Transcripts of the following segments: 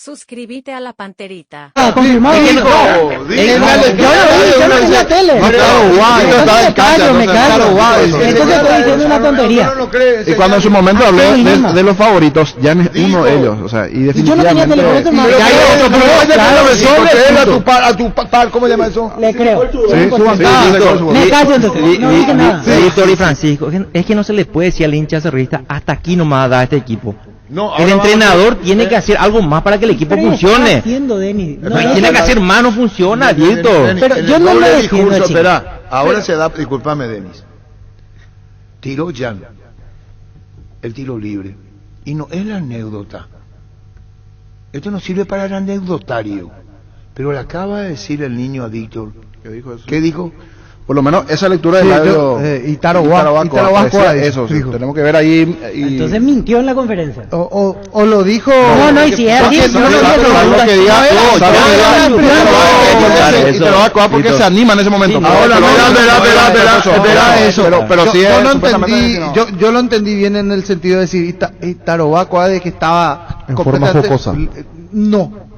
Suscríbete a la Panterita. Confirmado. Yo no tenía tele. Entonces estoy diciendo una tontería. Y cuando en su momento hablé de los favoritos, ya es uno de ellos, o sea, y Yo no tenía tele, por eso definitivamente... no. Ya hay otro, pero es de profesor, a tu par, ¿cómo se llama eso? Le creo. Me callo entonces. No dije nada. Víctor y Francisco, es que no se le puede decir al hincha cerrista, hasta aquí nomás da este equipo. No, El entrenador tiene que hacer algo más para que el equipo funcione. Haciendo, Denis. Tiene que hacer más, no funciona, Víctor. Pero yo no lo defiendo, chico. Espera, ahora se da, discúlpame, Denis. Tiró Jan el tiro libre. Y no es la anécdota. Esto no sirve para el anecdotario. Pero le acaba de decir el niño a Víctor. ¿Qué dijo eso? ¿Qué dijo? Por lo menos esa lectura del audio... Eso, sí, tenemos que ver ahí... Entonces mintió en la conferencia. O lo dijo... No, y si es así... Y te lo va a coger porque se anima en ese momento. Ahora, pero sí yo no es... entendí, yo lo entendí bien en el sentido de decir Tarobacoa de que estaba en forma jocosa. No.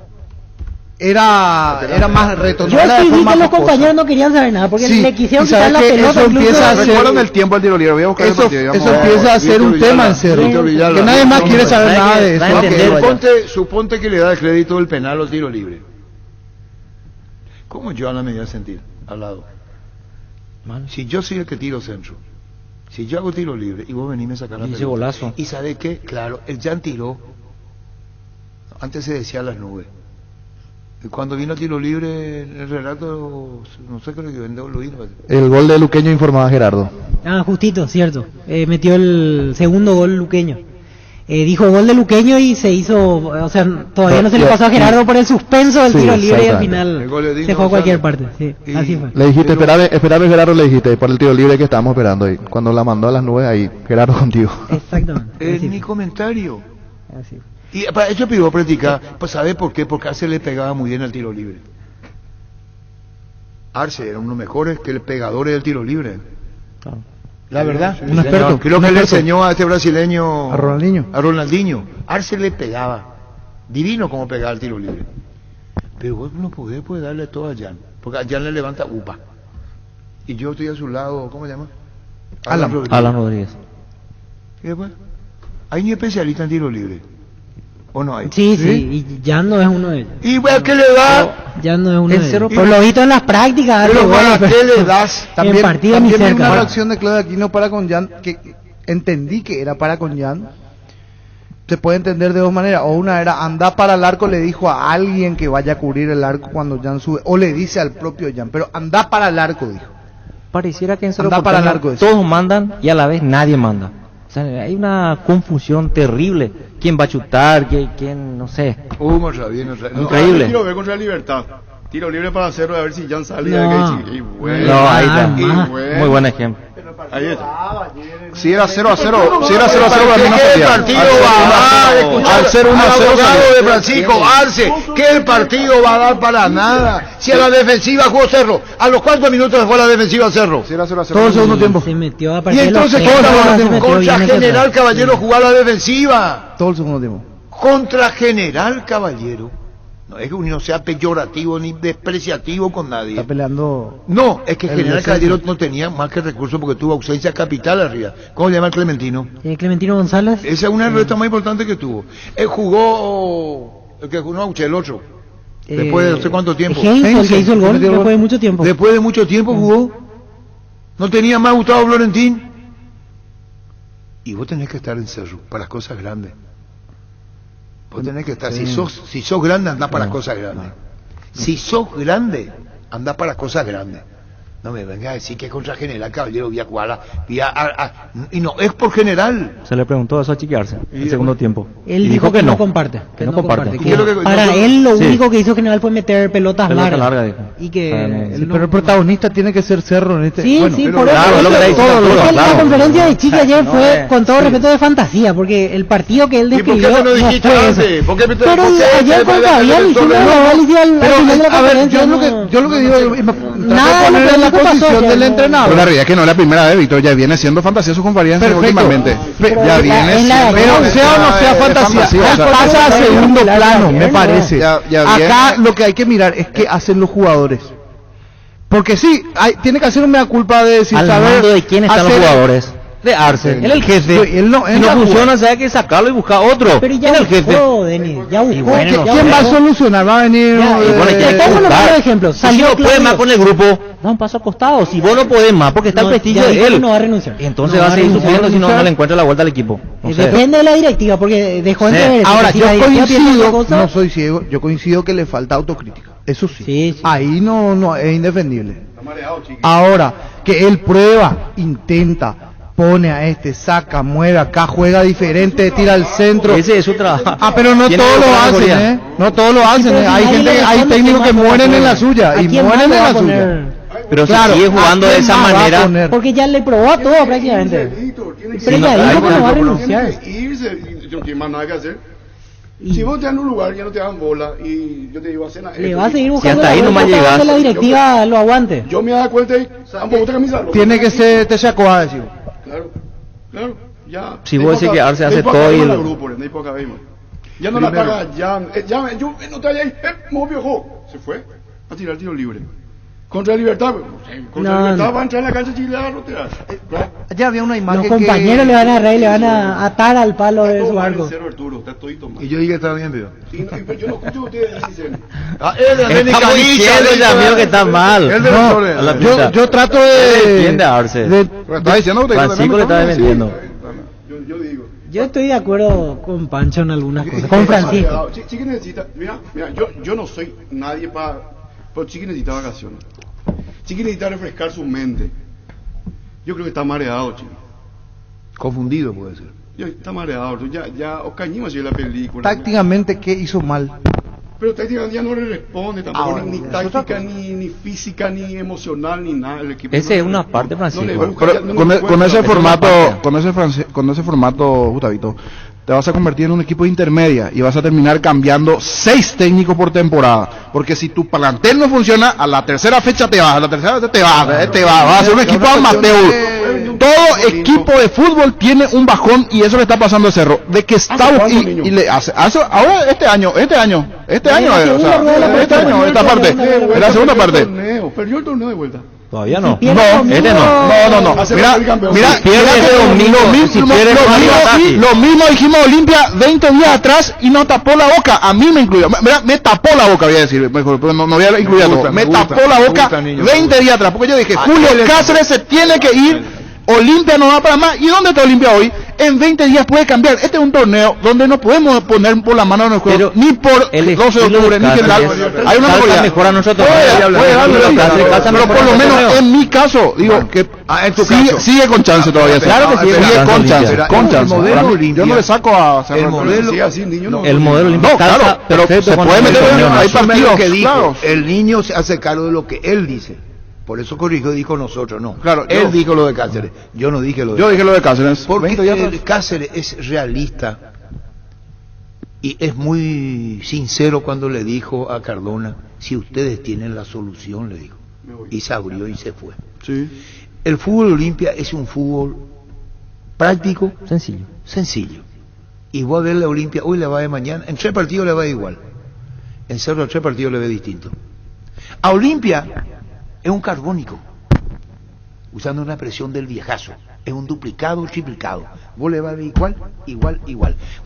Era más reto. Yo escribí que los compañeros no querían saber nada porque le quisieron quitar la pelota. Eso empieza a ser... ¿Recuerdan el tiempo del tiro libre? Voy a buscar eso empieza a ser un tema en serio. Que nadie más quiere saber nada de eso. Suponte que le da el crédito del penal o tiro libre. ¿Cómo yo me voy a sentir al lado? Si yo soy el que tiro centro, si yo hago tiro libre y vos venís y me sacás la pelota. Golazo. ¿Y sabés qué? Claro, el Jan tiró. Antes se decía las nubes. Y cuando vino el tiro libre, el relato, no sé, creo que vendió Luis. El gol de Luqueño informaba Gerardo. Justito, cierto. Metió el segundo gol Luqueño. Dijo gol de Luqueño y se hizo, o sea, todavía no se le pasó a Gerardo por el suspenso del tiro libre y al final se fue a cualquier parte. Sí, así fue. Le dijiste, esperame Gerardo, le dijiste, por el tiro libre que estábamos esperando ahí. Cuando la mandó a las nubes ahí, Gerardo contigo. Exactamente. Es mi comentario. Así fue. Y para eso pidió practicar, pues ¿sabe por qué? Porque Arce le pegaba muy bien al tiro libre. Arce era uno de los mejores que el pegador del tiro libre. La verdad. Un experto. Creo que le enseñó a este brasileño, a Ronaldinho. Arce le pegaba. Divino como pegaba el tiro libre. Pero vos no podés darle todo a Jan. Porque a Jan le levanta upa. Y yo estoy a su lado, ¿cómo se llama? Alan Rodríguez. ¿Y después? Hay ni especialista en tiro libre. ¿O no hay? Sí, y ya no es uno de ellos. ¿Y qué le da? Ya no es uno de ellos. Por lo visto en las prácticas. Pero ¿para qué le das? También ni cerca. Hay una reacción de Claudio Aquino para con Jan, que entendí que era para con Jan. Se puede entender de dos maneras. O una era, anda para el arco, le dijo a alguien que vaya a cubrir el arco cuando Jan sube. O le dice al propio Jan, pero anda para el arco, dijo. Pareciera que en Cerro Anda para el arco, todos mandan y a la vez nadie manda. O sea, hay una confusión terrible. ¿Quién va a chutar? ¿Quién? No sé. Increíble. Tiro ver contra Libertad. Tiro libre para Cerro, a ver si Jan sale. No, ahí está. Muy buen ejemplo. Ahí está. Si era 0-0, ¿qué el partido va a dar? Al 0-1-0 de Francisco Arce, ¿qué el partido va a dar para nada? Si a la defensiva jugó Cerro, ¿a los cuántos minutos jugó la defensiva Cerro? Si era 0-0. Todo el segundo tiempo. Se metió a Y partir de entonces contra General Caballero jugó a la defensiva. Todo el segundo tiempo. Contra General Caballero. No es que uno sea peyorativo ni despreciativo con nadie. Está peleando. No, es que General Caballero no tenía más que recursos porque tuvo ausencia capital arriba. ¿Cómo se llama el Clementino? Clementino González. Esa es una reta más importante que tuvo. Él jugó, el que jugó el otro. Después de no sé cuánto tiempo. El que hizo el gol después de mucho tiempo. Después de mucho tiempo jugó. No tenía más Gustavo Florentín. Y vos tenés que estar en Cerro para las cosas grandes. Vos tenés que estar, si sos grande, andá para cosas grandes. Si sos grande, andá para cosas grandes. No me venga a decir que contra General Caballero voy a jugar y no, es por General. Se le preguntó eso a Chiquiarse en el segundo tiempo. Él dijo que no comparte. Que no comparte. Para él lo único que hizo General fue meter pelotas largas. Y que pero el protagonista tiene que ser Cerro en este. Sí, bueno, sí, pero por eso. La conferencia de Chiqui ayer fue con todo respeto de fantasía, porque el partido que él describió no dijiste antes? Pero ayer con Fabián hicimos un análisis al final de la conferencia. Yo lo que digo, Nada poner en la posición del entrenador. Pero la realidad es que no es la primera vez, Víctor, ya viene siendo fantasía sus conferencias últimamente. Ya viene siendo. Pero sea o no sea fantasía, pasa a segundo plano, me parece. Acá lo que hay que mirar es qué hacen los jugadores. Porque sí, tiene que hacer una mea culpa de decir, ¿Al mando de quién están los jugadores? De Arce, él es el jefe. Él no funciona, o hay que sacarlo y buscar otro. Pero ya él es el jefe. Denis, ya buscó. Bueno, ¿Quién va a solucionar? Va a venir. Estamos hablando de ejemplos. Si no puede más con el grupo, da un paso al costado. Si vos no podés más, porque está el prestigio de él. No va a renunciar. Entonces va a seguir sufriendo si no le encuentra la vuelta al equipo. Depende de la directiva, porque dejó entrever. Ahora, yo coincido, no soy ciego, yo coincido que le falta autocrítica. Eso sí. Ahí no es indefendible. Ahora, que él prueba, intenta, pone a saca, mueve acá, juega diferente, tira al centro. Ese es su trabajo. Pero no todos lo hacen, No todos lo hacen, hay técnicos que mueren en la suya y mueren en la suya. Pero claro, si sigue jugando de esa manera, porque ya le probó a todo prácticamente. Pero ya dijo que no va a renunciar. No tiene más nada que hacer. Si vos te dan un lugar, ya no te dan bola y yo te digo, cena. Le va a seguir buscando hasta ahí no más llegas, que la directiva lo aguante. Yo me da cuenta y tampoco te camisa. Tiene que ser Techacoa, decimos. Claro, ya. Si vos decís que Arce hace todo y ya no la paga, ya yo no te ahí, movió, se fue a tirar tiro libre. Contra Libertad, va a entrar en la cancha chilena, no te das. Ya había una imagen los compañeros le van a agarrar y le van a atar al palo de su arco. Y yo dije que estaba bien, veo. Yo no escucho que ustedes dicen. Estamos diciendo ya amigo que está mal. Yo trato de... Defiende a Arce. ¿Estás diciendo que Francisco le está defendiendo. Yo digo. Yo estoy de acuerdo con Pancho en algunas cosas. Con Francisco. Chiqui necesita, mira, yo no soy nadie pero Chiqui necesita vacaciones. Chiqui necesita refrescar su mente. Yo creo que está mareado, Chiqui. Confundido puede ser. Está mareado, ya Ocañima la película. Tácticamente, ¿qué hizo mal? Pero tácticamente ya no le responde tampoco, ni táctica, ni física, ni emocional, ni nada. El equipo esa es una parte, Francisco. Con ese formato, Gustavito, te vas a convertir en un equipo de intermedia y vas a terminar cambiando 6 técnicos por temporada. Porque si tu plantel no funciona, a la tercera fecha te vas, vas a ser un equipo amateur. Todo equipo de fútbol tiene un bajón y eso le está pasando a Cerro. De que está y le hace ahora este año, esta parte, es la segunda parte. Perdió el torneo de vuelta. Todavía no. No. Mira, lo mismo dijimos Olimpia 20 días atrás y nos tapó la boca. A mí me incluyó. Me tapó la boca, voy a decir. No voy a incluir a todos. Me tapó la boca 20 días atrás. Porque yo dije, Julio Cáceres se tiene que ir. Olimpia no va para más. ¿Y dónde está Olimpia hoy? En 20 días puede cambiar. Este es un torneo donde no podemos poner por la mano en el juego, ni por el 12 de octubre, ni general. Hay una probabilidad. Mejor a nosotros. Pero por lo menos en mi caso, digo que sigue con chance todavía. Claro que sigue con chance. Yo no le saco a el modelo. El modelo Olimpia. No, claro, pero se puede meter. Hay partidos que dijo. El niño se hace cargo de lo que él dice. Por eso corrigió, dijo nosotros, no. Claro, él dijo lo de Cáceres. Yo no dije lo de Cáceres. Yo dije lo de Cáceres. Porque Cáceres es realista y es muy sincero cuando le dijo a Cardona, si ustedes tienen la solución, le dijo. Y se abrió y se fue. Sí. El fútbol Olimpia es un fútbol práctico, sencillo. Y vos a ver la Olimpia, hoy le va de mañana, en 3 partidos le va igual. En Cerro 3 partidos le ve distinto. A Olimpia es un carbónico, usando una presión del viejazo. Es un duplicado, triplicado. Vos le va a ver igual.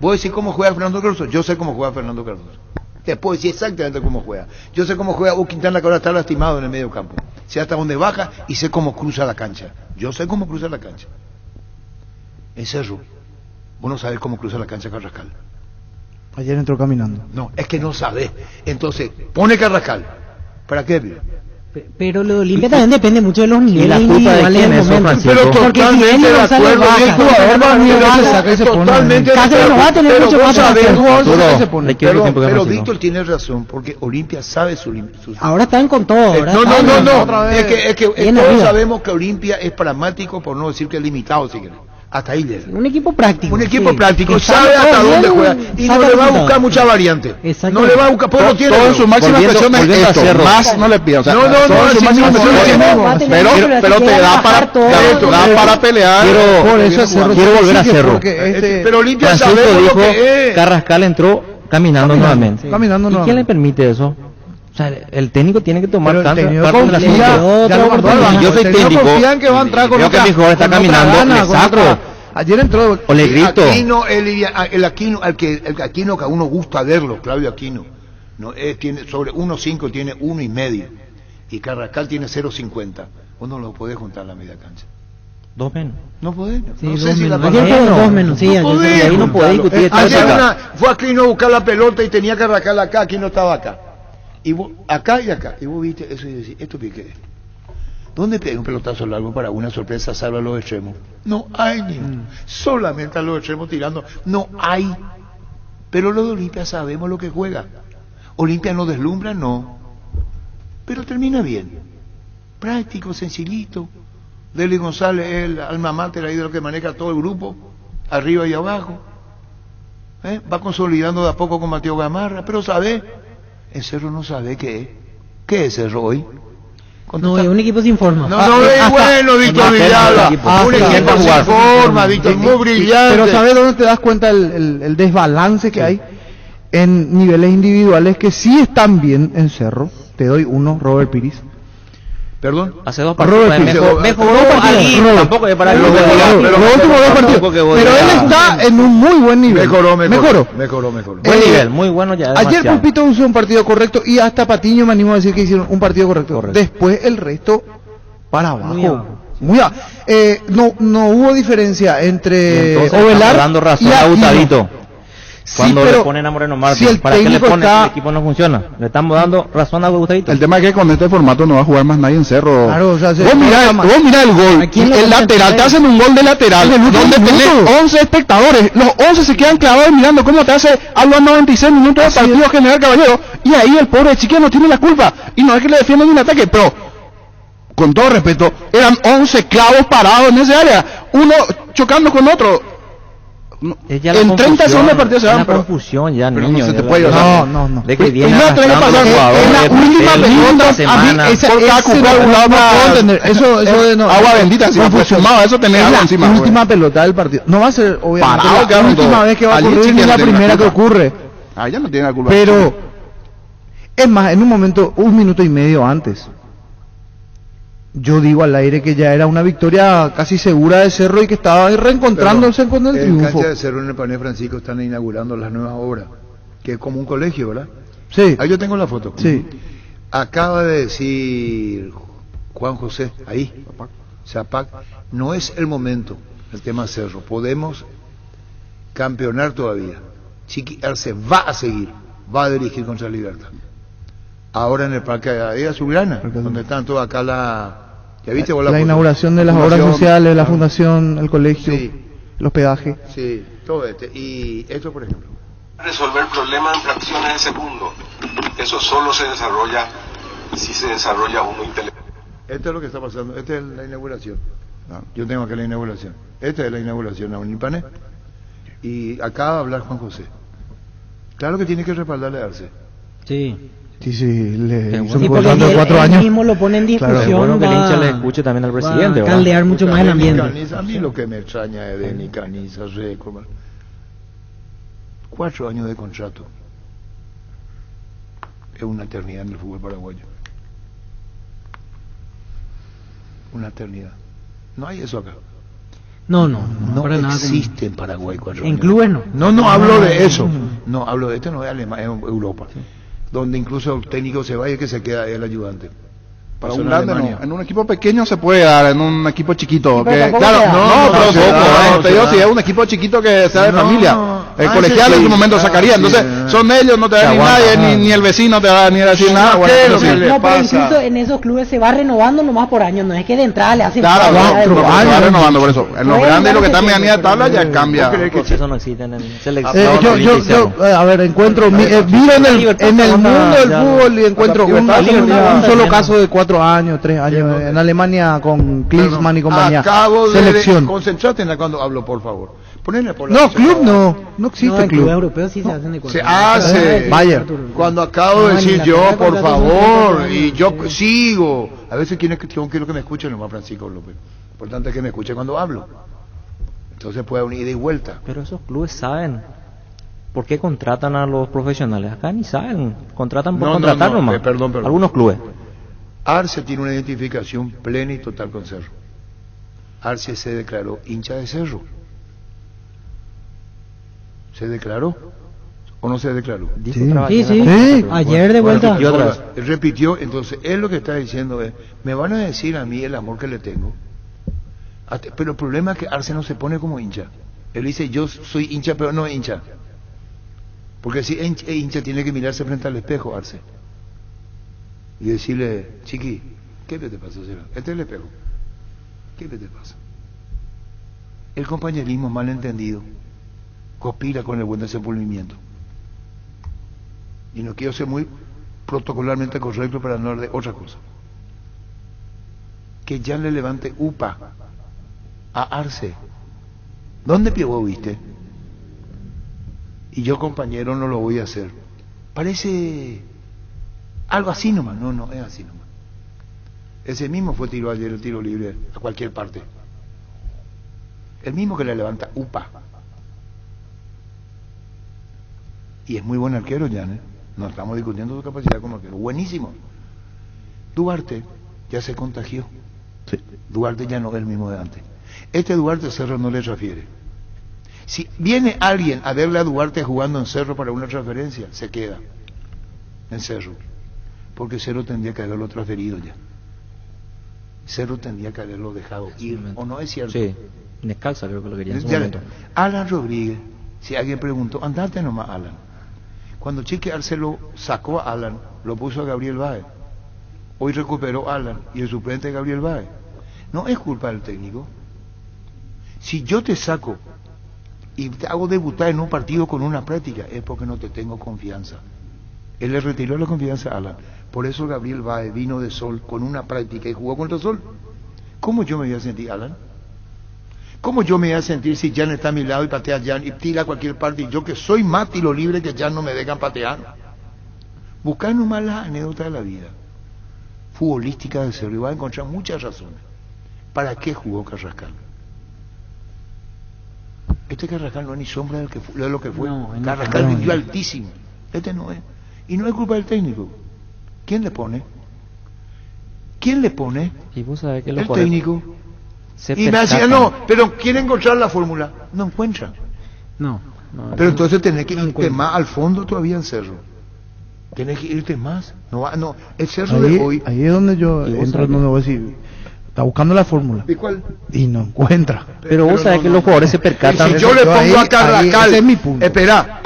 Vos decís cómo juega Fernando Cardoso. Yo sé cómo juega Fernando Cardoso. Te puedo decir exactamente cómo juega. Yo sé cómo juega Hugo Quintana, que ahora está lastimado en el medio campo. Sé hasta dónde baja y sé cómo cruza la cancha. Yo sé cómo cruza la cancha. En Cerro, vos no sabés cómo cruza la cancha Carrascal. Ayer entró caminando. No, es que no sabés. Entonces, pone Carrascal. ¿Para qué? Pero lo de Olimpia también depende mucho de los niveles individuales del momento. Pero totalmente de acuerdo. El jugador va a nivel totalmente. Cáceres no va a tener mucho más Pero Víctor tiene razón, porque Olimpia sabe sus... Ahora están con todo. No. Es que todos sabemos que Olimpia es pragmático, por no decir que es limitado, si querés. Hasta ahí llega. Un equipo práctico. Un equipo sí, práctico, que sabe todo hasta bien, dónde juega y no le va a buscar mucha variante. No le va a buscar, porque no tiene. Todo en su máxima expresión es volviendo a esto, Cerro. más no le pido. O sea, No, todo en su máxima expresión es esto. Pero te da para pelear. Por eso Cerro quiero volver a exige, Cerro. porque Pero Olimpia Francisco sabemos dijo, lo que es. Carrascal entró caminando nuevamente. Caminando ¿Y quién le nuevamente. permite eso? O sea, el técnico tiene que tomar Pero el técnico parte de la confía, decisión. ya lo mandó al banco. Yo soy El técnico técnico, confía en que va a entrar con veo que otra- mi jugador está con otra caminando, gana, le con saco. otra- Ayer entró O le grito. Aquino, el Aquino, el Aquino que a uno gusta verlo, Claudio Aquino, no, tiene sobre 1.5, tiene 1.5, y Carrascal tiene 0.50. Vos no lo podés juntar a la media cancha. 2 menos. No podés. Sí, No dos sé si la menos. Ayer palabra- fue 2 menos, sí, No ayer podés fue- ahí no podés discutir esta Ayer cosa. fue Aquino a buscar la pelota y tenía Carrascal acá, Aquino estaba acá. Y vos, acá y acá. Y vos viste eso y decís, ¿esto qué es? ¿Dónde pega un pelotazo largo para una sorpresa salva a los extremos? No hay ni uno. Solamente a los extremos tirando. No hay. Pero los de Olimpia sabemos lo que juega. Olimpia no deslumbra, no. Pero termina bien. Práctico, sencillito. Dele González, el alma mater ahí de lo que maneja todo el grupo. Arriba y abajo. Va consolidando de a poco con Mateo Gamarra. Pero sabe, el Cerro no sabe qué es. ¿Qué es Cerro hoy? No, es un equipo sin forma. No, es bueno, Víctor Villalba. Un equipo sin forma, Víctor, muy brillante. Pero ¿sabes dónde te das cuenta el desbalance que hay? En niveles individuales que sí están bien en Cerro. Te doy uno, Robert Piris. ¿Perdón? Hace 2 partidos. Mejoró ahí. Tampoco es para que Los últimos 2 partidos. Pero él está en un muy buen nivel. Mejoró. Buen nivel, muy bueno ya. Ayer demasiado. Pulpito hizo un partido correcto y hasta Patiño me animo a decir que hicieron un partido correcto. Después el resto para abajo. Muy abajo. No hubo diferencia entre Entonces, estamos Ovelar dando razón y a Aquino. Gustavito. Cuando pero le ponen a Moreno Martín, si el ¿para qué le técnico ponen está- si el equipo no funciona? Le estamos dando razón a Gustavito. El tema es que con este formato no va a jugar más nadie en Cerro. Claro, o sea, vos mirá el gol. ¿A quién le El ponen lateral, a te hacen un gol de lateral. Donde tenés 11 espectadores. Los 11 se quedan clavados mirando cómo te hace a los 96 minutos de partido General Caballero. Y ahí el pobre chiquillo no tiene la culpa. Y no es que le defiendan un ataque, pero con todo respeto, eran 11 clavos parados en ese área. Uno chocando con otro. Es ya la En 30 confusión, segundos de partido se es van, una pero- confusión ya, pero niño. no se te ya puede, la- o sea, no. De que Y viene no tenés que arrastrando pasar los jugadores, en la última el pelota, fin de a mí semana. esa- por cada ese culpa no una puedo entender. Eso de no. agua bendita encima, pues sumado a eso tenés Es agua la encima. última pelota del partido. No va a ser obviamente Parado, la quedaron última todos. vez que va a Allí ocurrir ni Chiquero la tiene primera la que culpa. ocurre. Ah, ya no tiene la culpa. Pero es más, en un momento, 1 minuto y medio antes, yo digo al aire que ya era una victoria casi segura de Cerro y que estaba reencontrándose con el En triunfo. cancha de Cerro en el Panel Francisco están inaugurando las nuevas obras, que es como un colegio, ¿verdad? Sí, Ahí yo tengo la foto. sí. Acaba de decir Juan José, ahí, Zapac, no es el momento, el tema Cerro. Podemos campeonar todavía. Chiqui Arce va a seguir, va a dirigir contra Libertad. Ahora en el Parque de Azulgrana, donde están todos acá ¿ya viste vos La foto? inauguración de las obras Fundación, sociales, la fundación, el colegio, Sí. los peajes. Sí, todo y esto por ejemplo. Resolver problemas en fracciones de segundo. Eso solo se desarrolla si se desarrolla uno intelectual. Esto es lo que está pasando, esta es la inauguración. Yo tengo acá la inauguración. Esta es la inauguración a Unipané. Y acá va a hablar Juan José. Claro que tiene que respaldarle a Arce. Sí. Sí, le hizo un Sí, porque contrato de él 4 años. mismo lo pone en Claro, Es discusión. bueno que el va- hincha le escuche también al presidente, va a ¿verdad? caldear mucho más el Denny ambiente. Caniza, a mí lo que me extraña es Denny Caniza, Récord. 4 años de contrato. Es una eternidad en el fútbol paraguayo. Una eternidad. No hay eso acá. No, No para nada. existe en Paraguay 4 años. En clubes no. No hablo de eso. No hablo de esto, no es Alemania, es Europa. Donde incluso el técnico se vaya y que se queda el ayudante. Para Pasó un en grande Alemania. no. En un equipo pequeño se puede dar, en un equipo chiquito. pero Que, tampoco claro, se da. no, pero se da, te digo se si da. es un equipo chiquito que sea de No, familia. El ah, colegial ese en sí, su momento ah, sacaría. Entonces, sí, Son ellos, no te da ni nadie, ni el vecino te va ni a decir nada. No, pero incluso en esos clubes se va renovando nomás por años, no es que de entrada le hacen claro, se va renovando por eso. En los grandes lo que está en medianía de tabla ya cambia. Eso no existe en selección. Yo a ver, encuentro, vivo en el mundo del fútbol y encuentro un solo caso de 4 años, 3 años en Alemania con Klinsmann y compañía. Acabo de selección. Concentrate en cuando hablo, por favor. Ponele por No, club no existe el club. europeo sí se hacen de Se hace. Bayern. Cuando acabo de decir yo, por favor, y yo sigo. A veces quiero que me escuchen nomás Francisco López. Importante que me escuche cuando hablo. Entonces puede haber una ida y vuelta. Pero esos clubes saben por qué contratan a los profesionales. Acá ni saben, contratan por contratar nomás. Perdón. Algunos clubes. Arce tiene una identificación plena y total con Cerro. Arce se declaró hincha de Cerro. ¿Se declaró? ¿O no se declaró? Sí. Ayer de vuelta. Repitió, entonces él lo que está diciendo es, me van a decir a mí el amor que le tengo. Pero el problema es que Arce no se pone como hincha. Él dice, yo soy hincha, pero no hincha. Porque si es hincha tiene que mirarse frente al espejo, Arce. Y decirle, chiqui, ¿qué te pasa, señor? Este es el espejo. ¿Qué te pasa? El compañerismo malentendido conspira con el buen desenvolvimiento. Y no quiero ser muy protocolarmente correcto para no hablar de otra cosa. Que ya le levante UPA a Arce. ¿Dónde pegó, viste? Y yo, compañero, no lo voy a hacer. Parece algo así nomás. No, es así nomás. Ese mismo fue tiró ayer el tiro libre a cualquier parte. El mismo que le levanta UPA. Y es muy buen arquero, Jan, ¿eh? No estamos discutiendo su capacidad como arquero. Buenísimo. Duarte ya se contagió. Sí. Duarte ya no es el mismo de antes. Este Duarte Cerro no le refiere. Si viene alguien a verle a Duarte jugando en Cerro para una transferencia, se queda en Cerro. Porque Cerro tendría que haberlo transferido ya. Cerro tendría que haberlo dejado ir. ¿O no es cierto? Sí. Descalza creo que lo quería en su momento. Alan Rodríguez, si alguien preguntó, andate nomás, Alan. Cuando Chique Arce lo sacó a Alan, lo puso a Gabriel Báez. Hoy recuperó a Alan y el suplente Gabriel Báez. No es culpa del técnico. Si yo te saco y te hago debutar en un partido con una práctica, es porque no te tengo confianza. Él le retiró la confianza a Alan. Por eso Gabriel Báez vino de Sol con una práctica y jugó contra Sol. ¿Cómo yo me voy a sentir, Alan? ¿Cómo yo me voy a sentir si Jan está a mi lado y patea a Jan y tira a cualquier parte y yo que soy más tiro libre que Jan no me dejan patear? Buscar nomás las anécdotas de la vida futbolística de Cerro y va a encontrar muchas razones. ¿Para qué jugó Carrascal? Este Carrascal no es ni sombra de lo que fue. Carrascal vivió altísimo. Este no es. Y no es culpa del técnico. ¿Quién le pone? ¿Quién le pone? Y vos sabés que el técnico. Y me decía, pero quiere encontrar la fórmula. No encuentra. No. Pero entonces tenés que irte más al fondo todavía en Cerro. Tenés que irte más. No, el Cerro de hoy. Ahí es donde yo entro, donde voy a decir, está buscando la fórmula. ¿Y cuál? Y no encuentra. Pero vos sabés que los jugadores se percatan. Si yo le pongo a Carrascal, ese es mi punto. Espera,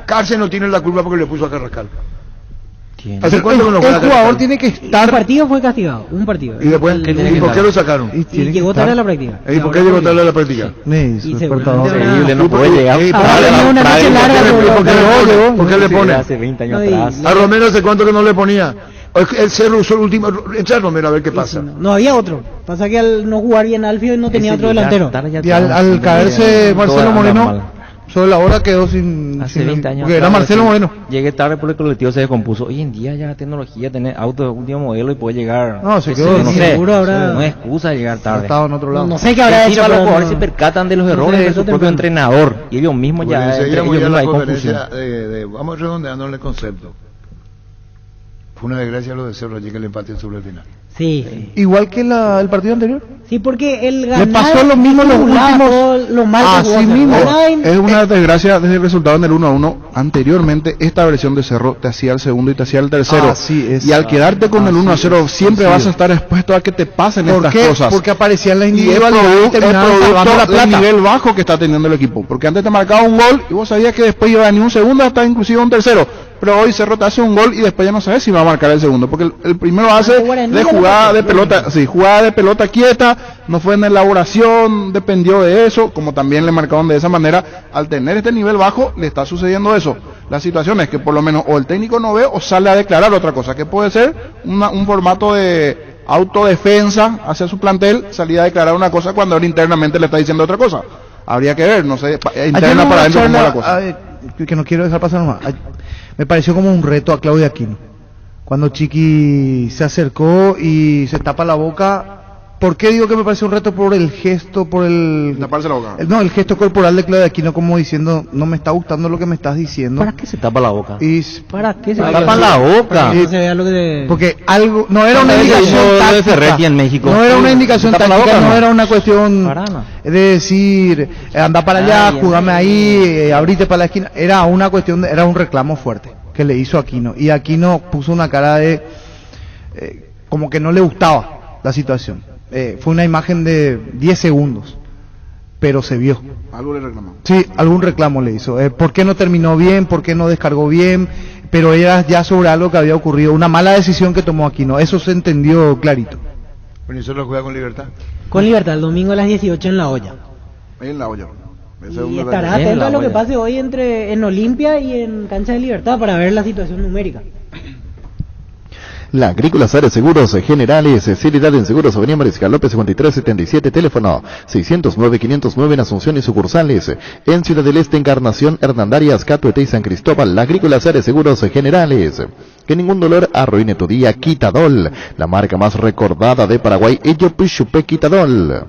Cárcel no tiene la culpa porque le puso a Carrascal. ¿Hace cuánto que no el jugador tiene que estar? Un partido fue castigado, un partido. ¿Y después? ¿Y por qué lo sacaron? Y llegó tarde a la práctica. ¿Y por qué llegó tarde a la práctica? Increíble, no puede llegar. ¿Por qué le pone? Hace 20 años atrás. A Romero hace cuánto que no le ponía. El Cerro usó el último. Echa Romero a ver qué pasa. No había otro. Pasa que al no jugar bien Alfio no tenía otro delantero. Y al caerse Marcelo Moreno, sobre la hora quedó sin... Hace 20 años. Porque era Marcelo Moreno. Llegué tarde porque el colectivo se descompuso. Hoy en día ya la tecnología, tener autos de último modelo y puede llegar... No, se quedó... No sé, no es excusa llegar tarde. Estaba en otro lado. No sé qué habrá hecho. Los jugadores se percatan de los errores de su propio entrenador. Y ellos mismos ya... hay confusión. Vamos redondeando el concepto. Fue una desgracia lo de Cerro allí que el empate sobre el final. Sí. Igual que el partido anterior. Sí, porque el ganar... Le pasó lo mismo los últimos... Lo mal así mismo. Es una desgracia desde el resultado en el 1-1. Anteriormente, esta versión de Cerro te hacía el segundo y te hacía el tercero. Y al quedarte con el 1-0, siempre vas a estar expuesto a que te pasen estas cosas. Porque aparecían las Y es individualidades producto del nivel bajo que está teniendo el equipo. Porque antes te marcaba un gol y vos sabías que después iba a venir un segundo hasta inclusive un tercero. Pero hoy Cerro te hace un gol y después ya no sabes si va a marcar el segundo. Porque el primero hace de jugada de pelota, sí, jugada de pelota quieta, no fue en elaboración, dependió de eso, como también le marcaron de esa manera. Al tener este nivel bajo, le está sucediendo eso. La situación es que por lo menos o el técnico no ve o sale a declarar otra cosa, que puede ser un formato de autodefensa hacia su plantel, salir a declarar una cosa cuando él internamente le está diciendo otra cosa. Habría que ver, no sé, interna para adentro cómo es la cosa. Que no quiero dejar pasar nomás. Me pareció como un reto a Claudia Aquino. Cuando Chiqui se acercó y se tapa la boca. ¿Por qué digo que me pareció un reto? Por el gesto, por el... Taparse la boca. No, el gesto corporal de Claudia Aquino, como diciendo, no me está gustando lo que me estás diciendo. ¿Para qué se tapa la boca? ¿Para qué se tapa la boca? Porque algo, no era una indicación táctica. En México. No era una indicación táctica, no era una cuestión de decir, anda para allá, jugame ahí, abrite para la esquina. Era una cuestión, era un reclamo fuerte que le hizo Aquino. Y Aquino puso una cara de, como que no le gustaba la situación. Fue una imagen de 10 segundos, pero se vio. Algo le reclamó. Sí, algún reclamo le hizo. ¿Por qué no terminó bien? ¿Por qué no descargó bien? Pero era ya sobre algo que había ocurrido. Una mala decisión que tomó Aquino. Eso se entendió clarito. Bueno, ¿y eso lo juega con Libertad? Con Libertad, el domingo a las 18 en La Olla. Ahí en La Olla. Y estará atento a lo que pase hoy en Olimpia y en Cancha de Libertad para ver la situación numérica. La Agrícola Sare Seguros Generales, seriedad en seguros, Avenida Mariscal López 5377, teléfono 609-509 en Asunción y sucursales. En Ciudad del Este, Encarnación, Hernandarias, Catuete y San Cristóbal. La Agrícola Sare Seguros Generales. Que ningún dolor arruine tu día. Quitadol, la marca más recordada de Paraguay. Ello Pichupe Quitadol.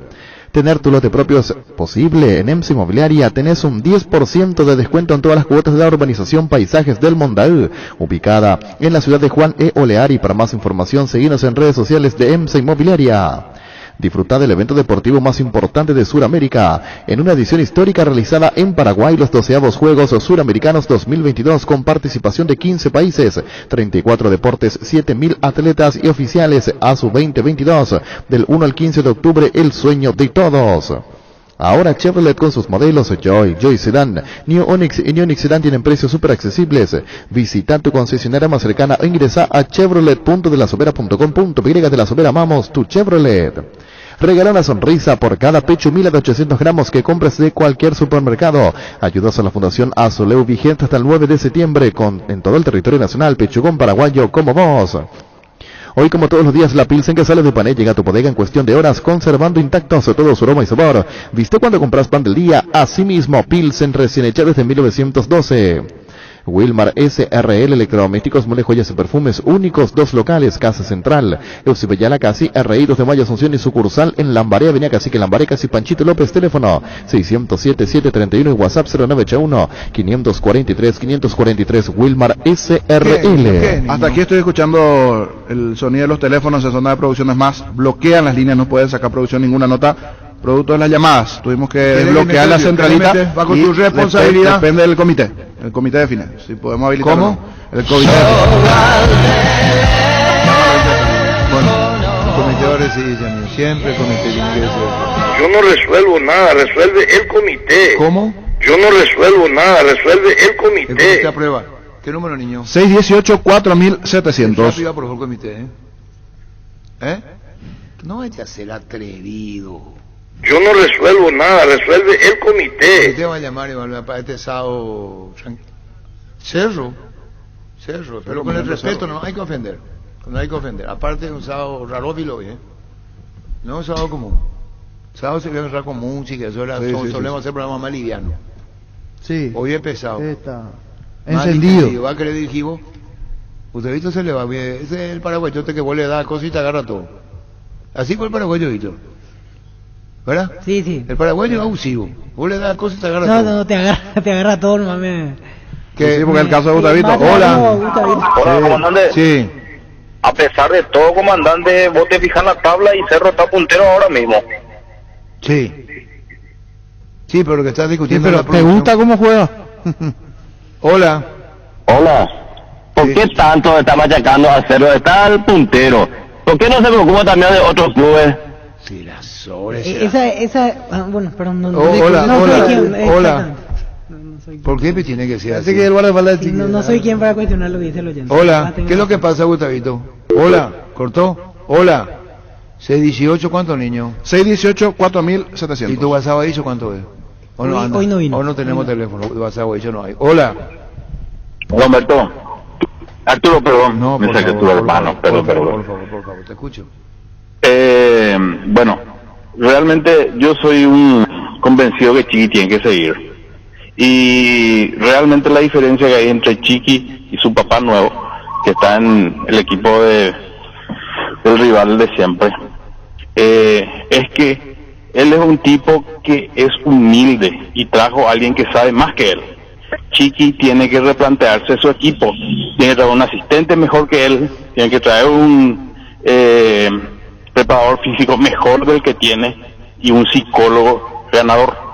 Tener tu lote propio es posible. En EMSA Inmobiliaria tenés un 10% de descuento en todas las cuotas de la urbanización Paisajes del Mondal, ubicada en la ciudad de Juan E. Oleari. Para más información, seguinos en redes sociales de EMSA Inmobiliaria. Disfruta del evento deportivo más importante de Sudamérica, en una edición histórica realizada en Paraguay, los 12avos Juegos Suramericanos 2022, con participación de 15 países, 34 deportes, 7.000 atletas y oficiales. ASU 2022, del 1 al 15 de octubre, el sueño de todos. Ahora Chevrolet con sus modelos Joy Sedan, New Onix y New Onix Sedan tienen precios súper accesibles. Visita tu concesionaria más cercana o ingresa a chevrolet.delasobera.com.py. De La Sobera, amamos tu Chevrolet. Regala una sonrisa por cada Pechumila de 800 gramos que compres de cualquier supermercado. Ayudas a la Fundación Azuleu, vigente hasta el 9 de septiembre en todo el territorio nacional. Pechugón paraguayo como vos. Hoy, como todos los días, la Pilsen que sale de Pané llega a tu bodega en cuestión de horas, conservando intactos todo su aroma y sabor. ¿Viste cuando compras pan del día? Asimismo, Pilsen recién hecha desde 1912. Wilmar SRL, electrodomésticos, muebles, joyas y perfumes únicos, 2 locales, Casa Central, Eusebellala Casi, RI 2 de Mayo, Asunción y sucursal en Lambaré, Avenida Cacique Lambaré, Casi Panchito López, teléfono 607-731 y WhatsApp 0981-543-543, Wilmar SRL. Hasta aquí estoy escuchando el sonido de los teléfonos en zona de producciones más, bloquean las líneas, no pueden sacar producción ninguna nota. Producto de las llamadas, tuvimos que desbloquear la centralita. Va con tu responsabilidad. Depende del comité. El comité define si podemos habilitar. ¿Cómo? O no. El comité. Bueno, el comité ahora sí, Janine, siempre el comité tiene que decir. Yo no resuelvo nada, resuelve el comité. ¿Cómo? Yo no resuelvo nada, resuelve el comité. El comité aprueba. ¿Qué número, niño? 618-4700. Rápido aprobó el comité, ¿eh? No vaya a ser atrevido. Yo no resuelvo nada, resuelve el comité. Te va a llamar y para este sábado. Cerro, pero con el respeto, no hay que ofender. No hay que ofender. Aparte, un sábado raro hoy, no un sábado común. Sábado se debe entrar con música, eso era, solemos hacer programas más livianos. Sí. Hoy he pesado. Está encendido. ¿Va a querer dirigir vos? Usted visto se le va bien. Ese es el paraguayote que vos le das cosas y te agarra todo. Así fue el paraguayo, Víctor. ¿Verdad? Sí. El paraguayo es abusivo. Vos le das cosas y te agarra todo. No, te agarra todo, no mames. Sí, porque el caso de Gustavito. Hola, comandante. Sí. a pesar de todo, comandante, vos te fijas en la tabla y Cerro está puntero ahora mismo. Sí. Sí, pero lo que estás discutiendo... Sí, pero ¿te gusta cómo juega? Hola. Hola. ¿Por qué tanto está machacando a Cerro? Está el puntero. ¿Por qué no se preocupa también de otros clubes? Sí, las sobres. Bueno, perdón, Hola. ¿Por qué me tiene que ser así? Que el guardaespaldas es no soy quien para cuestionar lo que dice el oyente. Hola, ¿qué es lo que pasa, Gustavito? Hola, ¿cortó? Hola. 618, ¿cuántos niños? 618, 4.700. ¿Y tu WhatsApp dicho cuánto es? ¿O no anda? Hoy no vino. ¿O no tenemos teléfono? WhatsApp dicho no hay. Hola. Hola, Humberto. Arturo, perdón. No, me saqué tu hermano, perdón. Por favor, te escucho. Bueno, realmente yo soy un convencido que Chiqui tiene que seguir. Y realmente la diferencia que hay entre Chiqui y su papá nuevo, que está en el equipo del rival de siempre, es que él es un tipo que es humilde y trajo a alguien que sabe más que él. Chiqui tiene que replantearse su equipo, tiene que traer un asistente mejor que él, tiene que traer un preparador físico mejor del que tiene y un psicólogo ganador.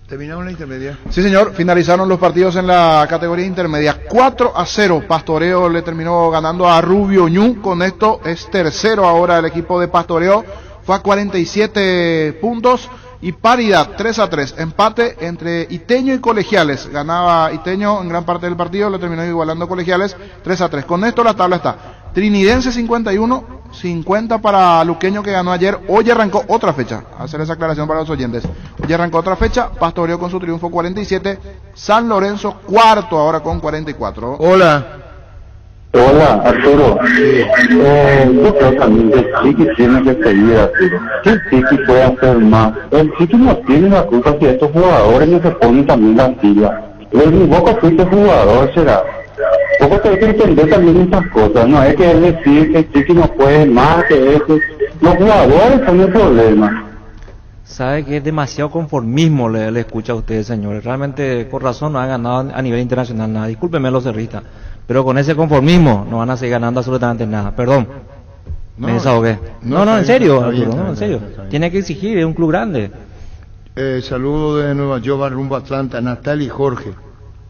¿Terminamos la intermedia? Sí, señor, finalizaron los partidos en la categoría intermedia. 4-0, Pastoreo le terminó ganando a Rubio Ñu. Con esto es tercero ahora el equipo de Pastoreo. Fue a 47 puntos y paridad, 3-3. Empate entre Iteño y Colegiales. Ganaba Iteño en gran parte del partido, le terminó igualando Colegiales, 3-3. Con esto la tabla está Trinidense 51, 50 para Luqueño que ganó ayer. Hoy arrancó otra fecha, hacer esa aclaración para los oyentes. Hoy arrancó otra fecha, Pastoreo con su triunfo 47, San Lorenzo cuarto ahora con 44. Hola. Hola, Arturo. Yo creo también que Chiqui tiene que seguir, Arturo. ¿Qué Chiqui puede hacer más? El Chiqui no tiene la culpa si estos jugadores no se ponen también la silla. Vos fuiste jugador, será. Vos tenés que entender también estas cosas, no es que es decir que Chiqui no puede más que eso. Los jugadores son el problema. Sabe que es demasiado conformismo le escucha a ustedes, señores. Realmente, por razón, no han ganado a nivel internacional nada. Discúlpenme los cerristas, pero con ese conformismo no van a seguir ganando absolutamente nada. Perdón, me desahogué. No, en serio, Arturo, no, en serio. Tiene que exigir, es un club grande. Saludo de Nueva York, va rumbo a Atlanta, Natalia y Jorge.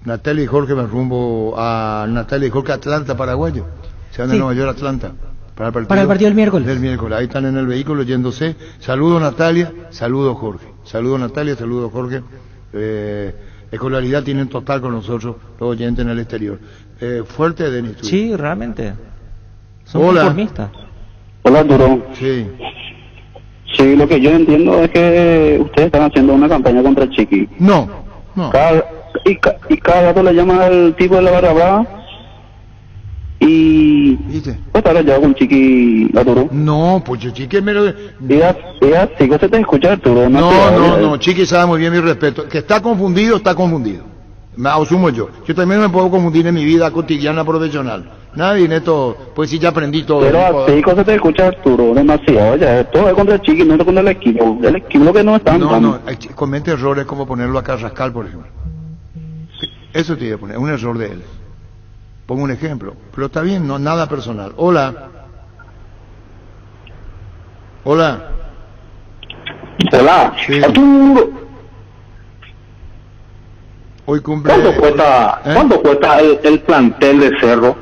Natalia y Jorge van rumbo a Natalia y Jorge, Atlanta, paraguayo. Se van de Nueva York a Atlanta. Para el partido del miércoles. Del miércoles. Ahí están en el vehículo yéndose. Saludo Natalia, saludo Jorge. Saludo Natalia, saludo Jorge. Escolaridad tienen total con nosotros, los oyentes en el exterior. Fuerte, Denis. Sí, realmente. Son conformistas. Hola, Arturo. Sí. Sí, lo que yo entiendo es que ustedes están haciendo una campaña contra Chiqui. No. Cada rato le llama al tipo de la barra brava y ¿viste? ¿Pues estará ya con Chiqui, Arturo? No, pues Chiqui me lo... Diga, sí, que se te escucha, Arturo. No, Chiqui sabe muy bien mi respeto. Que está confundido, está confundido. Me asumo yo. Yo también me puedo confundir en mi vida cotidiana profesional. Nadie en esto, pues sí, ya aprendí todo. Pero así se te escucha, Arturo, demasiado. Ya, todo es contra Chiqui, no es contra el equipo. El equipo que no está. No, comete errores como ponerlo a Carrascal, por ejemplo. Eso te iba a poner, un error de él. Pongo un ejemplo, pero está bien, no nada personal. Hola. Hola. Sí. Arturo. Hoy cumple... ¿Cuánto cuesta el plantel de Cerro?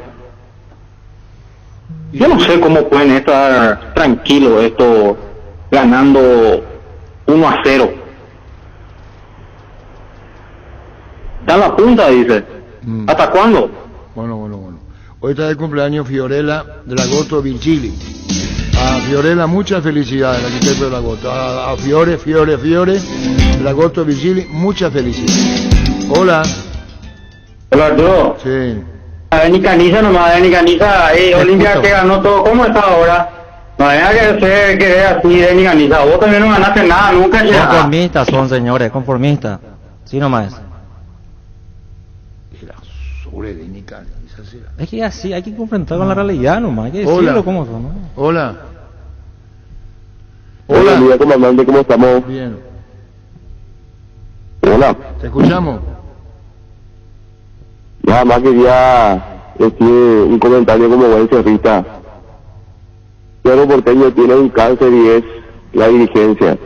Yo no sé cómo pueden estar tranquilos esto ganando 1-0. Da la punta, dice. ¿Hasta cuándo? Bueno. Hoy está de cumpleaños Fiorella Dragoto Virgili. A Fiorella muchas felicidades, el arquitecto de Dragoto. A Fiore Dragoto Virgili, muchas felicidades. Hola. Hola, Arturo. Sí. Ni Caniza nomás, ni Caniza, Olimpia que ganó todo, ¿cómo está ahora? No hay que ser que es así de ni Caniza, vos también no ganaste nada, nunca llegaste. Conformistas son, señores, conformistas. Sí nomás. Es que así, hay que confrontar con la realidad nomás, hay que decirlo como son, ¿no? Hola, día, comandante, ¿cómo estamos? Bien. Hola. ¿Te escuchamos? Nada más quería un comentario como buen cerrita. Cerro Porteño tiene un cáncer y es la dirigencia.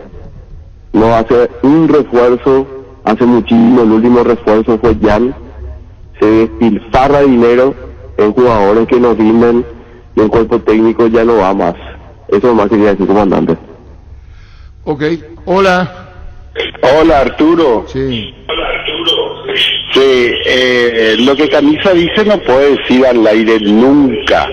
No hace un refuerzo, hace muchísimo, el último refuerzo fue Jan. Se despilfarra dinero en jugadores que no rinden y el cuerpo técnico ya no va más. Eso más quería decir, comandante. Ok, hola. Hola, Arturo. Sí. Sí, lo que Camisa dice no puede decir al aire nunca.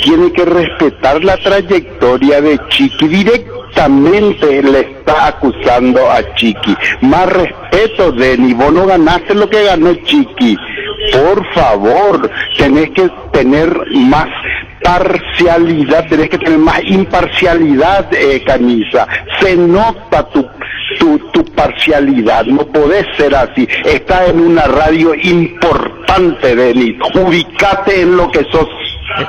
Tiene que respetar la trayectoria de Chiqui. Directamente le está acusando a Chiqui. Más respeto, Denny. Vos no ganaste lo que ganó Chiqui. Por favor, tenés que tener más parcialidad, tenés que tener más imparcialidad, Camisa. Se nota tu parcialidad, no podés ser así. Estás en una radio importante, Denis. Ubicate en lo que sos.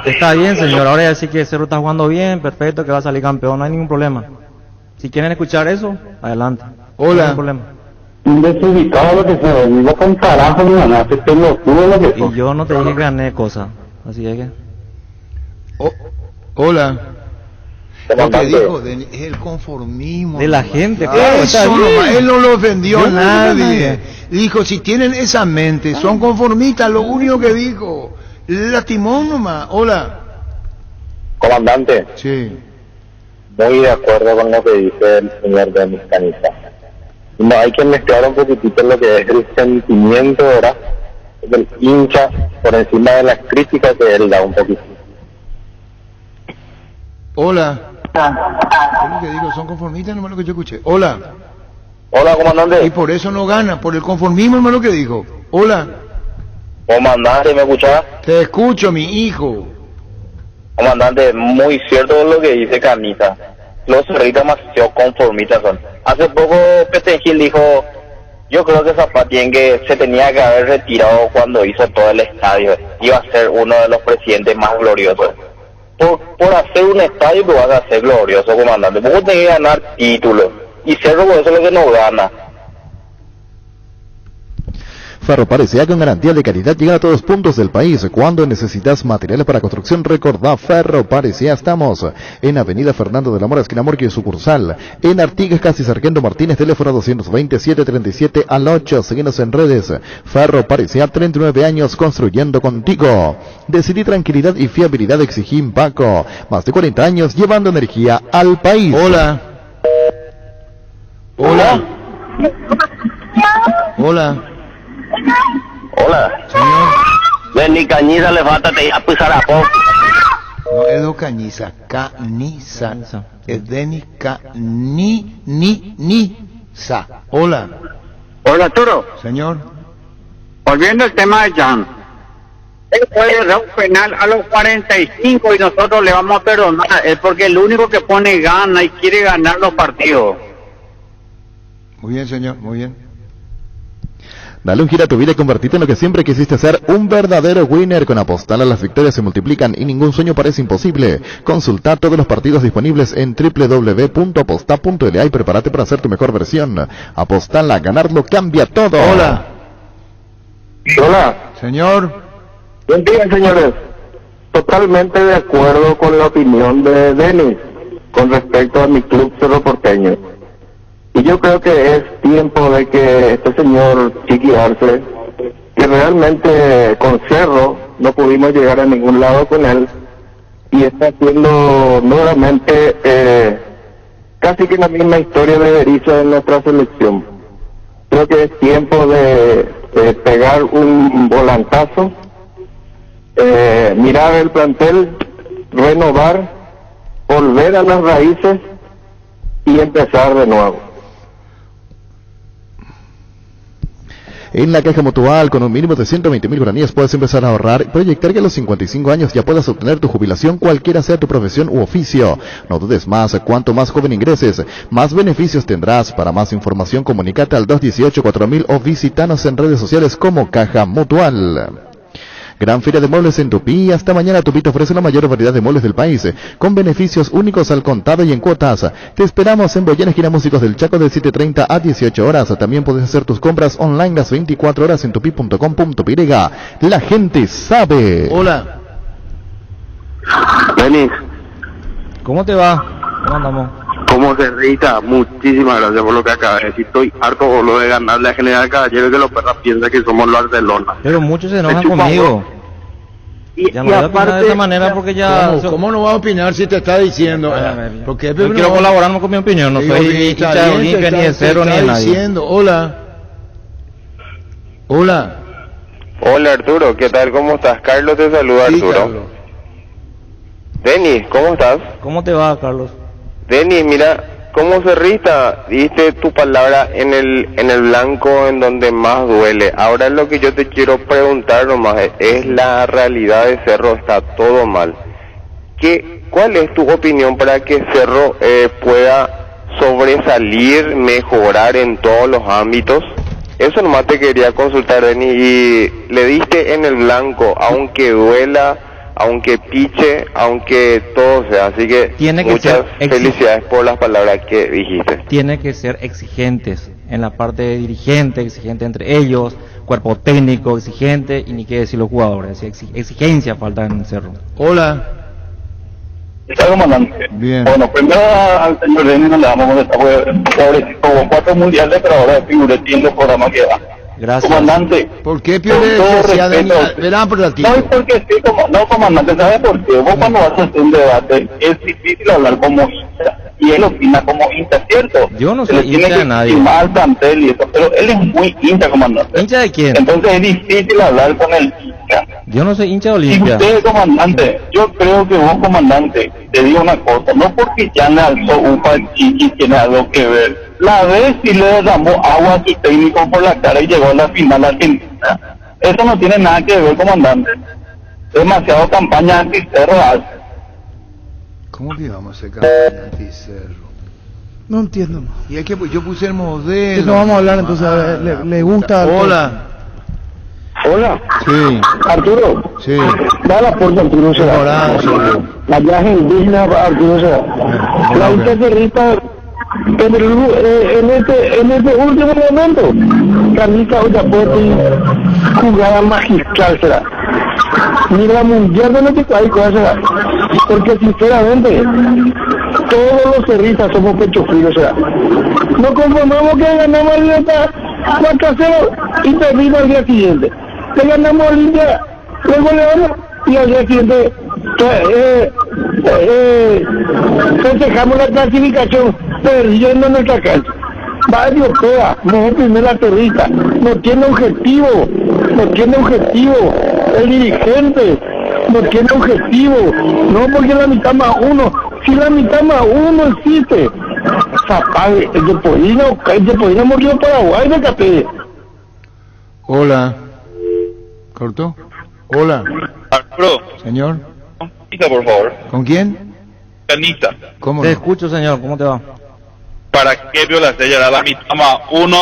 Está bien, señor. Ahora ya sí que Cerro está jugando bien, perfecto, que va a salir campeón, no hay ningún problema. Si quieren escuchar eso, adelante. Hola. No hay problema. Un desubicado lo que se digo con carajo, no ganaste, te lo juro lo que Y yo no te dije que gané cosas, así es que... Hola. Lo que dijo es el conformismo de la gente, claro, está bien. Él no lo ofendió a nadie. Nadie. Dijo, si tienen esa mente, son conformistas, lo único que dijo. Lastimó nomás. Hola. Comandante. Sí. Muy de acuerdo con lo que dice el señor Denis Canita. No hay que mezclar un poquitito lo que es el sentimiento, ¿verdad?, del hincha por encima de las críticas que él da un poquito. Hola. Es lo que digo, son conformistas, nomás lo que yo escuché. Hola. Hola, comandante. Y por eso no gana, por el conformismo, nomás lo que dijo. Hola. Comandante, ¿me escuchás? Te escucho, mi hijo. Comandante, muy cierto lo que dice Canita. Los cerritos demasiado conformistas son. Hace poco Pete Gil dijo, yo creo que Zapatien que se tenía que haber retirado cuando hizo todo el estadio. Iba a ser uno de los presidentes más gloriosos. Por hacer un estadio que vas a hacer glorioso, comandante. Vos tenés que ganar títulos. Y Cerro por eso es lo que no gana. Ferroparecía con garantía de calidad llega a todos puntos del país. Cuando necesitas materiales para construcción, recordá Ferroparecía. Estamos en Avenida Fernando de la Mora, esquina Morquio y sucursal. En Artigas, casi Sargento Martínez, teléfono 227-37 al 8. Síguenos en redes. Ferroparecía, 39 años construyendo contigo. Decidí tranquilidad y fiabilidad, exigí Paco. Más de 40 años llevando energía al país. Hola. Hola. Hola. Hola. Señor. Denis Cañiza le falta te a pisar a poco. No, es do Cañiza. Caniza. Es Denis Niza. Hola. Hola, Arturo. Señor. Volviendo al tema de Jan. Él puede dar un penal a los 45 y nosotros le vamos a perdonar. Es porque el único que pone gana y quiere ganar los partidos. Muy bien, señor. Muy bien. Dale un giro a tu vida y convertirte en lo que siempre quisiste ser, un verdadero winner. Con Apostal las victorias se multiplican y ningún sueño parece imposible. Consulta todos los partidos disponibles en www.apostal.la y prepárate para hacer tu mejor versión. Apostal, a ganarlo cambia todo. Hola. Hola. Señor. Buen día, señores. Totalmente de acuerdo con la opinión de Denis con respecto a mi club Cerro Porteño. Y yo creo que es tiempo de que este señor Chiqui Arce, que realmente con Cerro no pudimos llegar a ningún lado con él, y está haciendo nuevamente casi que la misma historia de Berizzo en nuestra selección. Creo que es tiempo de pegar un volantazo, mirar el plantel, renovar, volver a las raíces y empezar de nuevo. En la Caja Mutual, con un mínimo de 120.000 guaraníes, puedes empezar a ahorrar y proyectar que a los 55 años ya puedas obtener tu jubilación, cualquiera sea tu profesión u oficio. No dudes más, cuanto más joven ingreses, más beneficios tendrás. Para más información, comunícate al 218-4000 o visítanos en redes sociales como Caja Mutual. Gran Feria de Muebles en Tupí. Hasta mañana Tupí te ofrece la mayor variedad de muebles del país, con beneficios únicos al contado y en cuotas. Te esperamos en Boyana, esquina Músicos del Chaco, de 7:30 a 18 horas. También puedes hacer tus compras online las 24 horas en tupi.com.py. La gente sabe. Hola. Denis. ¿Cómo te va? ¿Cómo andamos? ¿Cómo se rita? Muchísimas gracias por lo que acabas de decir. Estoy harto por lo de ganarle a General Caballero, que los perros piensan que somos los Barcelona. Pero muchos se enojan conmigo. Ya no voy a opinar de esa manera porque ya... ¿Cómo no vas a opinar si te está diciendo? Porque yo quiero colaborar con mi opinión, no soy hincha de Olimpia, ni de Cero, ni de nadie. Diciendo, hola. Hola. Hola Arturo, ¿qué tal? ¿Cómo estás? Carlos te saluda, Arturo. Carlos. Denis, ¿cómo estás? ¿Cómo te va, Carlos? Denis, mira, como cerrista, diste tu palabra en el blanco en donde más duele. Ahora lo que yo te quiero preguntar nomás es la realidad de Cerro, está todo mal. ¿Cuál es tu opinión para que Cerro pueda sobresalir, mejorar en todos los ámbitos? Eso nomás te quería consultar, Denis, y le diste en el blanco, aunque duela, aunque piche, aunque todo sea, así que muchas felicidades por las palabras que dijiste. Tiene que ser exigentes en la parte de dirigente, exigente entre ellos, cuerpo técnico exigente, y ni qué decir los jugadores, exigencia falta en el Cerro. Hola. ¿Está comandante? Bien. Bueno, primero al señor Denis no le damos a contestar, porque hubo 4 mundiales, pero ahora figuré en los programas que da. Gracias. Comandante. ¿Por qué pierde verán por ti? No es porque sí, comandante, ¿sabe por qué? Vos cuando vas a hacer un debate es difícil hablar como hincha, y él opina como hincha, ¿cierto? Yo no soy hincha de nadie. Al plantel y eso, pero él es muy hincha, comandante. ¿Hincha de quién? Entonces es difícil hablar con el hincha. Yo no soy hincha de Olimpia. Y usted, comandante, yo creo que vos, comandante, te digo una cosa, no porque ya le alzó un Chiqui tiene algo que ver. La vez sí le derramó agua a su técnico por la cara y llegó a la final argentina. Eso no tiene nada que ver, comandante. Demasiado campaña anti-Cerro hace. ¿Cómo que vamos a hacer campaña anti-Cerro? No entiendo. Y es que yo puse el modelo. No vamos a hablar entonces, a ver, le gusta. Hola. Hola. Sí. Arturo. Sí. Dale por Arturo será. La viaje indígena Arturo será. La hincha cerrita en este último momento. Carnica Oyapote, jugada magistral será. Ni la mundial de nuestro país será. Porque sinceramente, todos los cerristas somos pecho frío será. No conformamos que ganamos a Libertad 4-0 y perdimos al día siguiente. Le ganamos a Olimpia, luego le vamos y al día siguiente festejamos la clasificación perdiendo en nuestra cancha. Varios pega, no es primera terrorista, no tiene objetivo, el dirigente no tiene objetivo, no porque la mitad más uno, si la mitad más uno existe, zapague, el de Podina murió en Paraguay de Capé. Hola. ¿Cortó? Hola. Arturo. Señor. Canita, por favor. ¿Con quién? Canita. ¿Cómo Te no? escucho, señor, ¿cómo te va? ¿Para qué violaste ya la mitad más uno?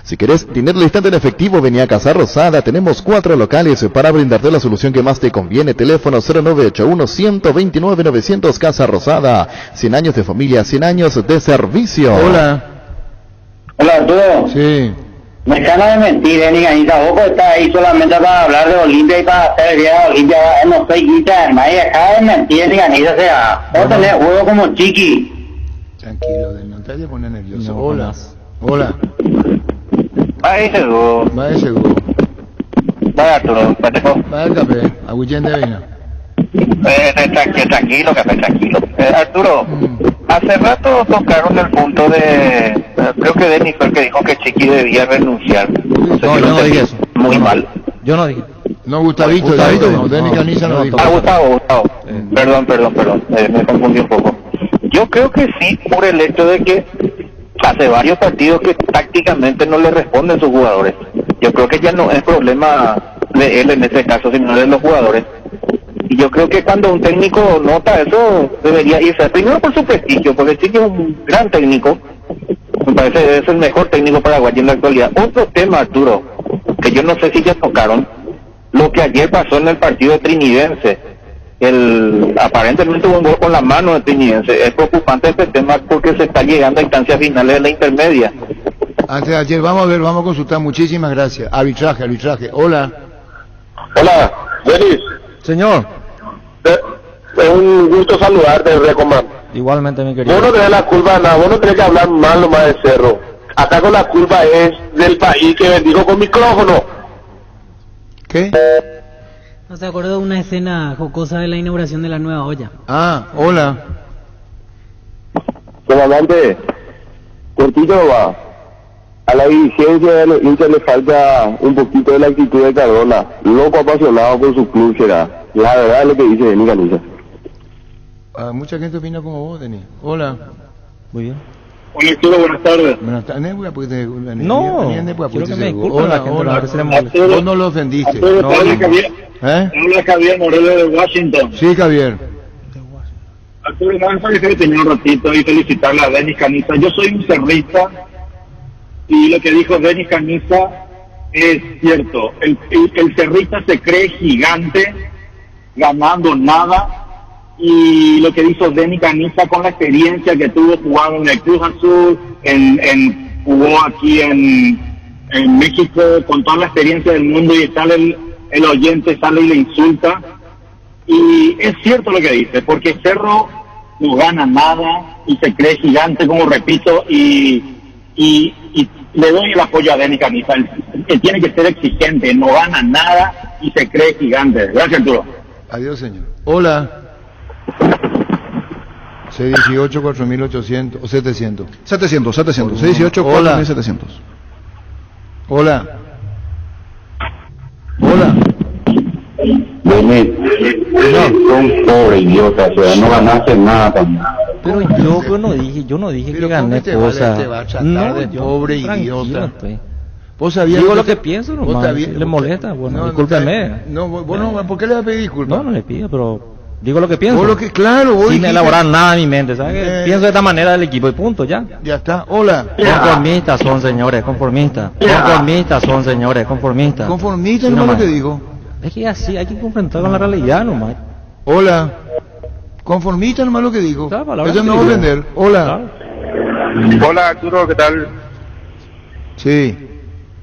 Si querés dinero al instante en efectivo, vení a Casa Rosada. Tenemos 4 locales para brindarte la solución que más te conviene. Teléfono 0981-129-900 Casa Rosada. 100 años de familia, 100 años de servicio. Hola. Hola Arturo. Sí. Me cana de mentir, ni Ganita, vos estás ahí solamente para hablar de Olimpia y para hacer el día de Olimpia, no soy hincha de nadie, acá de mentir, ni Ganita, o sea, vos tenés juego como Chiqui. Tranquilo, no te vayas a poner nervioso. No, Hola. jamás. Hola. Va ese juego. Va ese seguro. Va Arturo, Va el café. Agüillén de avena. Tranquilo, café, tranquilo. Arturo, hace rato tocaron el punto de... creo que Denis fue el que dijo que Chiqui debía renunciar. No, yo no dije eso. Muy mal. Yo no dije. No, Gustavito, no, Denis Caniza no dijo. Gustavo. Perdón, me confundí un poco. Yo creo que sí, por el hecho de que hace varios partidos que tácticamente no le responden sus jugadores. Yo creo que ya no es problema de él en este caso, sino de los jugadores. Y yo creo que cuando un técnico nota eso, debería irse. Primero por su prestigio, porque Chiqui es un gran técnico. Me parece que es el mejor técnico paraguayo en la actualidad. Otro tema, Arturo. que yo no sé si ya tocaron lo que ayer pasó en el partido trinidense. Aparentemente hubo un gol con la mano de trinidense. Es preocupante este tema porque se está llegando a instancias finales de la intermedia. Antes de ayer, vamos a ver, vamos a consultar. Muchísimas gracias. Arbitraje. Hola. Hola, Denis. Señor. Es un gusto saludarte, Recomán. Igualmente, mi querido. Vos no tenés la culpa de nada, vos no tenés que hablar mal nomás de Cerro. Acá con la culpa es del país que bendigo con micrófono. ¿Qué? No se acuerdo de una escena jocosa de la inauguración de la nueva olla. Ah, hola. Comandante, cortito va. A la dirigencia de los hinchas le falta un poquito de la actitud de Cardona. Loco apasionado por su club será. La verdad es lo que dice Denis Canilla. Mucha gente opina como vos, Denis. Hola. Muy bien. Hola, Arturo, buenas tardes. Buenas tardes. No, quiero que me disculpen la gente, a ver si le molesta. Vos no lo ofendiste. Arturo, habla Javier Morelos de Washington. Sí, Javier. Arturo, nada más que tener un ratito y felicitarle a Denis Caniza. Yo soy un cerrista y lo que dijo Denis Caniza es cierto. El cerrista se cree gigante, ganando nada. Y lo que hizo Denis Caniza con la experiencia que tuvo jugando en el Cruz Azul, jugó aquí en México, con toda la experiencia del mundo, y sale el oyente, sale y le insulta. Y es cierto lo que dice, porque Cerro no gana nada y se cree gigante, como repito, y le doy el apoyo a Denis Caniza, que tiene que ser exigente, no gana nada y se cree gigante. Gracias, Arturo. Adiós, señor. Hola. 618 4800 o 700. 700. 618 4700. Hola. Denis, son pobre idiota, o sea, no ganaste nada también. Pero yo no dije que gané cosas. No, pobre idiota. Vos sabías digo lo que pienso, nomás. Si le molesta, bueno, discúlpeme. ¿Por qué le vas a pedir disculpas? No le pido, pero digo lo que pienso. Sin elaborar nada en mi mente, ¿sabes? Pienso de esta manera del equipo y punto, ya. Ya está. Hola. Conformistas son, señores, conformistas. Conformistas son, señores, conformistas. Conformistas, no es lo que digo. Es que así hay que confrontar con la realidad, nomás. Hola. Conformistas, nomás lo que digo. Eso no va a ofender. Hola. Hola, Arturo, ¿qué tal? Sí.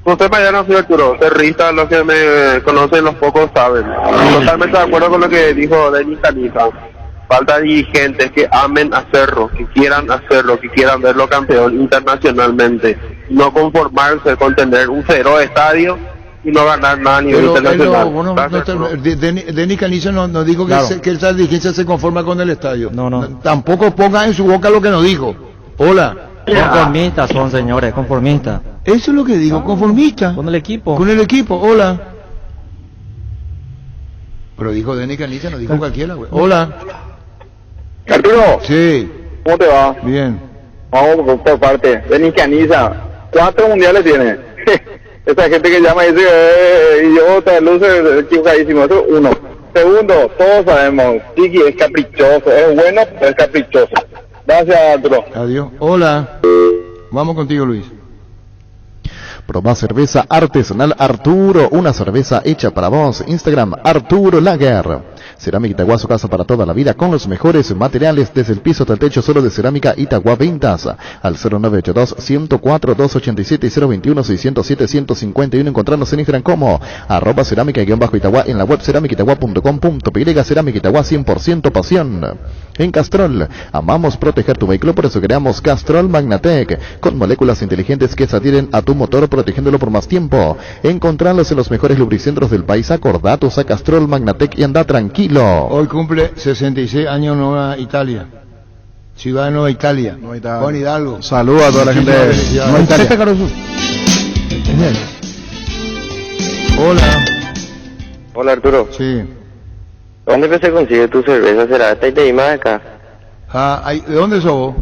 Usted mañana soy Arturo, cerrista, los que me conocen, los pocos saben. Totalmente de acuerdo con lo que dijo Denis Caniza. Falta dirigentes que amen a Cerro, que quieran hacerlo, que quieran verlo campeón internacionalmente. No conformarse con tener un cero de estadio y no ganar nada a nivel internacional. Denis Caniza no dijo que esa dirigencia se conforma con el estadio. No. Tampoco ponga en su boca lo que nos dijo. Hola. Conformistas son, señores, conformistas. Eso es lo que digo, conformistas. Con el equipo. Hola. Pero dijo Denis Caniza, no dijo cualquiera, güey. Hola. Arturo. Sí. ¿Cómo te va? Bien. Vamos por parte. Denis Caniza, ¿cuántos mundiales tiene? Esa gente que llama y dice, idiota, luce, equivocadísimo. Eso uno. Segundo, todos sabemos, Tiki es caprichoso, es bueno, pero es caprichoso. Gracias, Arturo. Adiós. Hola. Vamos contigo, Luis. Proba cerveza artesanal Arturo, una cerveza hecha para vos. Instagram Arturo Lager. Cerámica Itagua, su casa para toda la vida con los mejores materiales desde el piso hasta el techo, solo de Cerámica Itagua. Ventas al 0982 104 287 y 021 607 151. Encontrarnos en Instagram como @cerámica_Itagua, en la web cerámicaitagua.com.py. Cerámica Itagua, 100% pasión. En Castrol, amamos proteger tu vehículo, por eso creamos Castrol Magnatec, con moléculas inteligentes que se adhieren a tu motor, protegiéndolo por más tiempo. Encontrarlos en los mejores lubricentros del país. Acordatos a Castrol Magnatec y anda tranquilo. Hoy cumple 66 años Nueva Italia. Ciudad de Nueva Italia. Juan Hidalgo. Saludos a toda la gente de Nueva Italia. Hola. Hola, Arturo. Sí. ¿Dónde se consigue tu cerveza? ¿Será esta y te más acá? ¿De dónde sos vos?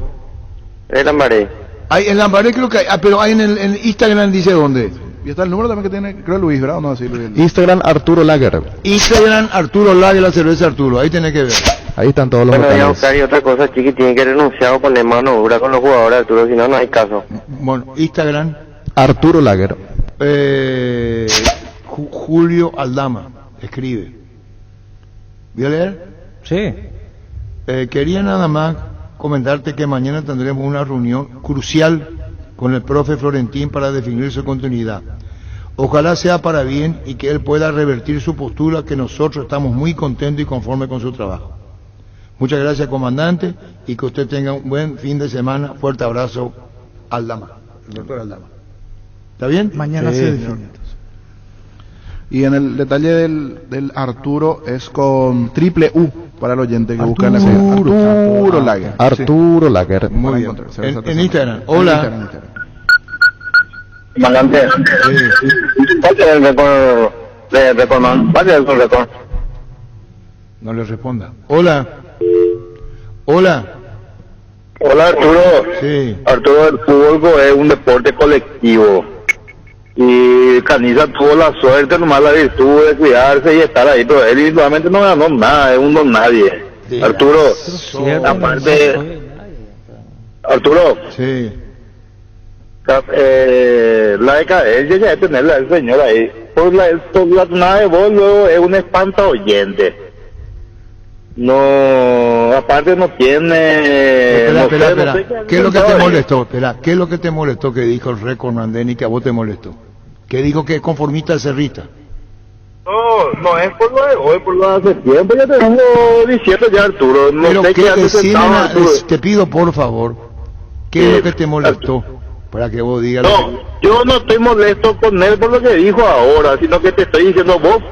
De Lambaré. En Lambaré creo que hay, pero hay en Instagram dice dónde. Y está el número también que tiene, creo Luis, ¿verdad? No, así, Luis. Instagram Arturo Lager. Instagram Arturo Lager, la cerveza Arturo. Ahí tenés que ver. Ahí están todos los Bueno, locales. voy a buscar y otra cosa, Chiqui, tiene que renunciar o poner mano dura con los jugadores, Arturo, si no, no hay caso. Bueno, Instagram Arturo Lager. Julio Aldama escribe. ¿Voy a leer? Sí. Quería nada más comentarte que mañana tendremos una reunión crucial con el profe Florentín para definir su continuidad. Ojalá sea para bien y que él pueda revertir su postura, que nosotros estamos muy contentos y conformes con su trabajo. Muchas gracias, comandante, y que usted tenga un buen fin de semana. Fuerte abrazo, Aldama, el doctor Aldama. ¿Está bien? Mañana se define. Y en el detalle del Arturo es con triple U para el oyente que busca en la Arturo Lager. Arturo Lager. Muy bien. En Instagram. Hola. Comandante, ¿cuál es el récord de Recordman? ¿Cuál es el récord? No le responda. Hola. Hola. Hola, Arturo. Sí. Arturo, el fútbol es un deporte colectivo. Y Caniza tuvo la suerte, nomás la virtud de cuidarse y estar ahí, pero él individualmente no ganó nada, es un don nadie. Sí, Arturo, aparte, Arturo, sí. La decadencia ya de tenerla al señor ahí, por la tonada de voz luego es un espanta oyente. No, aparte no tiene... Espera. ¿Qué es lo que te molestó? Espera, ¿qué es lo que te molestó que dijo el récord Mandeni que a vos te molestó? Que dijo que es conformista el cerrista. No es por lo de hoy, por lo de hace tiempo, ya te vengo diciendo ya, Arturo. No pero sé qué te pido por favor, ¿qué es lo que te molestó? Para que vos digas... No, yo no estoy molesto con él por lo que dijo ahora, sino que te estoy diciendo, vos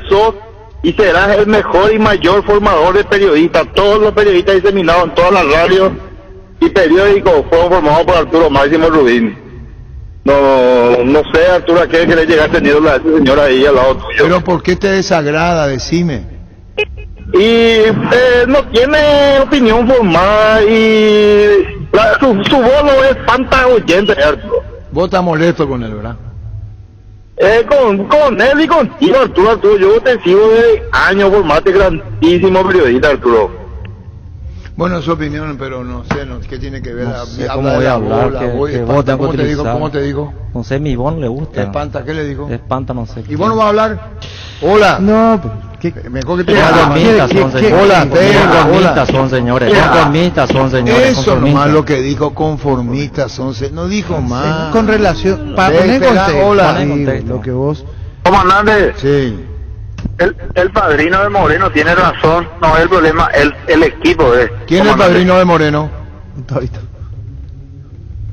sos y serás el mejor y mayor formador de periodistas. Todos los periodistas diseminados en todas las radios y periódicos fueron formados por Arturo Máximo Rubín. No sé, Arturo, ¿a qué le llegaste teniendo a ese señor ahí al lado tuyo? Pero ¿por qué te desagrada? Decime. Y no tiene opinión formada y su voz no es tanta oyente, Arturo. Vos estás molesto con él, ¿verdad? Con él y contigo, Arturo, yo te sigo de años, formaste grandísimo periodista, Arturo. Bueno, su opinión, pero no sé, ¿qué tiene que ver? No sé cómo voy a hablar, ¿Cómo te digo? No sé, mi Ivonne le gusta. Espanta, ¿qué le digo? Espanta, no sé. ¿Y vos no vas a hablar? Hola. No, pues, mejor que te conformistas son, señores. Hola, conformistas son, señores. Conformistas son, señores. Eso nomás lo que dijo, conformistas son, no dijo más. Con relación, para poner en contexto, lo que vos... Comandante. Sí. El padrino de Moreno tiene razón, no es el problema, el equipo es. ¿Quién es el padrino de Moreno? Todito.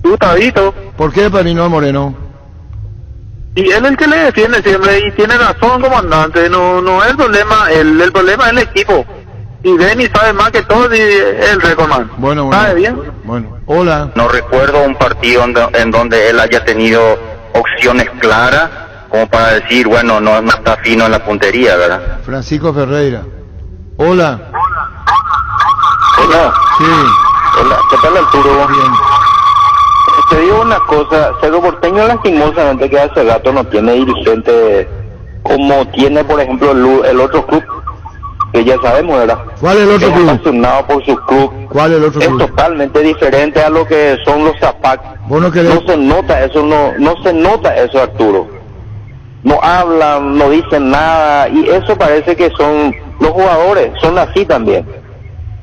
Tú, Tadito. ¿Por qué el padrino de Moreno? Y él es el que le defiende siempre, y tiene razón, comandante, no es el problema, el problema es el equipo. Y Denis sabe más que todo y el Recordman. Bueno. ¿Sabe bien? Bueno, hola. No recuerdo un partido en donde él haya tenido opciones claras, como para decir, bueno, no está fino en la puntería, ¿verdad? Francisco Ferreira. Hola. Hola. Sí. Hola, ¿qué tal, Arturo? Bien. Te digo una cosa, Cerro Porteño lastimosamente que hace rato no tiene dirigente como tiene, por ejemplo, el otro club, que ya sabemos, ¿verdad? ¿Cuál es el otro club? Apasionado por su club. ¿Cuál es el otro club? Es totalmente diferente a lo que son los Zapac. No se nota eso, no se nota eso, Arturo. No hablan, no dicen nada, y eso parece que son los jugadores, son así también.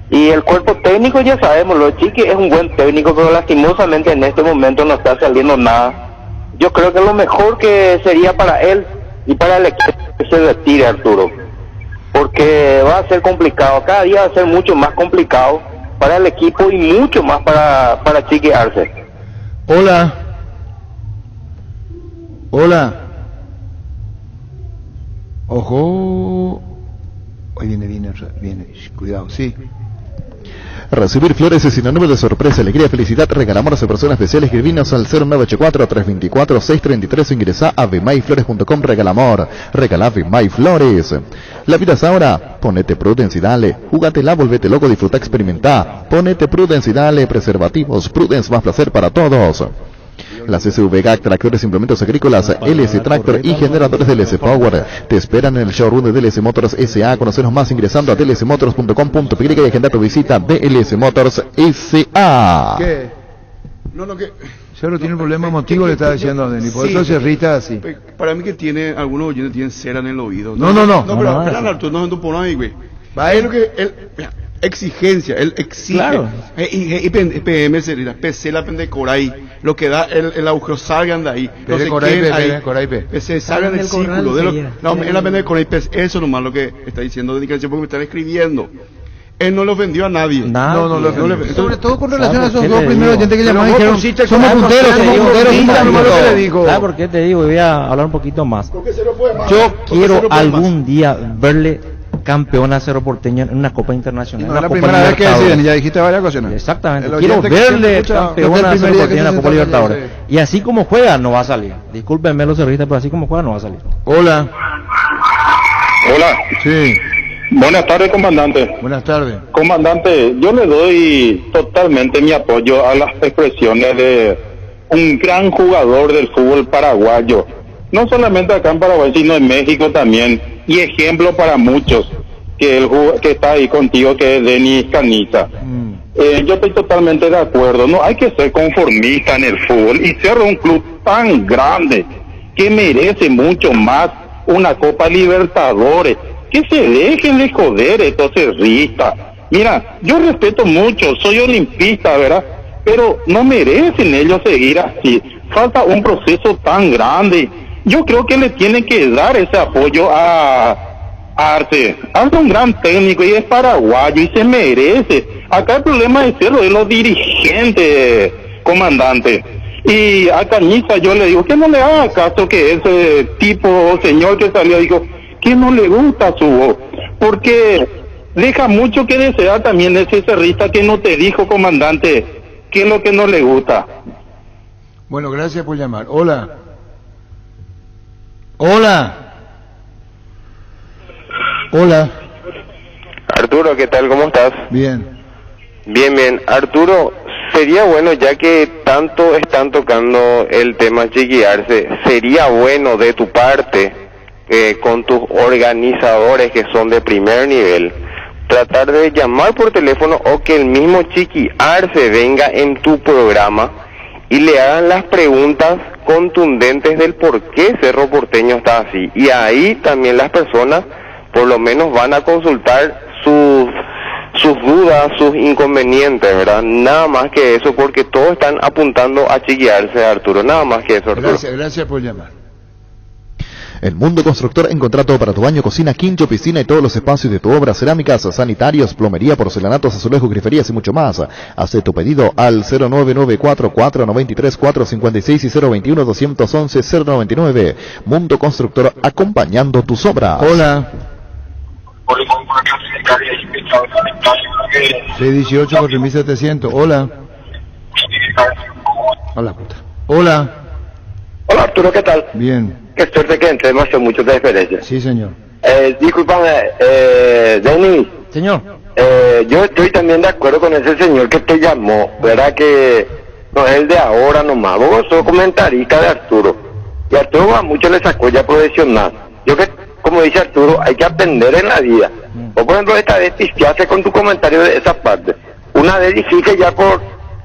Y el cuerpo técnico ya sabemos, lo Chiqui es un buen técnico, pero lastimosamente en este momento no está saliendo nada. Yo creo que lo mejor que sería para él y para el equipo que se retire, Arturo, porque va a ser complicado, cada día va a ser mucho más complicado para el equipo y mucho más para Chiqui Arce. Hola. Ojo. Hoy viene, cuidado, sí. Recibir flores es sinónimo de sorpresa, alegría, felicidad. Regalamos a personas especiales. Escribinos al 0984-324-633 o ingresá a vemaiflores.com. Regalamor, regala Vemay Flores. La vida es ahora, ponete Prudence y dale. Júgatela, volvete loco, disfruta, experimenta. Ponete Prudence y dale, preservativos. Prudence, más placer para todos. Las SVGAC, tractores, implementos agrícolas, LS Tractor y generadores de LS Power te esperan en el showroom de DLS Motors S.A. Conocernos más ingresando a dlsmotors.com.py y agenda tu visita DLS Motors S.A. ¿Qué? No, lo que... Cerro tiene un problema emotivo, le estaba diciendo a Denis, por eso Cerrita así. Para mí que tiene, algunos oyentes tienen cera en el oído. No. No, pero Arturo, no por ahí, güey. Es lo que él... Exigencia, él exige. Claro. Y PM, PC, la pendecoray, lo que da el agujero, salgan de ahí. No se queden ahí. PC, salgan del círculo. No, en la pendecoray, eso nomás lo que está diciendo Denis, porque me están escribiendo. Él no le ofendió a nadie. No le ofendió. Sobre todo con relación a esos dos primeros oyentes que llamaron, dijeron, somos punteros. ¿Sabes por qué te digo? Voy a hablar un poquito más. Yo quiero algún día verle campeón a Cerro Porteño en una Copa Internacional. No es la primera vez que deciden, ya dijiste varias ocasiones. Exactamente. Quiero verle campeón a Cerro Porteño en la Copa Libertadores. Y así como juega, no va a salir. Discúlpenme los cerristas, pero así como juega, no va a salir. Hola. Sí. Buenas tardes, comandante. Buenas tardes. Comandante, yo le doy totalmente mi apoyo a las expresiones de un gran jugador del fútbol paraguayo. No solamente acá en Paraguay, sino en México también. Y ejemplo para muchos, que está ahí contigo, que es Denis Caniza. Yo estoy totalmente de acuerdo. No hay que ser conformista en el fútbol. Y Cerro es un club tan grande que merece mucho más una Copa Libertadores. Que se dejen de joder estos cerristas. Mira, yo respeto mucho, soy olimpista, ¿verdad? Pero no merecen ellos seguir así. Falta un proceso tan grande. Yo creo que le tienen que dar ese apoyo a Arce. Arce es un gran técnico y es paraguayo y se merece. Acá el problema es de los dirigentes, comandante. Y a Cañiza yo le digo que no le haga caso que ese tipo, señor que salió, dijo que no le gusta su voz, porque deja mucho que desear también ese cerrista que no te dijo, comandante, qué es lo que no le gusta. Bueno, gracias por llamar. Hola. Arturo, ¿qué tal? ¿Cómo estás? Bien. Bien. Arturo, sería bueno, ya que tanto están tocando el tema Chiqui Arce, sería bueno de tu parte, con tus organizadores que son de primer nivel, tratar de llamar por teléfono o que el mismo Chiqui Arce venga en tu programa y le hagan las preguntas contundentes del por qué Cerro Porteño está así. Y ahí también las personas por lo menos van a consultar sus dudas, sus inconvenientes, ¿verdad? Nada más que eso, porque todos están apuntando a Chiqui Arce, Arturo. Nada más que eso, Arturo. Gracias por llamar. El Mundo Constructor encontrá todo para tu baño, cocina, quincho, piscina y todos los espacios de tu obra, cerámicas, sanitarios, plomería, porcelanatos, azulejos, griferías y mucho más. Haz tu pedido al 09944934456 y 021-211-099. Mundo Constructor, acompañando tus obras. Hola. 618 por 1700. Hola. Hola, Arturo, ¿qué tal? Bien. Qué suerte que entremos hace mucho de diferencia. Sí, señor. Discúlpame, Denis. Señor. Yo estoy también de acuerdo con ese señor que te llamó, ¿verdad? Que no es el de ahora nomás. Vos sos comentarista de Arturo. Y Arturo a mucho le sacó ya profesional. Yo que, como dice Arturo, hay que aprender en la vida. Vos, por ejemplo, esta vez pisteaste con tu comentario de esa parte. Una vez dijiste ya por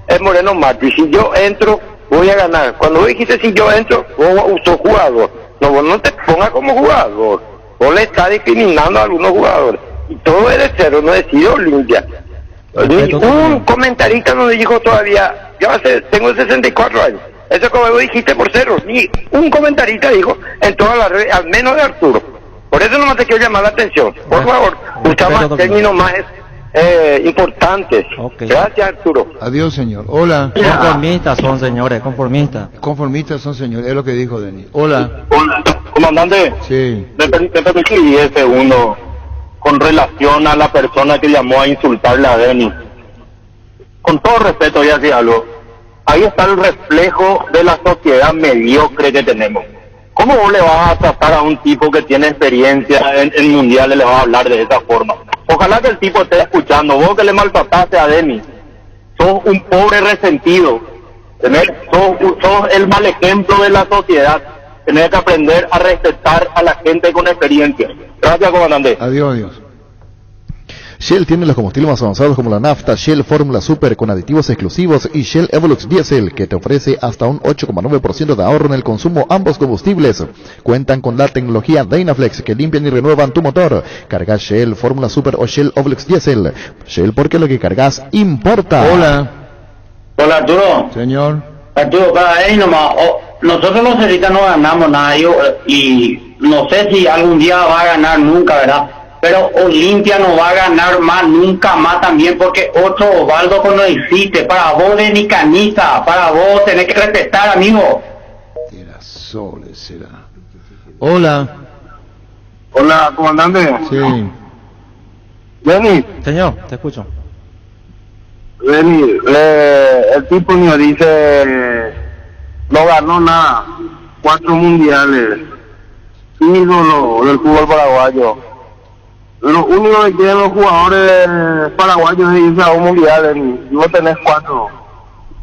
el Moreno Martí, si yo entro, voy a ganar. Cuando vos dijiste si yo entro, vos sos jugador. No, vos no te pongas como jugador. Vos le estás discriminando a algunos jugadores. Y todo es de cero, no es de Olimpia. Un comentarista nos dijo todavía, yo tengo 64 años. Eso como vos dijiste por cero. Ni un comentarista dijo en todas las redes, al menos de Arturo. Por eso nomás te quiero llamar la atención. Por favor, busca más términos más importantes. Gracias, Arturo. Adiós, señor. Hola. Conformistas son, señores, conformistas. Conformistas son, señores, es lo que dijo Denis. Hola. Comandante. Sí. Me permite 10 segundos con relación a la persona que llamó a insultarle a Denis. Con todo respeto, voy a decir algo. Ahí está el reflejo de la sociedad mediocre que tenemos. ¿Cómo vos le vas a tratar a un tipo que tiene experiencia en mundiales, le vas a hablar de esa forma? Ojalá que el tipo esté escuchando. Vos que le maltrataste a Denis, sos un pobre resentido. Sos el mal ejemplo de la sociedad. Tenés que aprender a respetar a la gente con experiencia. Gracias, comandante. Adiós. Shell tiene los combustibles más avanzados como la nafta, Shell Fórmula Super con aditivos exclusivos y Shell Evolux Diesel que te ofrece hasta un 8,9% de ahorro en el consumo. Ambos combustibles cuentan con la tecnología Dynaflex que limpian y renuevan tu motor. Carga Shell Fórmula Super o Shell Evolux Diesel. Shell, porque lo que cargas importa. Hola. Hola, Arturo. Señor. Arturo, para ahí nomás. Nosotros los cerritas no ganamos nada y no sé si algún día va a ganar nunca, ¿verdad? Pero Olimpia no va a ganar más, nunca más también, porque otro Osvaldo no existe. Para vos de ni camisa, para vos tenés que respetar, amigo. Será. Hola. Hola, comandante. Sí. Denis. Señor, te escucho. Denis, el tipo mío dice, no ganó nada, 4 mundiales, ídolo del fútbol paraguayo. Lo único que quieren los jugadores paraguayos es irse a un mundial, y no tenés 4.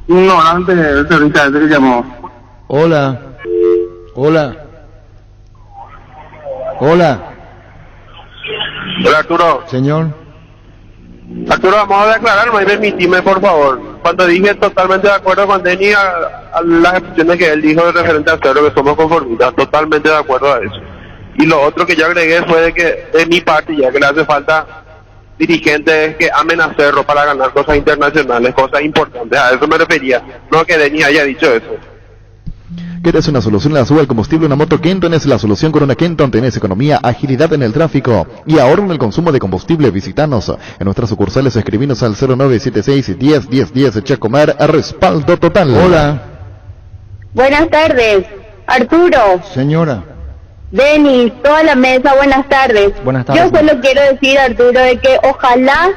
Ignorante el terrorista ese que llamó. Hola. Hola. Hola. Hola, Arturo. Señor. Arturo, vamos a aclararme, permitime por favor. Cuando dije totalmente de acuerdo con Denis a las expresiones que él dijo de referente a Cerro, que somos conformistas, totalmente de acuerdo a eso. Y lo otro que yo agregué fue de que de mi parte, ya que le hace falta dirigentes que amen a Cerro para ganar cosas internacionales, cosas importantes, a eso me refería, no que Denis haya dicho eso. ¿Quieres una solución a la suba del combustible? Una moto Kenton es la solución. Con una Kenton tenés economía, agilidad en el tráfico y ahorro en el consumo de combustible. Visitanos en nuestras sucursales, escribinos al 0976 10 10 10. Chacomer, respaldo total. Hola. Buenas tardes, Arturo. Señora. Denis, toda la mesa, buenas tardes. Buenas tardes. Yo solo quiero decir, Arturo, de que ojalá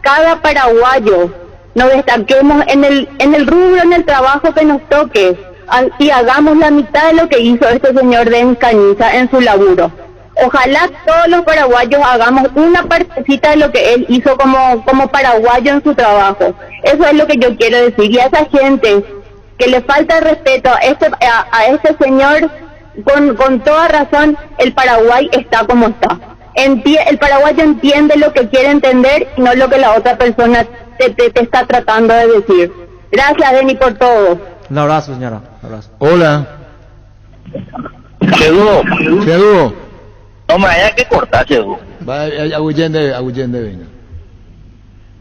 cada paraguayo nos destaquemos en el rubro, en el trabajo que nos toque, y hagamos la mitad de lo que hizo este señor Denis Cañiza en su laburo. Ojalá todos los paraguayos hagamos una partecita de lo que él hizo como paraguayo en su trabajo. Eso es lo que yo quiero decir. Y a esa gente que le falta respeto a este señor, con toda razón, el Paraguay está como está. El paraguayo entiende lo que quiere entender y no lo que la otra persona te está tratando de decir. Gracias, Denis, por todo. Un abrazo, señora. Un abrazo. Hola. Chedudo. Chedudo. No me haya que cortar, Chedudo. Aguyende, venga.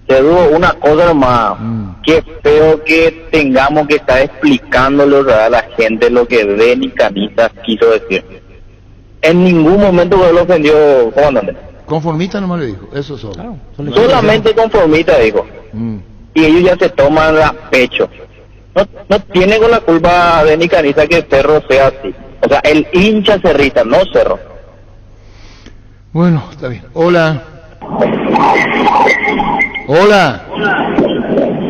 Chedudo, una cosa nomás. Qué feo que tengamos que estar explicándole a la gente lo que Denis Cañiza quiso decir. En ningún momento lo ofendió, comandante. Conformista nomás le dijo, eso solo. Claro, solamente conformista dijo. Y ellos ya se toman a pecho. No tiene con la culpa Denis Cañiza que Cerro sea así. O sea, el hincha cerrita, no Cerro. Bueno, está bien. Hola. Hola.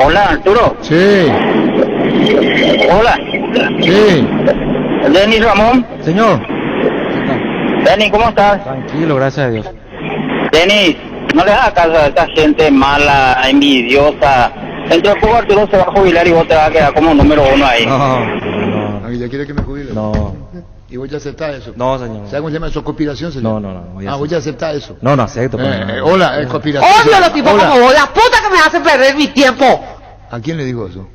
Hola, Arturo. Sí. Hola. Sí. Denis Ramón. Señor. Denis, ¿cómo estás? Tranquilo, gracias a Dios. Denis, no le hagas caso a esta gente mala, envidiosa. Dentro de poco Arturo se va a jubilar y vos te vas a quedar como número 1 ahí. No. ¿Ya quiere que me jubile? No. ¿Y vos ya aceptás eso? No, señor. ¿Sabes cómo se llama eso? ¿Conspiración, señor? No. Vos ya aceptás eso. No acepto. Hola, es conspiración. Odio los tipos como vos, la puta que me hacen perder mi tiempo. ¿A quién le digo eso?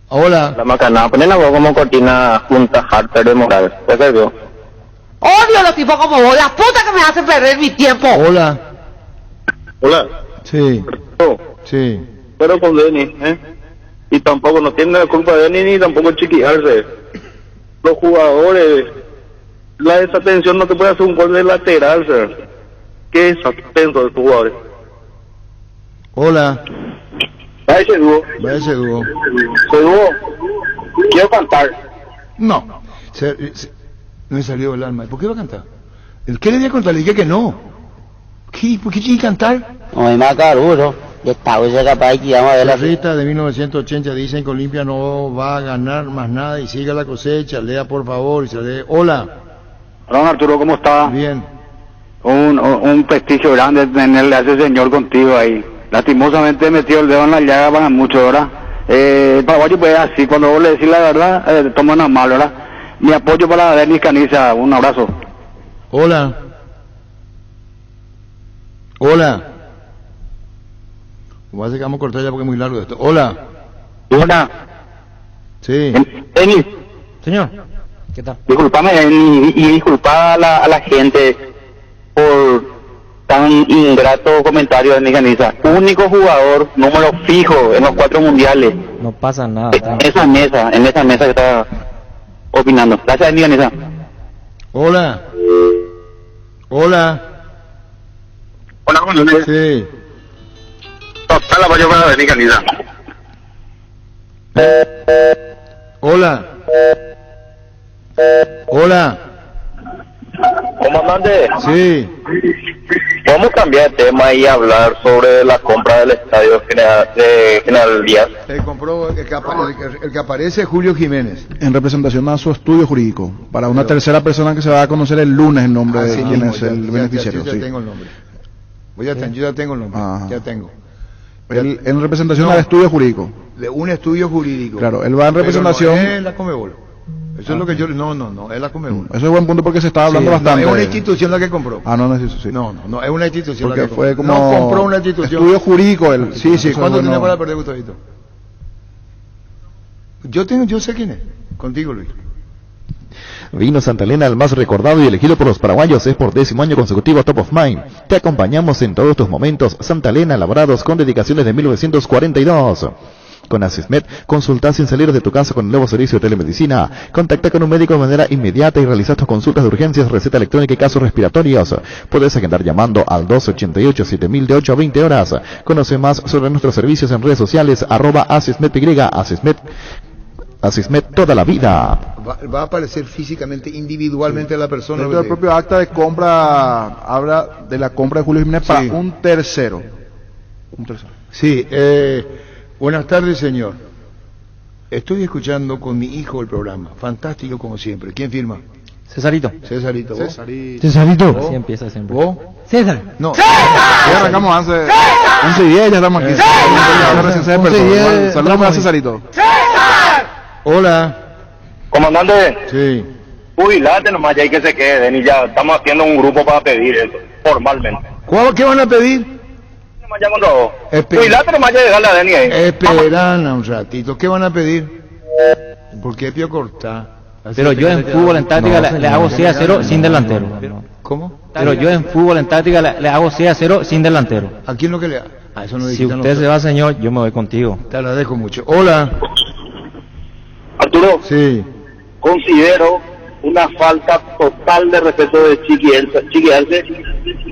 Hola. La Macanada, ponen la voz como cortina junta Harper de Morales. ¿Te sirvió? Odio los tipos como vos, la puta que me hacen perder mi tiempo. Hola. Hola. Sí. Sí. Pero con Denis, y tampoco no tiene la culpa de Denis ni tampoco chiquillarse. Los jugadores, la desatención no te puede hacer un gol de lateral, sir. ¿Qué es atento de tus jugadores? Hola. Vaya dúo. Quiero cantar. No. No me salió el alma. ¿Por qué va a cantar? ¿Qué le di a contar? Le dije que no. ¿Por qué tiene que cantar? No me mata duro. Esta vez es capaz que vamos a ver la Rita de 1980 dicen que Olimpia no va a ganar más nada y siga la cosecha. Lea por favor y se lee. Hola. Hola Arturo, ¿cómo está? Bien. Un prestigio grande tenerle a ese señor contigo ahí. Lastimosamente metió el dedo en la llaga para mucho, ¿verdad? El paraguayo pues así, cuando vos le decís la verdad, toman a mal, ¿verdad? Mi apoyo para Denis Cañiza, un abrazo. Hola. Hola. Como hace que vamos a cortar ya porque es muy largo esto. Hola. Hola. Sí. Denis. Señor, ¿qué tal? Disculpame, y disculpa a la gente por tan ingrato comentario de mi Caniza. Único jugador, número fijo en los 4 mundiales. No pasa nada. En esa mesa que está opinando. Gracias, mi Caniza. Hola. Hola. Hola, buenos días. Sí. Total la mayor para de mi Caniza. Hola. Hola. Comandante, Sí. vamos a cambiar de tema y hablar sobre la compra del estadio General Díaz. El que aparece es Julio Jiménez. En representación a su estudio jurídico, para una tercera persona que se va a conocer el lunes el nombre de quién es el beneficiario. Ya Sí. tengo el nombre. Yo ya tengo el nombre. Ajá. Ya tengo. Él, en representación al estudio jurídico. De un estudio jurídico. Claro, él va en representación. Pero no es la Comebol. Eso es lo que yo. No, es la Comebol. Eso es buen punto porque se está hablando Sí, bastante. No, es una institución la que compró. No es eso, sí. No, es una institución Porque la que fue compró. como. No, compró una institución. Estudio jurídico él. Sí, Eso es ¿cuánto bueno. tiene para perder, Gustavito? Yo sé quién es. Contigo, Luis. Vino Santa Elena, el más recordado y elegido por los paraguayos, es por 10º año consecutivo Top of Mind. Te acompañamos en todos tus momentos. Santa Elena, elaborados con dedicaciones de 1942. Con Asismed, consulta sin salir de tu casa con el nuevo servicio de telemedicina. Contacta con un médico de manera inmediata y realiza tus consultas de urgencias, receta electrónica y casos respiratorios. Puedes agendar llamando al 288-7000 de 8 a 20 horas. Conoce más sobre nuestros servicios en redes sociales, @AsismedY, Asismed toda la vida. Va a aparecer físicamente, individualmente la persona. Dentro del propio acta de compra, habla de la compra de Julio Jiménez para un tercero. Sí, buenas tardes, señor. Estoy escuchando con mi hijo el programa. Fantástico como siempre. ¿Quién firma? Cesarito. Cesarito. ¿Vos? Cesarito. Así empieza siempre. ¿Vos? César. No. Ya arrancamos hace 11:10, ya estamos aquí. Saludamos a Cesarito. Hola. Comandante, Sí. jubilate nomás ya hay que se queden y ya estamos haciendo un grupo para pedir eso, formalmente. ¿Qué van a pedir? Nomás ya cuando hago. Espera. Jubilate nomás ya dejarla a Deni ahí. Esperan un ratito. ¿Qué van a pedir? ¿Por qué Pío Cortá? Pero yo en fútbol en táctica le hago 6-0 sin delantero. ¿Cómo? Pero yo en fútbol en táctica le hago 6-0 sin delantero. ¿A quién lo que le da? Eso no Si usted se va, señor, yo me voy contigo. Te agradezco mucho. Hola. Arturo, Sí. considero una falta total de respeto de Chiqui Arce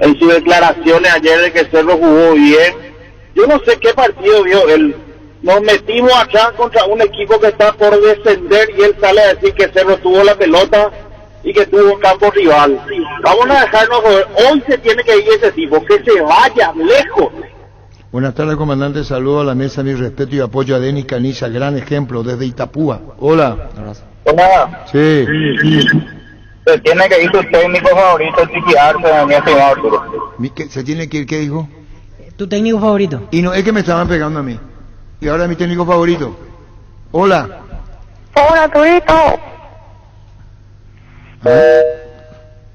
en sus declaraciones ayer de que Cerro jugó bien. Yo no sé qué partido vio él. Nos metimos acá contra un equipo que está por descender y él sale a decir que Cerro tuvo la pelota y que tuvo un campo rival. Vamos a dejarnos joder. Hoy se tiene que ir ese tipo, que se vaya lejos. Buenas tardes, comandante. Saludo a la mesa, mi respeto y apoyo a Denis Caniza, gran ejemplo, desde Itapúa. Hola. Hola. Sí. Se tiene que ir tu técnico favorito, Chiqui Arce, mi estimado Arturo. ¿Se tiene que ir? ¿Qué dijo? ¿Tu técnico favorito? Y no, es que me estaban pegando a mí. Y ahora es mi técnico favorito. Hola. Hola, Turito.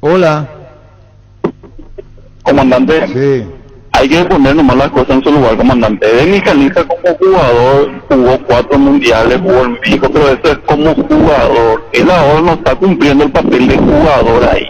Hola. Comandante. Sí. Hay que poner nomás las cosas en su lugar, comandante. Denis Caniza como jugador jugó 4 mundiales, jugó en México, pero eso es como jugador. Él ahora no está cumpliendo el papel de jugador ahí.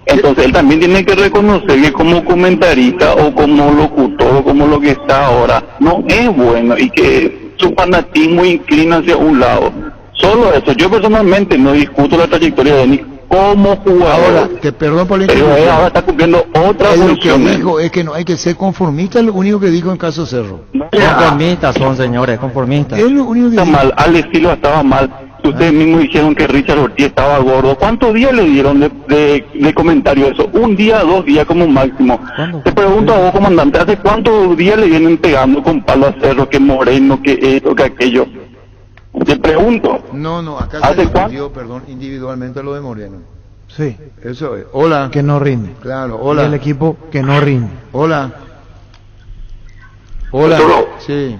Entonces él también tiene que reconocer que como comentarista o como locutor o como lo que está ahora, no es bueno y que su fanatismo inclina hacia un lado. Solo eso. Yo personalmente no discuto la trayectoria de Denis como jugador. Ahora, te perdono por la pero interrupción. él ahora está cumpliendo otra Lo que función. dijo es que no hay que ser conformista, es lo único que dijo en caso Cerro. Conformistas son, señores, conformistas. Es lo único que Está dijo. mal, Alex Silva estaba mal. Ustedes mismos dijeron que Richard Ortiz estaba gordo. ¿Cuántos días le dieron de comentario eso? Un día, 2 días como máximo. Te pregunto a vos, comandante, ¿hace cuántos días le vienen pegando con palo a Cerro, que Moreno, que esto, que aquello? Te pregunto. No, acá se discutió, perdón, individualmente lo de Moreno. Sí. Eso es. Hola. Que no rinde. Claro, hola. Y el equipo que no rinde. Hola. Hola. Arturo. Sí.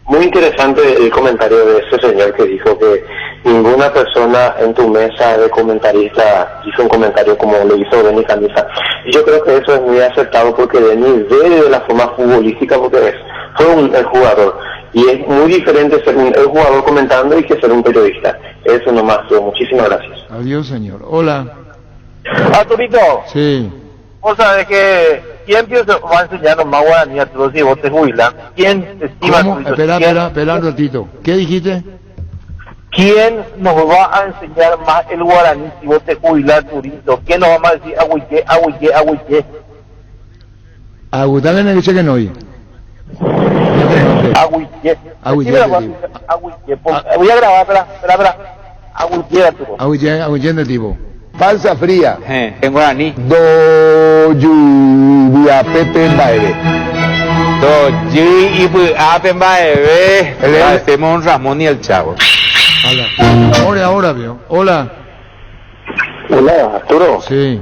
Muy interesante el comentario de ese señor que dijo que ninguna persona en tu mesa de comentarista hizo un comentario como lo hizo Denis Caniza. Y yo creo que eso es muy acertado porque Denis ve de la forma futbolística porque fue el jugador. Y es muy diferente ser el jugador comentando y que ser un periodista. Eso nomás. Muchísimas gracias. Adiós, señor. Hola. Arturito, Sí. vos sabés que ¿quién va a enseñarnos más guaraní, Arturo, si vos te jubilas? ¿Quién te estima? ¿Cómo? Arturito? Espera un ratito. ¿Qué dijiste? ¿Quién nos va a enseñar más el guaraní si vos te jubilas, Arturito? ¿Quién nos va a decir agüique, agüique, agüique? Dale en el que no oí. Agüique. Agüique, Agüique. Voy a grabar, espera. Agüique, Arturo. Agüique de tipo. Balsa fría. En guaraní. Do lluvia pepe baile. Do lluvia pepe baile. Hacemos Ramón y el Chavo. Ahora veo. Hola. Hola, Arturo. Sí.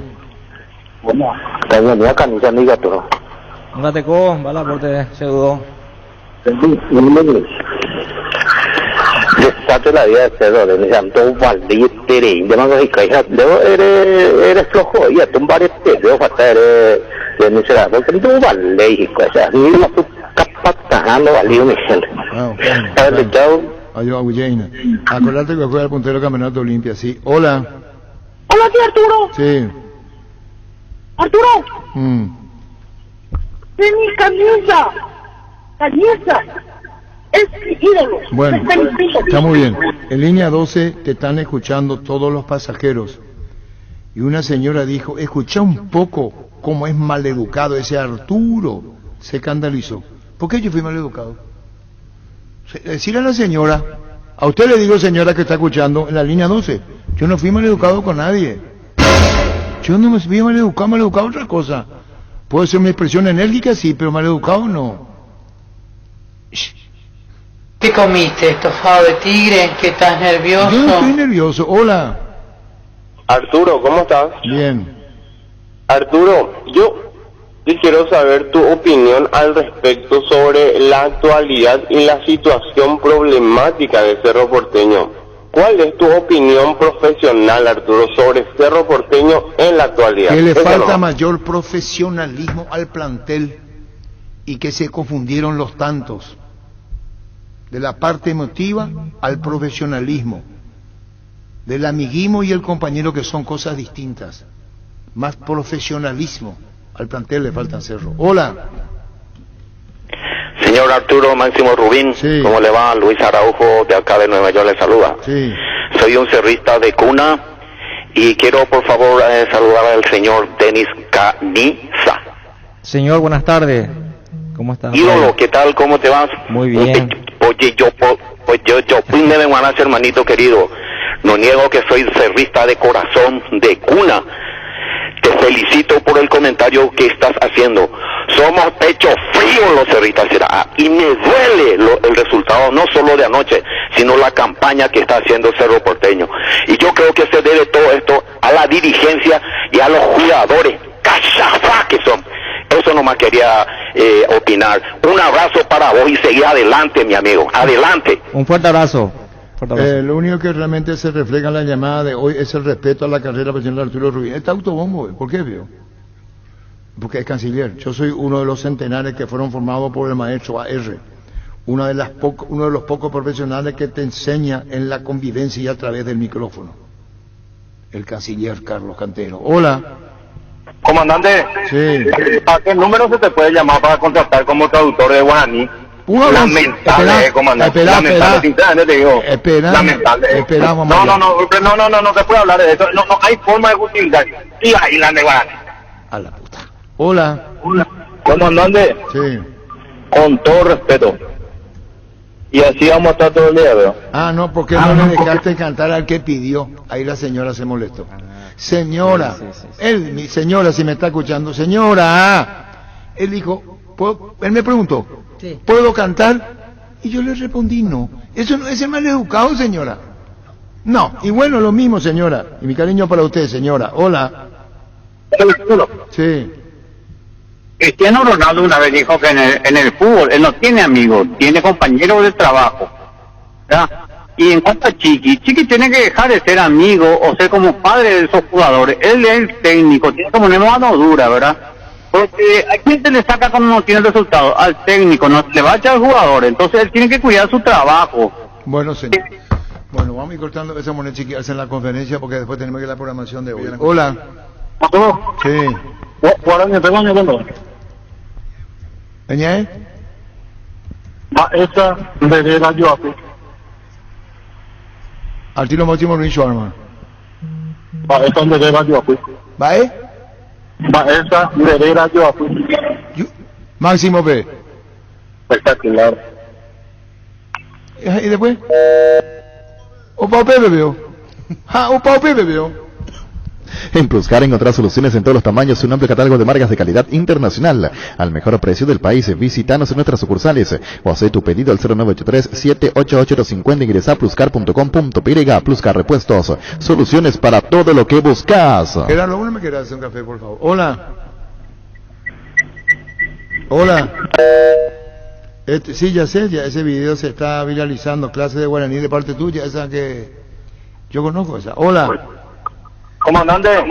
Bueno, también acá ni amiga, Arturo. Andate con, va la porte, seguro. Desate la vida de cerdo, de me llamó valiente, de más que caía, eres flojo, y a tumbar de falta de miserable, porque tú vale, y cosas, ni la tu capatando valió mi gente. Adiós, Agüilleina. Acordate que fue al puntero campeonato Olimpia, sí. Hola. Hola, tío Arturo. Sí. Arturo. De mi camisa. Es mi ídolo. Bueno, está muy bien. En línea 12 te están escuchando todos los pasajeros. Y una señora dijo, escucha un poco cómo es maleducado ese Arturo. Se escandalizó. ¿Por qué yo fui maleducado? Decirle a la señora, a usted le digo, señora que está escuchando en la línea 12, yo no fui maleducado con nadie. Yo no me fui maleducado otra cosa. Puede ser una expresión enérgica, sí, pero maleducado no. ¿Qué comiste? ¿Estofado de tigre? ¿Que estás nervioso? Yo no estoy nervioso. Hola. Arturo, ¿cómo estás? Bien. Arturo, yo quiero saber tu opinión al respecto sobre la actualidad y la situación problemática de Cerro Porteño. ¿Cuál es tu opinión profesional, Arturo, sobre Cerro Porteño en la actualidad? Que le falta mayor profesionalismo al plantel y que se confundieron los tantos. De la parte emotiva al profesionalismo. Del amiguismo y el compañero, que son cosas distintas. Más profesionalismo. Al plantel le falta Cerro. Hola. Señor Arturo Máximo Rubín, sí. ¿Cómo le va? Luis Araujo, de acá de Nueva York, le saluda. Sí. Soy un cerrista de cuna y quiero, por favor, saludar al señor Denis Caniza. Señor, buenas tardes. ¿Cómo estás? Ídolo, ¿qué tal? ¿Cómo te vas? Muy bien. Oye, yo me van a hacer, hermanito querido. No niego que soy cerrista de corazón, de cuna. Te felicito por el comentario que estás haciendo. Somos pecho frío los cerristas, y me duele el resultado, no solo de anoche, sino la campaña que está haciendo Cerro Porteño. Y yo creo que se debe todo esto a la dirigencia y a los jugadores cachafá que son. Eso nomás quería opinar. Un abrazo para vos y seguir adelante, mi amigo. Adelante. Un fuerte abrazo. Lo único que realmente se refleja en la llamada de hoy es el respeto a la carrera profesional de Arturo Rubín. Está autobombo, ¿por qué, veo? Porque es canciller. Yo soy uno de los centenares que fueron formados por el maestro AR. Uno de los pocos profesionales que te enseña en la convivencia y a través del micrófono. El canciller Carlos Cantero. Hola. Comandante, sí. ¿A qué número se te puede llamar para contratar como traductor de guaraní? Lamentable, comandante. Lamentable, sinceramente te digo. Lamentable. No se puede hablar de eso. No hay forma de utilizar. Y ahí la de guaraní. A la puta. Hola. Comandante. Sí. Con todo respeto. Y así vamos a estar todo el día, ¿verdad? No, porque no le dejaste cantar al que pidió. Ahí la señora se molestó. Señora, mi señora, si me está escuchando, señora, él dijo, él me preguntó, ¿puedo cantar? Y yo le respondí, no. Eso no es el mal educado, señora. No, y bueno, lo mismo, señora. Y mi cariño para usted, señora. Hola. Sí. Cristiano Ronaldo una vez dijo que en el fútbol él no tiene amigos, tiene compañeros de trabajo, ¿verdad? Y en cuanto a Chiqui tiene que dejar de ser amigo o ser como padre de esos jugadores. Él es el técnico, tiene que poner mano dura, ¿verdad? Porque ¿a quién se le saca cuando no tiene resultado? Al técnico, no le va a echar al jugador. Entonces él tiene que cuidar su trabajo. Bueno, señor. Bueno, vamos a ir cortando esa moneda Chiqui, hacen la conferencia porque después tenemos que ir a la programación de hoy. Hola. Sí. ¿Eñe? Esa de la yo aquí. Al tiro máximo Luis Schwarman. Esa de la yo aquí. ¿Va esa de la yo aquí. Máximo P. Espectacular. ¿Y después? Opa Pepe veo. Opa Pepe veo. En Pluscar encontrarás soluciones en todos los tamaños y un amplio catálogo de marcas de calidad internacional al mejor precio del país. Visítanos en nuestras sucursales o haz tu pedido al 0983-78850. Ingresa a pluscar.com.py. Pluscar Repuestos, soluciones para todo lo que buscas. Gerardo, ¿uno me quieres hacer un café, por favor? Hola. Hola. Sí, ya sé, ya ese video se está viralizando, clase de guaraní de parte tuya, esa que yo conozco esa. Hola. Comandante, así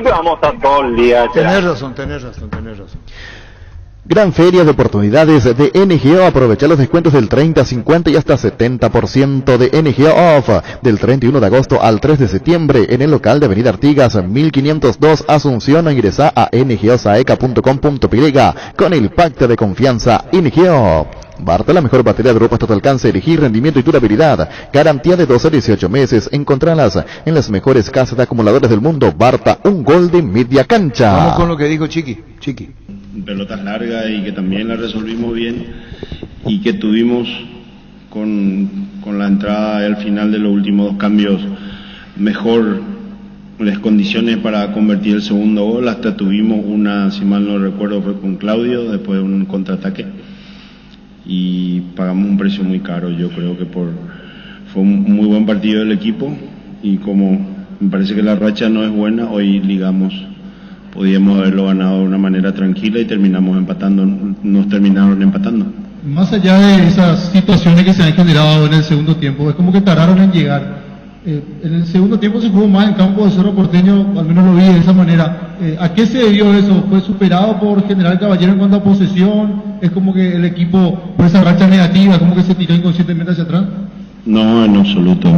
vamos a estar todo el día. Tenés razón. Gran feria de oportunidades de NGO. Aprovecha los descuentos del 30, 50 y hasta 70% de NGO Off del 31 de agosto al 3 de septiembre en el local de Avenida Artigas 1502 Asunción. Ingresa a ngosaeca.com.py con el pacto de confianza NGO. Barta, la mejor batería de ropa hasta tu alcance, elegir rendimiento y durabilidad, garantía de 12 a 18 meses, encontralas en las mejores casas de acumuladores del mundo. Barta, un gol de media cancha. Vamos con lo que dijo Chiqui. Pelotas largas y que también la resolvimos bien y que tuvimos con la entrada al final de los últimos dos cambios mejor las condiciones para convertir el segundo gol. Hasta tuvimos una, si mal no recuerdo, fue con Claudio, después de un contraataque, y pagamos un precio muy caro. Yo creo que fue un muy buen partido del equipo, y como me parece que la racha no es buena, hoy ligamos, podíamos haberlo ganado de una manera tranquila y terminaron empatando. Más allá de esas situaciones que se han generado en el segundo tiempo, es como que tardaron en llegar. En el segundo tiempo se jugó más en campo de Cerro Porteño, al menos lo vi de esa manera. ¿A qué se debió eso? ¿Fue superado por General Caballero en cuanto a posesión? ¿Es como que el equipo, por esa racha negativa, como que se tiró inconscientemente hacia atrás? No, en absoluto.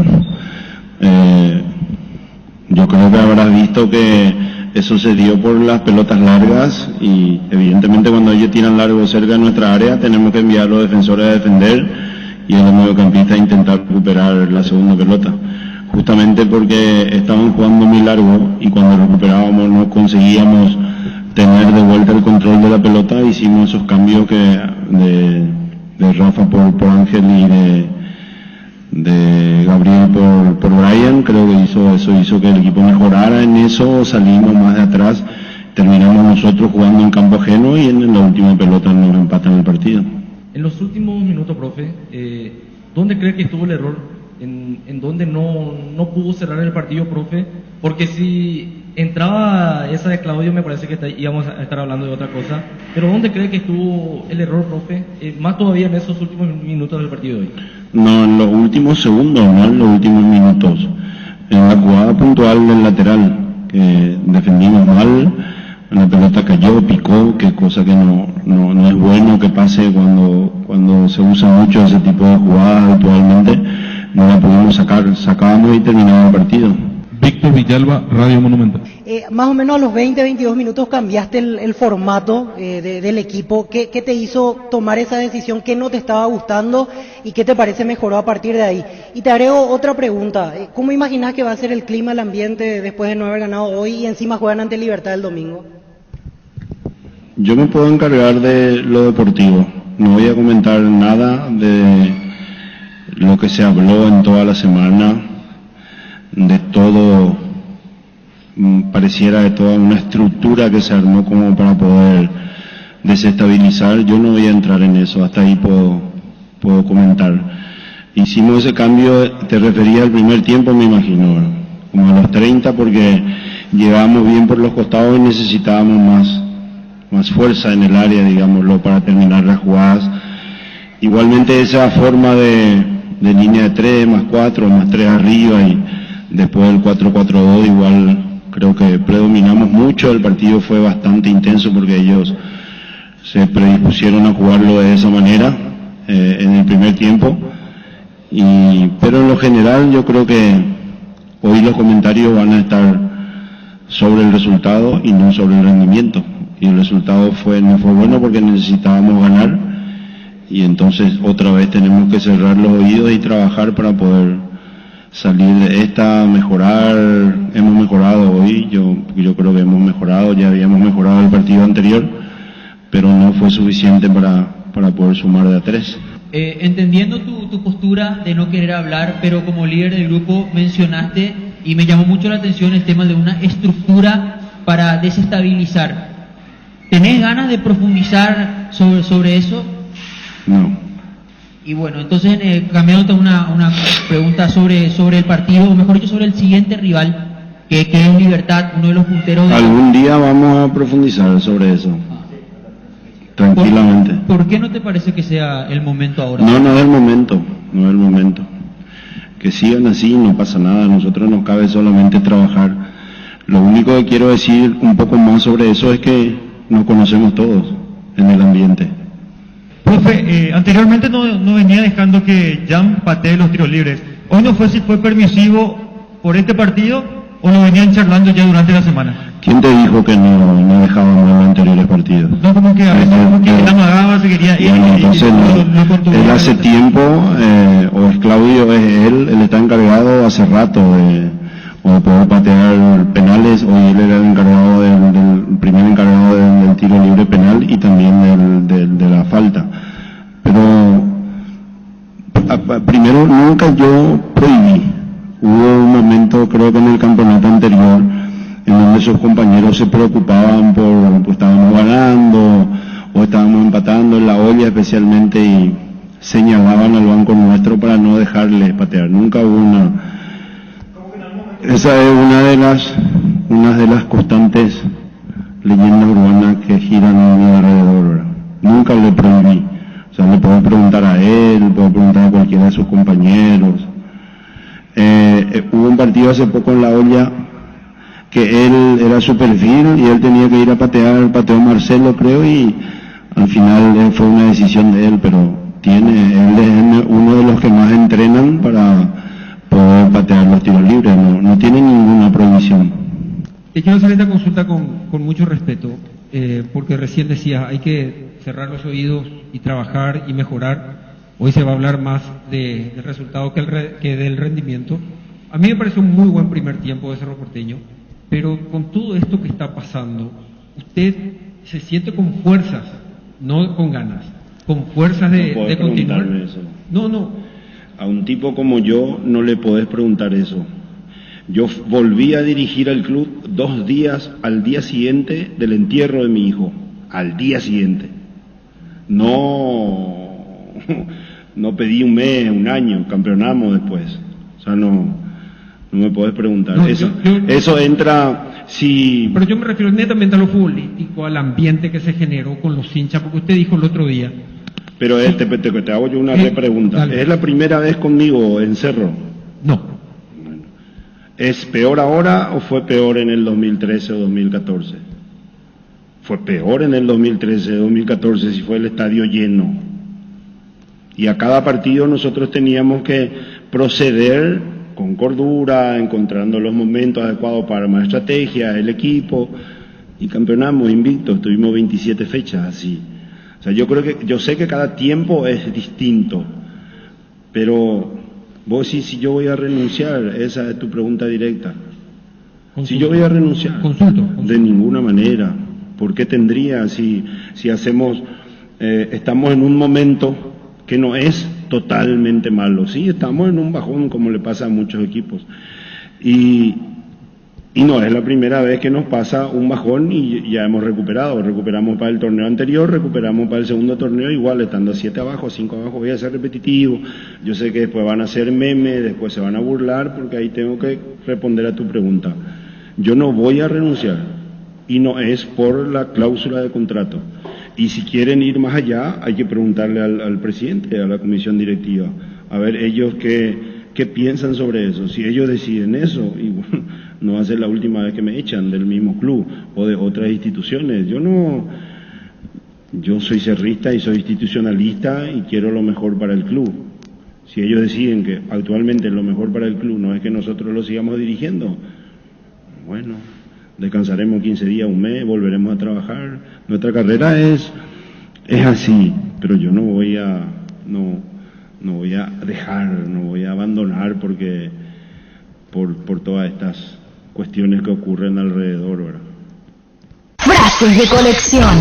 Yo creo que habrás visto que eso se dio por las pelotas largas, y evidentemente cuando ellos tiran largo cerca de nuestra área tenemos que enviar a los defensores a defender y a los mediocampistas a intentar recuperar la segunda pelota. Justamente porque estaban jugando muy largo y cuando recuperábamos no conseguíamos tener de vuelta el control de la pelota. Hicimos esos cambios de Rafa por Ángel y de Gabriel por Brian. Creo que eso hizo que el equipo mejorara en eso. Salimos más de atrás, terminamos nosotros jugando en campo ajeno y en la última pelota nos empatan el partido. En los últimos minutos, profe, ¿dónde cree que estuvo el error? ¿En dónde no pudo cerrar el partido, profe? Porque si entraba esa de Claudio, me parece que íbamos a estar hablando de otra cosa. Pero ¿dónde cree que estuvo el error, profe? Más todavía en esos últimos minutos del partido de hoy. No, en los últimos segundos, no en los últimos minutos. En la jugada puntual del lateral, que defendimos mal, la pelota cayó, picó, que cosa que no es bueno que pase cuando se usa mucho ese tipo de jugadas habitualmente. No la pudimos sacar, sacábamos y terminamos el partido. Víctor Villalba, Radio Monumental. Más o menos a los 20-22 minutos cambiaste el formato del equipo. ¿Qué te hizo tomar esa decisión? ¿Qué no te estaba gustando? ¿Y qué te parece mejoró a partir de ahí? Y te agrego otra pregunta. ¿Cómo imaginas que va a ser el clima, el ambiente después de no haber ganado hoy y encima juegan ante Libertad el domingo? Yo me puedo encargar de lo deportivo. No voy a comentar nada de lo que se habló en toda la semana, de todo, pareciera de toda una estructura que se armó como para poder desestabilizar. Yo no voy a entrar en eso, hasta ahí puedo comentar. Hicimos ese cambio, te refería al primer tiempo, me imagino, como a los 30, porque llegábamos bien por los costados y necesitábamos más fuerza en el área, digámoslo, para terminar las jugadas. Igualmente esa forma de de línea de 3, más 4, más 3 arriba, y después del 4-4-2 igual creo que predominamos mucho. El partido fue bastante intenso porque ellos se predispusieron a jugarlo de esa manera en el primer tiempo, pero en lo general yo creo que hoy los comentarios van a estar sobre el resultado y no sobre el rendimiento, y el resultado no fue bueno porque necesitábamos ganar, y entonces otra vez tenemos que cerrar los oídos y trabajar para poder salir de esta, mejorar. Hemos mejorado hoy, yo creo que hemos mejorado, ya habíamos mejorado el partido anterior, pero no fue suficiente para poder sumar de a 3. Entendiendo tu postura de no querer hablar, pero como líder del grupo mencionaste, y me llamó mucho la atención el tema de una estructura para desestabilizar. ¿Tenés ganas de profundizar sobre eso? No. Y bueno, entonces cambiándote una pregunta sobre el partido, o mejor dicho, sobre el siguiente rival, que es Libertad, uno de los punteros. Algún día vamos a profundizar sobre eso. Tranquilamente. ¿Por qué no te parece que sea el momento ahora? No es el momento, no es el momento. Que sigan así, no pasa nada, a nosotros nos cabe solamente trabajar. Lo único que quiero decir un poco más sobre eso es que nos conocemos todos en el ambiente. Profe, anteriormente no venía dejando que Jan patee los tiros libres. Hoy no fue si fue permisivo por este partido o lo venían charlando ya durante la semana. ¿Quién te dijo que no dejábamos en los anteriores partidos? No, como que a veces como que él amagaba, se quería ir. Bueno, entonces él hace tiempo, o es Claudio, es él está encargado hace rato de poder patear penales. Hoy él era el encargado del primer encargado del tiro libre penal y también de la falta. Pero primero nunca yo prohibí. Hubo un momento, creo que en el campeonato anterior, en donde sus compañeros se preocupaban pues estábamos ganando o estábamos empatando en la olla especialmente, y señalaban al banco nuestro para no dejarle patear. Nunca hubo esa es una de las constantes leyendas urbanas que giran a mi alrededor, ¿verdad? Nunca le prohibí. O sea, le puedo preguntar a él, puedo preguntar a cualquiera de sus compañeros. Hubo un partido hace poco en la olla que él era su perfil y él tenía que ir a patear, pateó Marcelo creo, y al final fue una decisión de él, pero él es uno de los que más entrenan para poder patear los tiros libres, no tiene ninguna prohibición. Te quiero hacer esta consulta con mucho respeto, porque recién decías, hay que cerrar los oídos y trabajar y mejorar. Hoy se va a hablar más del resultado que del rendimiento. A mí me parece un muy buen primer tiempo de Cerro Porteño, pero con todo esto que está pasando, usted se siente con fuerzas, no con ganas, con fuerzas de continuar. Eso. No. A un tipo como yo no le podés preguntar eso. Yo volví a dirigir al club 2 días al día siguiente del entierro de mi hijo, al día siguiente. No pedí un mes, un año, campeonamos después. O sea, no me podés preguntar. No, eso entra, si... Pero yo me refiero netamente a lo futbolístico, al ambiente que se generó con los hinchas, porque usted dijo el otro día. Pero te hago yo una repregunta. ¿Es la primera vez conmigo en Cerro? No. Bueno. ¿Es peor ahora o fue peor en el 2013 o 2014? Fue peor en el 2013 o 2014 si fue el estadio lleno. Y a cada partido nosotros teníamos que proceder con cordura, encontrando los momentos adecuados para armar estrategia, el equipo, y campeonamos invictos, tuvimos 27 fechas así. O sea, yo sé que cada tiempo es distinto, pero vos sí, si yo voy a renunciar, esa es tu pregunta directa. Consulto. Si yo voy a renunciar, Consulto. De ninguna manera. ¿Por qué tendría si hacemos, estamos en un momento que no es totalmente malo? Sí, estamos en un bajón como le pasa a muchos equipos. Y no es la primera vez que nos pasa un bajón y ya hemos recuperado. Recuperamos para el torneo anterior, recuperamos para el segundo torneo, igual estando 7 abajo, 5 abajo. Voy a ser repetitivo. Yo sé que después van a hacer memes, después se van a burlar, porque ahí tengo que responder a tu pregunta. Yo no voy a renunciar, y no es por la cláusula de contrato. Y si quieren ir más allá, hay que preguntarle al presidente, a la comisión directiva, a ver ellos qué piensan sobre eso. Si ellos deciden eso, y bueno, no va a ser la última vez que me echan del mismo club o de otras instituciones. Yo soy cerrista y soy institucionalista y quiero lo mejor para el club. Si ellos deciden que actualmente lo mejor para el club no es que nosotros lo sigamos dirigiendo, bueno, descansaremos 15 días, un mes, volveremos a trabajar. Nuestra carrera es así, pero yo no voy a dejar, no voy a abandonar porque por todas estas cuestiones que ocurren alrededor, ¿verdad? Frases de colección.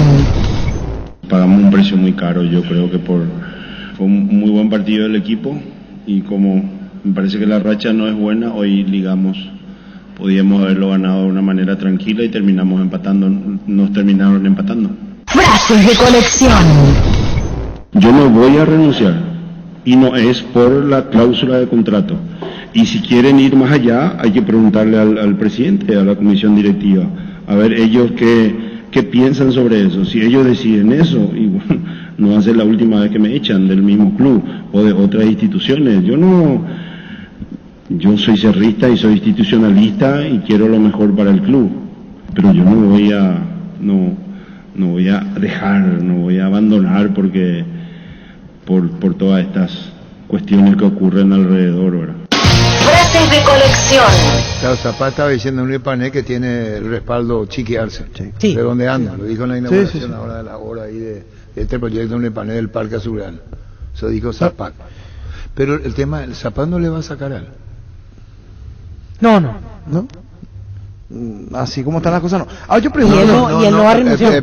Pagamos un precio muy caro, yo creo que fue un muy buen partido del equipo, y como me parece que la racha no es buena, hoy ligamos, podíamos haberlo ganado de una manera tranquila y terminaron empatando. Frases de colección. Yo no voy a renunciar, y no es por la cláusula de contrato. Y si quieren ir más allá, hay que preguntarle al presidente, a la comisión directiva, a ver ellos qué piensan sobre eso. Si ellos deciden eso, y bueno, no va a ser la última vez que me echan del mismo club o de otras instituciones. Yo soy cerrista y soy institucionalista y quiero lo mejor para el club, pero yo no voy a dejar, no voy a abandonar porque por todas estas cuestiones que ocurren alrededor, ¿verdad? Frases de colección. Claro, Zapata estaba diciendo en un Ipané que tiene el respaldo Chiqui Arce. Sí. ¿De dónde anda? Lo dijo en la inauguración ahora de la hora ahí de este proyecto en un Ipané del Parque Azural. Eso dijo Zapata. Pero el tema, el Zapata no le va a sacar al. No. Así como están las cosas, no. Yo pregunto. Y él no va a renunciar.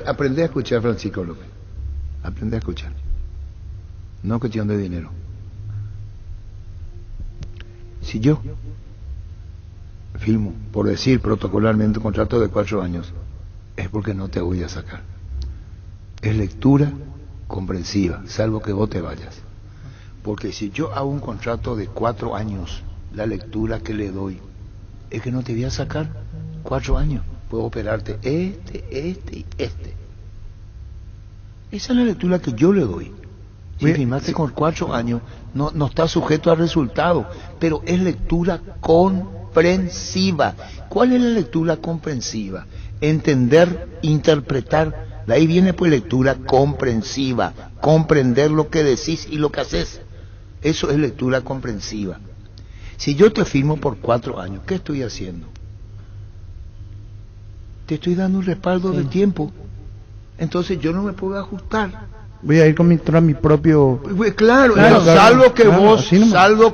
Aprende a escuchar, Francisco López. Aprende a escuchar. No cuestión de dinero. Si yo firmo, por decir protocolarmente, un contrato de 4 años, es porque no te voy a sacar. Es lectura comprensiva, salvo que vos te vayas. Porque si yo hago un contrato de 4 años, la lectura que le doy es que no te voy a sacar 4 años. Puedo operarte este y este. Esa es la lectura que yo le doy. Si firmaste con 4 años, no está sujeto al resultado, pero es lectura comprensiva. ¿Cuál es la lectura comprensiva? Entender, interpretar. De ahí viene pues lectura comprensiva. Comprender lo que decís y lo que haces. Eso es lectura comprensiva. Si yo te firmo por 4 años, ¿qué estoy haciendo? Te estoy dando un respaldo de tiempo. Entonces yo no me puedo ajustar. Voy a ir con mi propio... Claro, salvo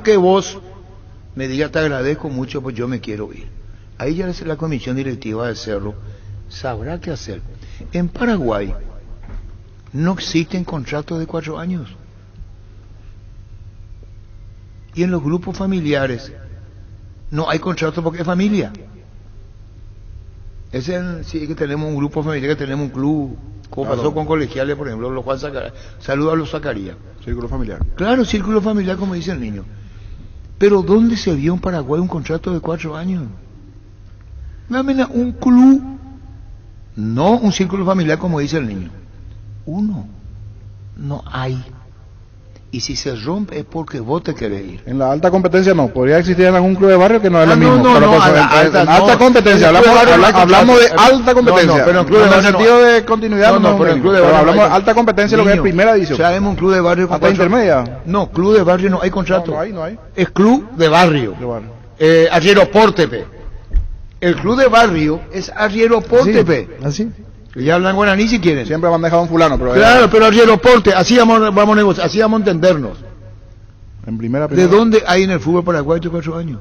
que vos me digas te agradezco mucho, pues yo me quiero ir. Ahí ya la comisión directiva de Cerro sabrá qué hacer. En Paraguay no existen contratos de 4 años. Y en los grupos familiares no hay contrato porque es familia. Sí que tenemos un grupo familiar, que tenemos un club, como pasó con Colegiales, por ejemplo, los Juan Zacarías. Saludos a los Zacarías. Círculo familiar. Claro, círculo familiar, como dice el niño. Pero ¿dónde se vio en Paraguay un contrato de 4 años? Un club, no un círculo familiar, como dice el niño. Uno, no hay. Y si se rompe es porque vos te querés ir. En la alta competencia no, podría existir en algún club de barrio que no es lo mismo. En alta competencia, hablamos de alta competencia. Pero en club de barrio en el sentido de continuidad pero en club de barrio hablamos de alta competencia, lo que es primera división. Sabemos un club de barrio hasta intermedia. No, club de barrio no hay contrato. No hay. Es club de barrio. Arrieroporte. El club de barrio es Arrieroporte. Así. Ya hablan guaraní si quieren. Siempre me han dejado un fulano, pero... Claro, pero Arrieroporte, así vamos a negociar, así vamos a entendernos. En primera. ¿De dónde hay en el fútbol paraguayo 4 años?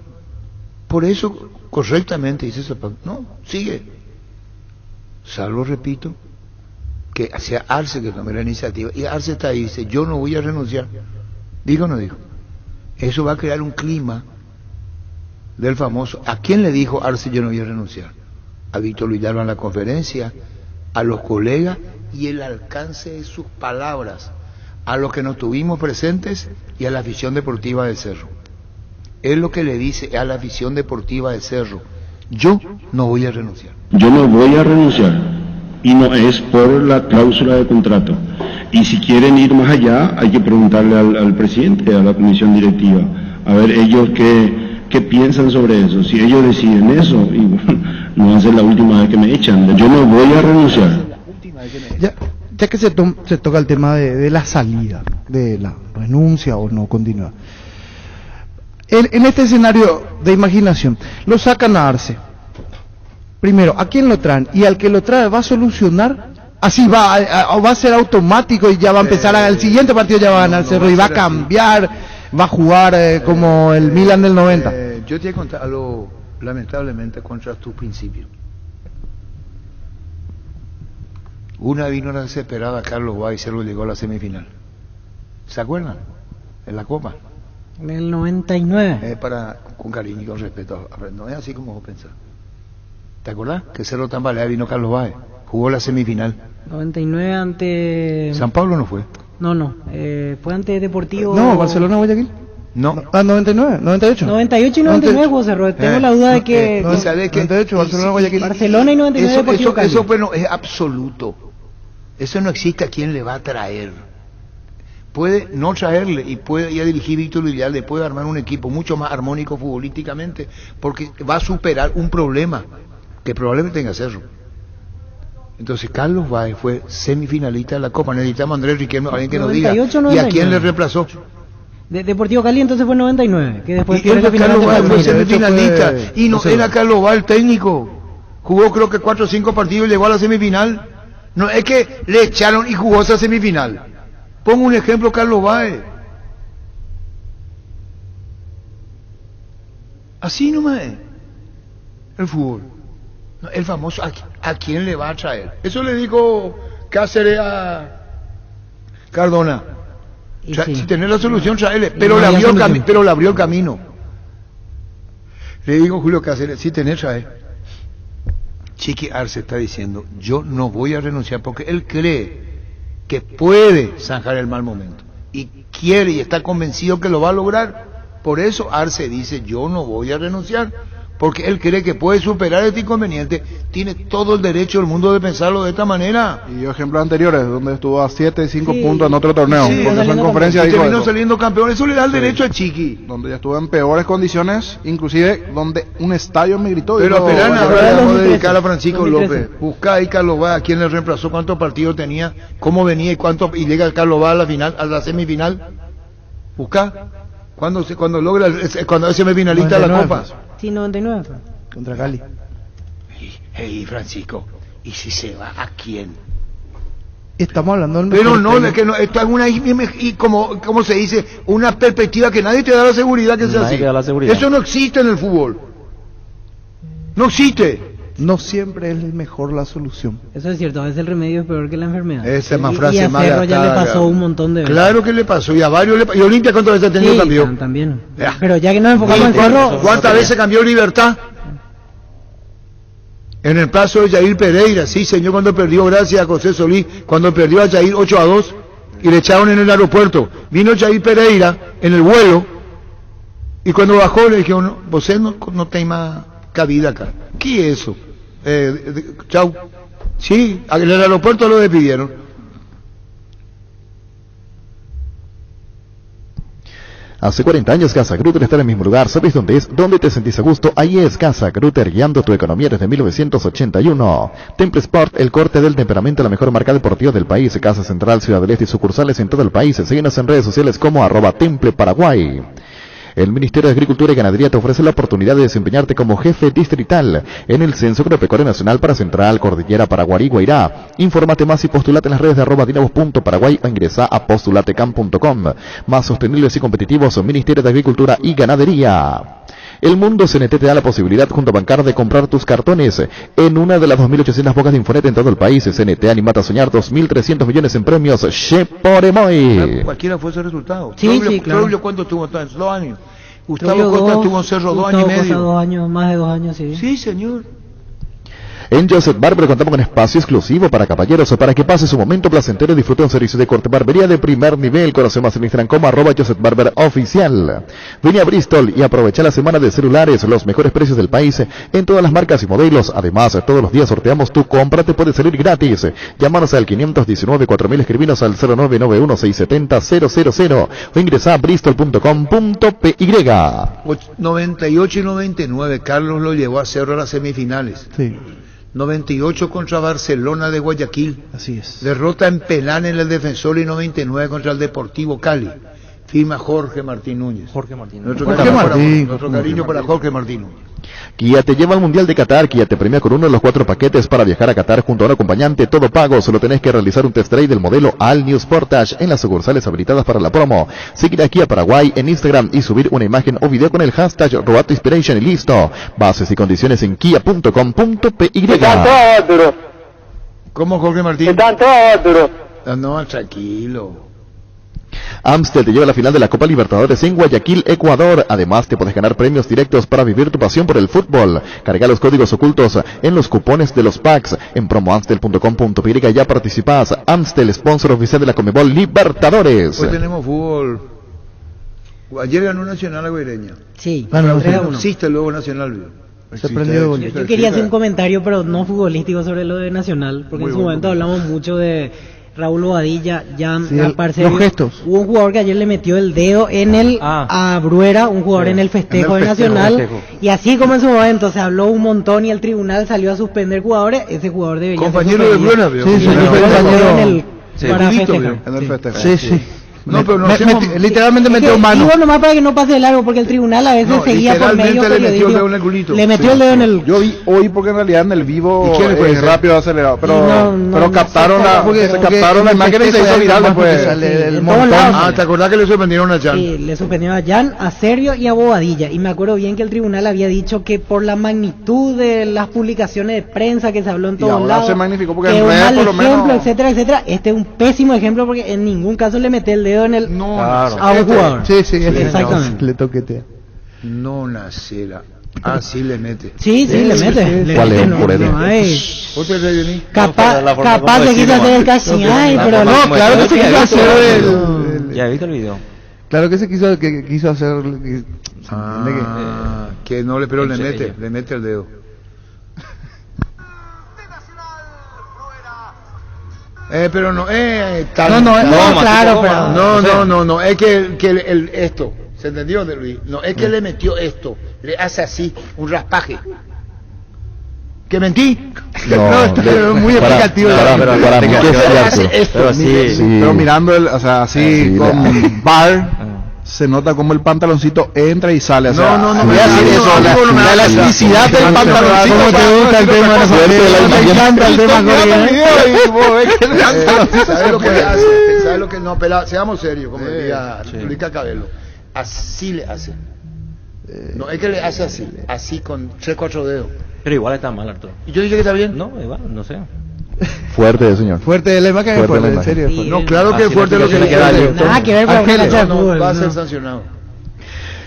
Por eso, correctamente dice Zapata. No, sigue. Salvo, repito, que sea Arce que tome la iniciativa. Y Arce está ahí y dice, yo no voy a renunciar. ¿Dijo o no dijo? Eso va a crear un clima del famoso. ¿A quién le dijo Arce yo no voy a renunciar? A Víctor Villalba en la conferencia, a los colegas y el alcance de sus palabras, a los que nos tuvimos presentes y a la afición deportiva de Cerro. Es lo que le dice a la afición deportiva de Cerro: yo no voy a renunciar. Yo no voy a renunciar, y no es por la cláusula de contrato. Y si quieren ir más allá, hay que preguntarle al presidente, a la comisión directiva, a ver ellos qué piensan sobre eso. Si ellos deciden eso, y bueno, no va a ser la última vez que me echan. Yo no voy a renunciar. Ya que se toca el tema de la salida, de la renuncia o no continuar. En este escenario de imaginación, lo sacan a Arce. Primero, ¿a quién lo traen? Y al que lo trae va a solucionar. Así va a ser automático y ya va a empezar el siguiente partido, ya va a ganar Cerro y va a cambiar, va a jugar como el Milan del 90. Yo te voy a contar algo lamentablemente contra tu principio. Una vino la desesperada Carlos Báez y Cerro llegó a la semifinal. ¿Se acuerdan? En la Copa. En el 99. Con cariño y con respeto. No es así como vos pensás. ¿Te acordás? Que Cerro Tambalea vino Carlos Báez. Jugó la semifinal. 99 ante... ¿San Pablo no fue? No. Fue ante Deportivo... No, Barcelona Guayaquil. No. 99, 98. 98 y 99 jugó Cerro. Tengo la duda de que... No, ¿sabes qué? 98, Barcelona Guayaquil. Barcelona y 99 Deportivo Cali. Eso bueno, es absoluto. Eso no existe a quién le va a traer. Puede no traerle y puede ir a dirigir Víctor Villalde, puede armar un equipo mucho más armónico futbolísticamente, porque va a superar un problema que probablemente tenga Cerro. Entonces Carlos Báez fue semifinalista de la Copa. Necesitamos a Andrés Riquelme, alguien que nos diga. 99. ¿Y a quién le reemplazó? Deportivo Cali entonces fue 99, que después Carlos Báez fue semifinalista y no era Carlos Báez el técnico. Jugó creo que 4 o 5 partidos y llegó a la semifinal. No es que le echaron y jugó esa semifinal. Pongo un ejemplo, Carlos Báez. Así nomás es el fútbol. No, el famoso, ¿a quién le va a traer? Eso le dijo Cáceres a Cardona. Sí. Si tenés la solución, tráele. Pero le abrió el camino. Le digo Julio Cáceres, si tenés, trae. Chiqui Arce está diciendo, yo no voy a renunciar porque él cree que puede zanjar el mal momento. Y quiere y está convencido que lo va a lograr. Por eso Arce dice, yo no voy a renunciar. Porque él cree que puede superar este inconveniente, tiene todo el derecho del mundo de pensarlo de esta manera. Y ejemplos anteriores, donde estuvo a 7 y 5 puntos en otro torneo, porque fue en conferencia y terminó saliendo campeón, eso le da el derecho a Chiqui. Donde ya estuvo en peores condiciones, inclusive donde un estadio me gritó. Pero esperan, ahora le vamos a dedicar a Francisco López. Busca ahí Carlos Báez, a quién le reemplazó, cuántos partidos tenía, cómo venía y llega Carlos Báez a la final, a la semifinal. Busca. Cuando logra, cuando es semifinalista de la Copa. Sí, 99. Contra Cali. Hey, Francisco, ¿y si se va a quién? Estamos hablando del Pero no, que no, esto es una, y como se dice, una perspectiva que nadie te da la seguridad que sea así. Eso no existe en el fútbol. No existe. No siempre es mejor la solución. Eso es cierto, a veces el remedio es peor que la enfermedad. Esa es más frase más. Y a Cerro ya le pasó un montón de veces. Claro que le pasó, y a varios le pasó. ¿Y Olimpia cuántas veces ha tenido cambio? También. Pero ya que nos enfocamos en Cerro... ¿Cuántas veces cambió Libertad? En el plazo de Jair Pereira, sí señor, cuando perdió gracias a José Solís, cuando perdió a Jair 8-2 y le echaron en el aeropuerto. Vino Jair Pereira en el vuelo y cuando bajó le dijeron, vos no tenés más cabida acá. ¿Qué es eso? Chau. Sí, en el aeropuerto lo despidieron. Hace 40 años Casa Grutter está en el mismo lugar. ¿Sabes dónde es? ¿Dónde te sentís a gusto? Ahí es Casa Grutter, guiando tu economía desde 1981. Temple Sport, el corte del temperamento, la mejor marca deportiva del país. Casa Central, Ciudad del Este y sucursales en todo el país. Síguenos en redes sociales como @Temple Paraguay. El Ministerio de Agricultura y Ganadería te ofrece la oportunidad de desempeñarte como jefe distrital en el Censo Agropecuario Nacional para Central, Cordillera, Paraguay y Guairá. Infórmate más y postulate en las redes de @dinavos.paraguay o ingresa a postulatecam.com. Más sostenibles y competitivos, Ministerio de Agricultura y Ganadería. El Mundo CNT te da la posibilidad junto a Bancar de comprar tus cartones en una de las 2.800 bocas de Infonet en todo el país. CNT animata a soñar 2.300 millones en premios. Che por emoy. Cualquiera fue ese resultado. Sí, claro. Troglio, ¿cuánto tuvo? 2 años. Gustavo Costa tuvo en Cerro 2 años y medio. 2 años, más de 2 años, sí. Sí, señor. En Joseph Barber contamos con espacio exclusivo para caballeros para que pase su momento placentero y disfrute un servicio de corte barbería de primer nivel. Conoce más en Instagram como @JosephBarberOficial. Vení a Bristol y aprovecha la semana de celulares, los mejores precios del país en todas las marcas y modelos. Además, todos los días sorteamos tu compra, te puede salir gratis. Llámanos al 519-4000, escribinos al 0991-670-000 o ingresa a bristol.com.py. 98 y 99, Carlos lo llevó a Cerro a las semifinales. Sí. 98 contra Barcelona de Guayaquil. Así es. Derrota en penal en el Defensor y 99 contra el Deportivo Cali. Firma Jorge Martín Núñez. Nuestro cariño para Jorge Martín Núñez. Kia te lleva al Mundial de Qatar. Kia te premia con uno de los 4 paquetes para viajar a Qatar junto a un acompañante, todo pago. Solo tenés que realizar un test drive del modelo All New Sportage en las sucursales habilitadas para la promo. Seguir a Kia Paraguay en Instagram y subir una imagen o video con el hashtag Roato Inspiration y listo. Bases y condiciones en kia.com.py. ¿Cómo, Jorge Martín? Están todos, Arturo. No, tranquilo. Amstel te lleva a la final de la Copa Libertadores en Guayaquil, Ecuador. Además, te puedes ganar premios directos para vivir tu pasión por el fútbol. Carga los códigos ocultos en los cupones de los packs en promoamstel.com.py. Ya participás. Amstel, sponsor oficial de la Conmebol Libertadores. Hoy tenemos fútbol. Ayer ganó Nacional a Guaireña. Sí, no existe luego Nacional. Yo quería hacer un comentario, pero no futbolístico, sobre lo de Nacional, porque en su momento hablamos mucho de Raúl Bobadilla, Jan, Parcerio. Los gestos. Hubo un jugador que ayer le metió el dedo en el a Bruera, un jugador en el festejo de Nacional, y así como en su momento se habló un montón y el tribunal salió a suspender jugadores, ese jugador debería compañero de Bruera, para festejar. En el festejo. Sí. No, pero no literalmente metió mano. Digo nomás para que no pase de largo, porque el tribunal a veces seguía por medio periodístico. Le metió el dedo en el... Yo vi hoy porque en realidad en el vivo rápido acelerado, pero captaron la imagen y se hizo viral después. ¿Te acordás que le suspendieron a Jan? Sí, le suspendieron a Jan, a Sergio y a Bobadilla. Y me acuerdo bien que el tribunal había dicho que por la magnitud de las publicaciones de prensa que se habló en todos lados, se magnificó porque que en redes por lo ejemplo, menos... etcétera. Este es un pésimo ejemplo porque en ningún caso le mete el dedo en el a un jugador. Sí, exactamente. Le toquetea. No nacera. Sí le mete. Sí, le mete. ¿Cuál es el purete? Capaz le quiso hacer el casting, pero no, claro que se quiso hacer el... ¿Ya viste el video? Claro que se quiso hacer... que no le, pero le mete el dedo. Pero no, claro, pero no, es que esto, ¿se entendió, de Luis? No, es que le metió esto, le hace así, un raspaje. ¿Que mentí? No, es muy explicativo. Para mí que es cierto. Pero mirando, así con bar... Se nota como el pantaloncito entra y sale. No, voy a decir eso. La elasticidad del pantaloncito. ¿Cómo te gusta el tema? Me encanta el tema. ¿Sabes lo que hace? ¿Sabes lo que no? Pero seamos serios, como decía Luis Cabello. Así le hace. No, es que le hace así con 3-4 dedos. Pero igual está mal, Arturo. ¿Y yo dije que está bien? No, igual, no sé. Fuerte, señor. Fuerte la imagen, en serio. No, claro que es fuerte lo que le queda. Nada que ver con va a ser sancionado.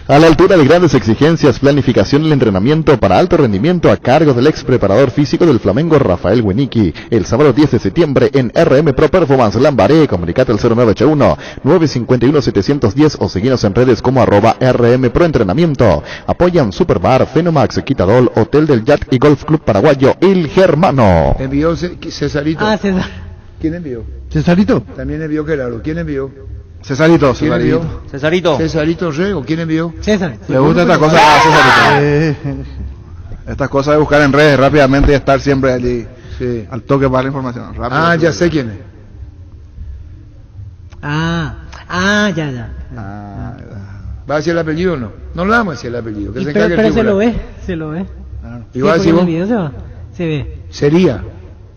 A la altura de grandes exigencias, planificación y el entrenamiento para alto rendimiento a cargo del ex preparador físico del Flamengo, Rafael Hueniqui. El sábado 10 de septiembre en RM Pro Performance Lambaré. Comunicate al 0981-951-710 o seguinos en redes como @RM Pro Entrenamiento. Apoyan Superbar, Fenomax, Quitadol, Hotel del Yacht y Golf Club Paraguayo, El Germano. Envió Cesarito. César. ¿Quién envió? ¿Cesarito? También envió Gerardo. ¿Quién envió? Cesarito. Cesarito Rego, ¿quién envió? César. Le gusta esta cosa a Cesarito. Estas cosas de buscar en redes rápidamente y estar siempre allí al toque para la información. Rápido, ya sé quién es. Ya. ¿Va a decir el apellido o no? No le vamos a decir el apellido. Que pero se lo ve. Igual si vos... se ve. ¿Sería?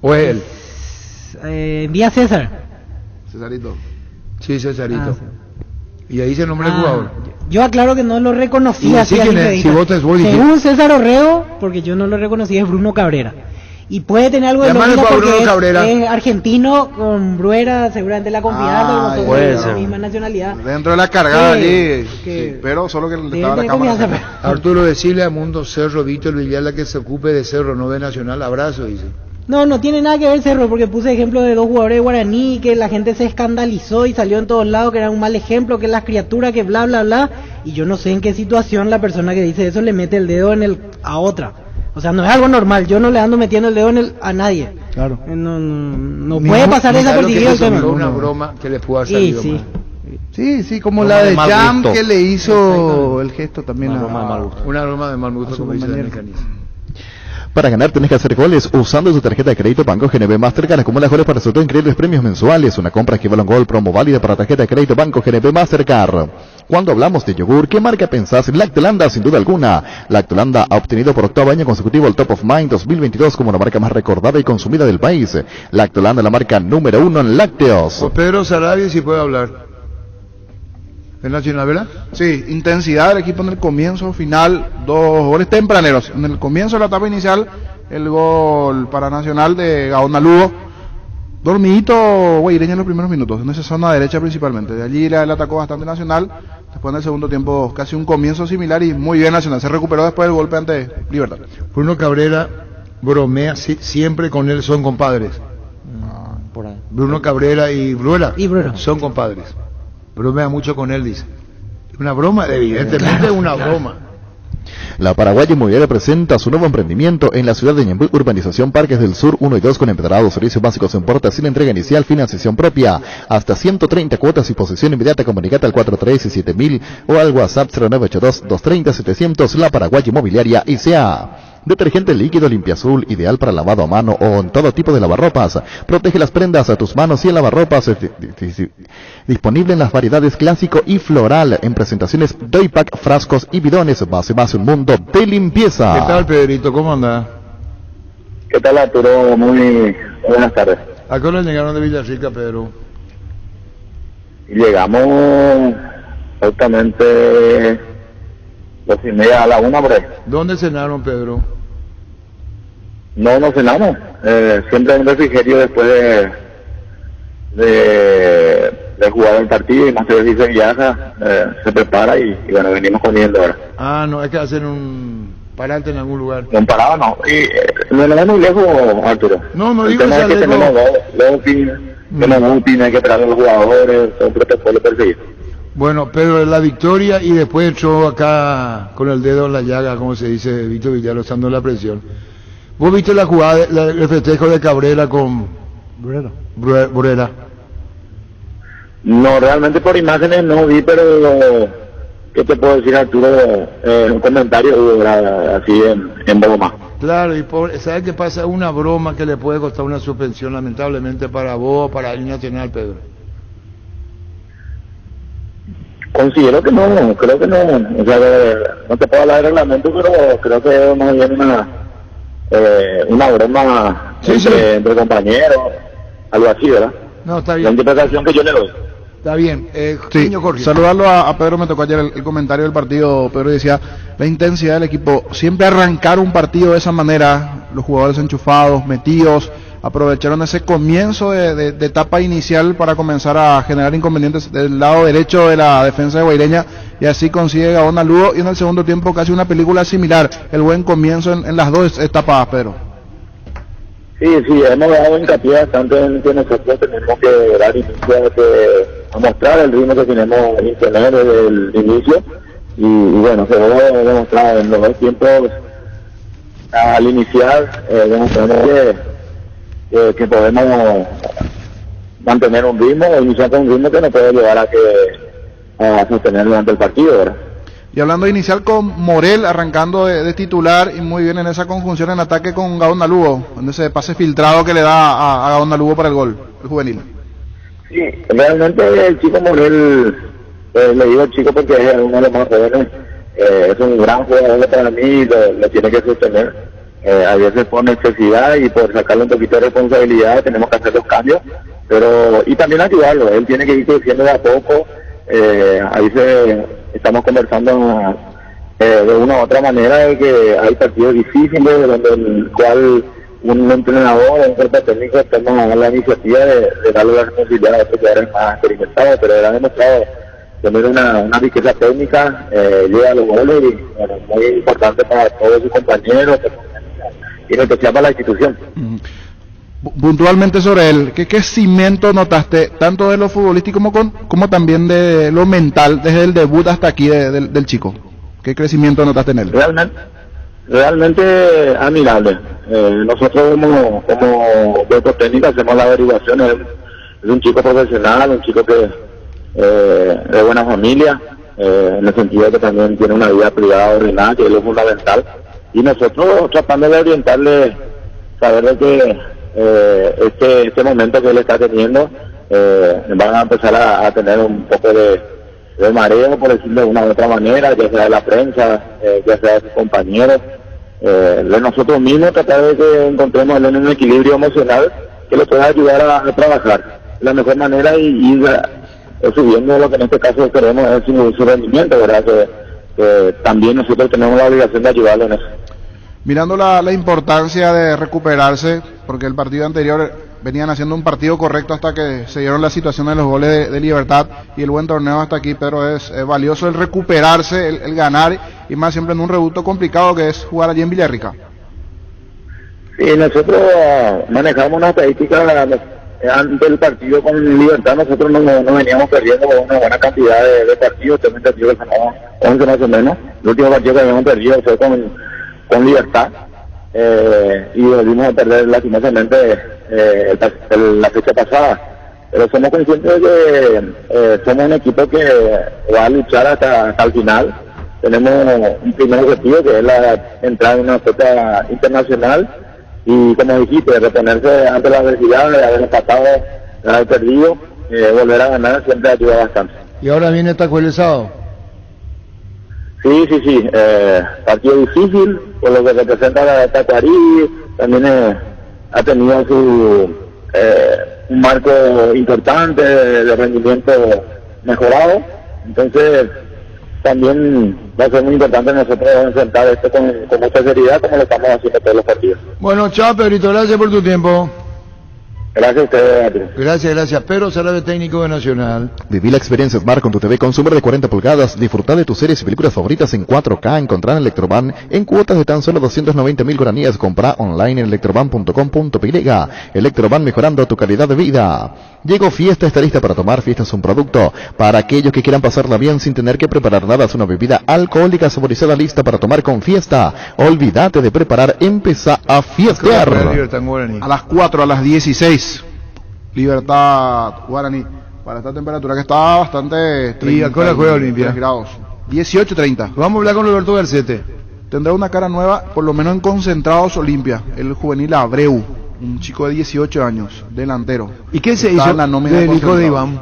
¿O es él? Envía César. Cesarito. Sí, Cesarito. Y ahí se nombra el jugador. Yo aclaro que no lo reconocía. Si según César Orrego, porque yo no lo reconocía, es Bruno Cabrera. Y puede tener algo de Llamale lógica a Bruno porque Cabrera. es argentino con Bruera, seguramente la confianza, como puede son de la ser. misma nacionalidad. Dentro de la cargada Que- allí, que- sí, pero solo que le deben estaba la tener cámara. confianza, Arturo, decirle a Mundo Cerro, Víctor Villalba, que se ocupe de Cerro, no de Nacional. Abrazo, dice. No tiene nada que ver Cerro, porque puse ejemplo de 2 jugadores de Guaraní, que la gente se escandalizó y salió en todos lados, que era un mal ejemplo, que las criaturas, que bla, bla, bla, y yo no sé en qué situación la persona que dice eso le mete el dedo a otra. O sea, no es algo normal, yo no le ando metiendo el dedo a nadie. Claro. No puede pasar desapercibido el tema. Una broma que le pudo haber Sí, salido sí. mal. Sí, como Broma la de de mal Jam gusto. que le hizo el gesto también Una a, broma de mal gusto. Una broma de mal a gusto, su como dice compañero. Daniel Caniza. Para ganar tenés que hacer goles usando su tarjeta de crédito Banco GNB Mastercard. Acumula goles para sortear increíbles premios mensuales. Una compra equivale a un gol, promo válida para tarjeta de crédito Banco GNB Mastercard. Cuando hablamos de yogur, ¿qué marca pensás? Lactolanda, sin duda alguna. Lactolanda ha obtenido por 8º año consecutivo el Top of Mind 2022 como la marca más recordada y consumida del país. Lactolanda, la marca número 1 en lácteos. O Pedro Sarabia, si puede hablar. ¿Es Nacional, verdad? Sí, intensidad del equipo en el comienzo, final, 2 goles tempraneros. En el comienzo de la etapa inicial, el gol para Nacional de Gaona Lugo. Dormidito Guaireña en los primeros minutos, en esa zona derecha principalmente. De allí él atacó bastante Nacional. Después en el segundo tiempo, casi un comienzo similar y muy bien Nacional. Se recuperó después del golpe ante Libertad. Bruno Cabrera bromea siempre con él, son compadres. Por ahí. Bruno Cabrera y Bruera Bruno. son compadres. Bromea mucho con él, dice. Una broma, evidentemente es una broma. La Paraguaya Inmobiliaria presenta su nuevo emprendimiento en la ciudad de Ñemby, Urbanización Parques del Sur 1 y 2 con empedrados, servicios básicos en puerta sin entrega inicial, financiación propia, hasta 130 cuotas y posesión inmediata. Comunicate al 437.000 o al WhatsApp 0982-230-700. La Paraguaya Inmobiliaria ICA. Detergente líquido Limpia Azul, ideal para lavado a mano o en todo tipo de lavarropas. Protege las prendas a tus manos y el lavarropas. Disponible en las variedades clásico y floral, en presentaciones doypack, frascos y bidones. Base más un mundo de limpieza. ¿Qué tal, Pedrito? ¿Cómo anda? ¿Qué tal, Arturo? Muy buenas tardes. ¿A qué hora llegaron de Villarrica, Pedro? Llegamos justamente 2:30 a la 1 por ahí. ¿Dónde cenaron, Pedro? No cenamos. Siempre un refrigerio después de jugar el partido y más tarde si se viaja, se prepara y bueno, venimos comiendo ahora. Ah, no, hay que hacer un parante en algún lugar. No parado, no. Y no es muy lejos, Arturo. No el digo tema sea es que lejos. tenemos dos pines, hay que traer a los jugadores, todo un protocolo perseguido. Bueno, Pedro, la victoria y después entró acá con el dedo en la llaga, como se dice, Víctor Villalba, usando la presión. ¿Vos viste la jugada, el festejo de Cabrera con Bruera? No, realmente por imágenes no vi, pero ¿qué te puedo decir, Arturo? Un comentario así en broma. Claro, y ¿sabes qué pasa? Una broma que le puede costar una suspensión, lamentablemente, para vos, para el Nacional, Pedro. Considero que no, creo que no. O sea, no te puedo hablar del reglamento, pero creo que es más bien una broma entre compañeros, algo así, ¿verdad? No, está bien. La interpretación que yo le doy. Está bien. Sí, saludarlo a Pedro. Me tocó ayer el comentario del partido. Pedro decía la intensidad del equipo, siempre arrancar un partido de esa manera, los jugadores enchufados, metidos, aprovecharon ese comienzo de etapa inicial para comenzar a generar inconvenientes del lado derecho de la defensa de Guaireña, y así consigue Gaona Lugo, y en el segundo tiempo casi una película similar, el buen comienzo en las dos etapas, Pedro. Sí, hemos dado hincapié bastante en que nosotros tenemos que dar inicio a mostrar el ritmo que tenemos en tener desde el inicio, y bueno, se va a demostrar en los dos tiempos. Al iniciar demostramos que podemos mantener un ritmo, iniciar con un ritmo que nos puede llevar a sostener durante el partido, ¿verdad? Y hablando de inicial con Morel arrancando de titular y muy bien en esa conjunción en ataque con Gaona Lugo, en ese pase filtrado que le da a Gaona Lugo para el gol, el juvenil. Sí, realmente el chico Morel, le digo el chico porque es uno de los más jóvenes, es un gran jugador para mí, lo tiene que sostener. A veces por necesidad y por sacarle un poquito de responsabilidad tenemos que hacer los cambios, pero y también ayudarlo, él tiene que ir creciendo de a poco. Ahí estamos conversando de una u otra manera de que hay partidos difíciles donde el cual un entrenador, un cuerpo técnico toma la iniciativa de darle la responsabilidad a otros jugadores más experimentados, pero él ha demostrado tener una riqueza técnica, llega a los goles y bueno, muy importante para todos sus compañeros y en especial para la institución. Puntualmente sobre él, ¿qué cimiento notaste tanto de lo futbolístico como también de lo mental desde el debut hasta aquí del chico? ¿Qué crecimiento notaste en él? Realmente admirable. Nosotros como cuerpo técnico hacemos la averiguación. Es un chico profesional, un chico que de buena familia, en el sentido de que también tiene una vida privada ordenada, que es lo fundamental. Y nosotros tratando de orientarle, saber de que este momento que él está teniendo, van a empezar a tener un poco de mareo, por decirlo de una u otra manera, ya sea de la prensa, ya sea de sus compañeros, de nosotros mismos, tratar de que encontremos en un equilibrio emocional que le pueda ayudar a trabajar de la mejor manera y ir subiendo lo que en este caso queremos es su rendimiento, ¿verdad? Que también nosotros tenemos la obligación de ayudarlo en eso. Mirando la importancia de recuperarse, porque el partido anterior venían haciendo un partido correcto hasta que se dieron la situación de los goles de Libertad y el buen torneo hasta aquí, pero es valioso el recuperarse, el ganar, y más siempre en un reducto complicado que es jugar allí en Villarrica. Sí, nosotros manejamos una estadística antes del partido con Libertad. Nosotros no veníamos perdiendo con una buena cantidad de partidos. Tengo entendido que ganamos 11 más o menos. El último partido que habíamos perdido fue con Libertad, y volvimos a perder lastimosamente la fecha pasada, pero somos conscientes de que somos un equipo que va a luchar hasta el final. Tenemos un primer objetivo que es entrar en una fecha internacional y, como dijiste, reponerse ante la adversidad de haber empatado, de haber perdido, volver a ganar siempre ayuda bastante. ¿Y ahora viene Tacuel el sábado? Sí, partido difícil, por lo que representa la Tacuarí, también ha tenido un marco importante de rendimiento mejorado, entonces también va a ser muy importante nosotros enfrentar esto con mucha seriedad, como lo estamos haciendo todos los partidos. Bueno, chao Pedrito, gracias por tu tiempo. Gracias a ustedes. Gracias. Pedro Sarabia, técnico de Nacional. Viví la experiencia Smart con tu TV Consumer de 40 pulgadas. Disfruta de tus series y películas favoritas en 4K. Encontrar en Electroban en cuotas de tan solo 290.000 guaraníes. Compra online en electroban.com.py. Electroban, mejorando tu calidad de vida. Llegó Fiesta, está lista para tomar. Fiesta es un producto para aquellos que quieran pasarla bien sin tener que preparar nada. Es una bebida alcohólica saborizada lista para tomar con Fiesta. Olvídate de preparar, empezá a fiestear. A las 4, a las 16. Libertad Guaraní, para esta temperatura que está bastante... ¿Y a qué hora juega Olimpia? Grados. 18:30. Vamos a hablar con Roberto Garcete. Tendrá una cara nueva, por lo menos en Concentrados Olimpia. El juvenil Abreu, un chico de 18 años, delantero. ¿Y qué se hizo del hijo de Iván?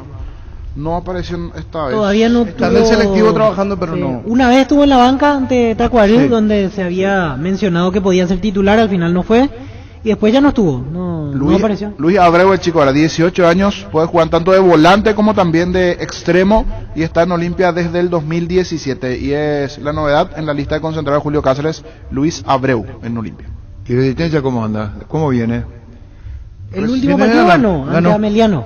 No apareció esta vez. Todavía no está en el selectivo trabajando, pero no. Una vez estuvo en la banca ante Tacuarí, donde se había mencionado que podía ser titular, al final no fue. Y después ya no estuvo, no apareció. Luis Abreu, el chico, ahora 18 años, puede jugar tanto de volante como también de extremo y está en Olimpia desde el 2017 y es la novedad en la lista de concentrados de Julio Cáceres, Luis Abreu en Olimpia. ¿Y Resistencia cómo anda? ¿Cómo viene? El último partido ganó ante Ameliano.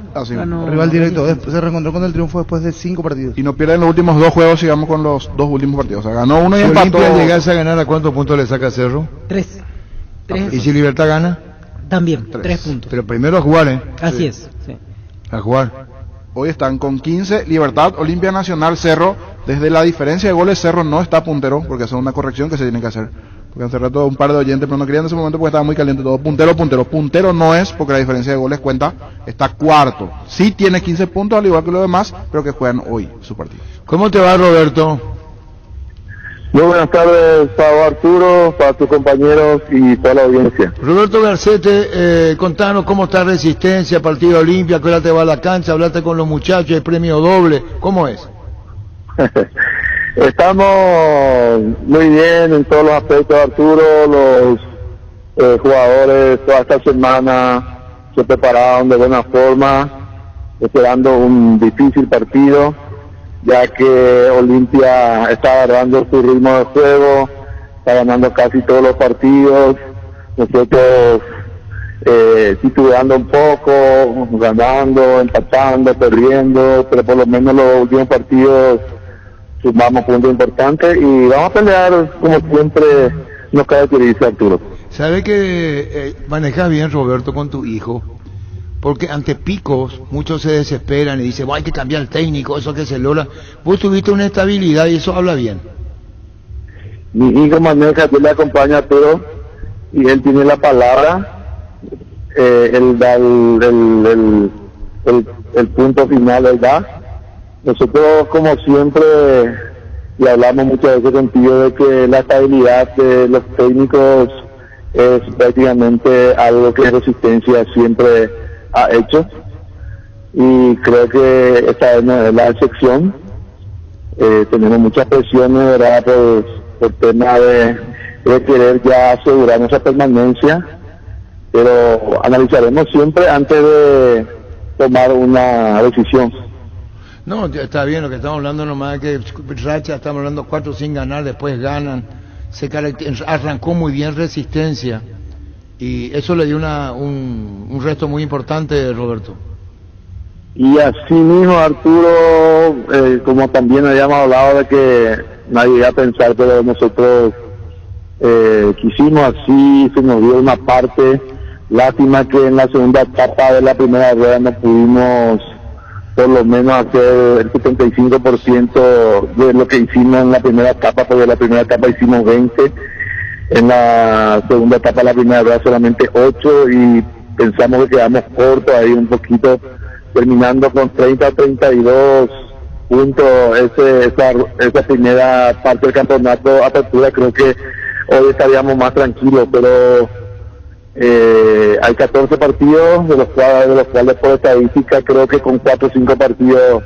Rival directo, se reencontró con el triunfo después de 5 partidos. Y no pierden los últimos 2 juegos, sigamos con los 2 últimos partidos. O sea, ganó uno y empató. Si Olimpia llegase a ganar, ¿a cuántos puntos le saca Cerro? 3. ¿Y si Libertad gana? También, 3 puntos. Pero primero a jugar, Así es, sí. A jugar. Hoy están con 15, Libertad, Olimpia, Nacional, Cerro. Desde la diferencia de goles, Cerro no está puntero, porque es una corrección que se tiene que hacer. Porque hace rato un par de oyentes, pero no querían en ese momento porque estaba muy caliente todo. Puntero. Puntero no es, porque la diferencia de goles cuenta. Está cuarto. Sí tiene 15 puntos, al igual que los demás, pero que juegan hoy su partido. ¿Cómo te va, Roberto? Muy buenas tardes, para Arturo, para tus compañeros y toda la audiencia. Roberto Garcete, contanos cómo está Resistencia, partido Olimpia, ¿a qué hora te va a la cancha? ¿Hablaste con los muchachos, el premio doble? ¿Cómo es? Estamos muy bien en todos los aspectos, Arturo. Los jugadores toda esta semana se prepararon de buena forma, esperando un difícil partido, ya que Olimpia está agarrando su ritmo de juego, está ganando casi todos los partidos. Nosotros titubeando un poco, ganando, empatando, perdiendo, pero por lo menos los últimos partidos sumamos puntos importantes y vamos a pelear como siempre nos caracteriza, Arturo. ¿Sabe que manejas bien, Roberto, con tu hijo? Porque ante picos muchos se desesperan y dicen, hay que cambiar el técnico, eso que se logra. Vos tuviste una estabilidad y eso habla bien. Mi hijo maneja, yo le acompaño a Arturo y él tiene la palabra. Él da el punto final, ¿verdad? Nosotros, como siempre, y hablamos muchas veces contigo de que la estabilidad de los técnicos es prácticamente algo que Resistencia siempre ha hecho, y creo que esta vez no es la excepción. Tenemos muchas presiones, ¿verdad?, por tema de querer ya asegurar nuestra permanencia, pero analizaremos siempre antes de tomar una decisión. No, está bien, lo que estamos hablando nomás es que racha, estamos hablando 4 sin ganar, después ganan, arrancó muy bien Resistencia y eso le dio un resto muy importante, Roberto. Y así mismo, Arturo, como también habíamos hablado de que nadie iba a pensar, pero nosotros quisimos así, se nos dio una parte. Lástima que en la segunda etapa de la primera rueda no pudimos por lo menos hacer el 75% de lo que hicimos en la primera etapa, porque en la primera etapa hicimos 20, en la segunda etapa de la primera rueda solamente 8 y pensamos que quedamos cortos ahí un poquito, terminando con 30-32 puntos esa primera parte del campeonato apertura. Creo que hoy estaríamos más tranquilos, pero hay 14 partidos, de los cuales por estadística creo que con 4 o 5 partidos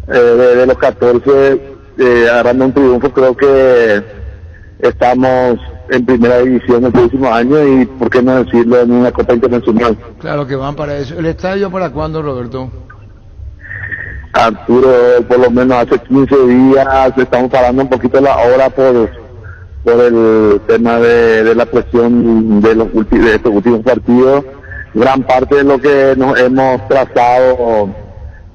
de los 14 agarrando un triunfo, creo que estamos en primera división el próximo año y por qué no decirlo en una Copa Internacional. Claro que van para eso. ¿El estadio para cuándo, Roberto? Arturo, por lo menos hace 15 días estamos parando un poquito la hora por el tema de la presión de estos últimos partidos. Gran parte de lo que nos hemos trazado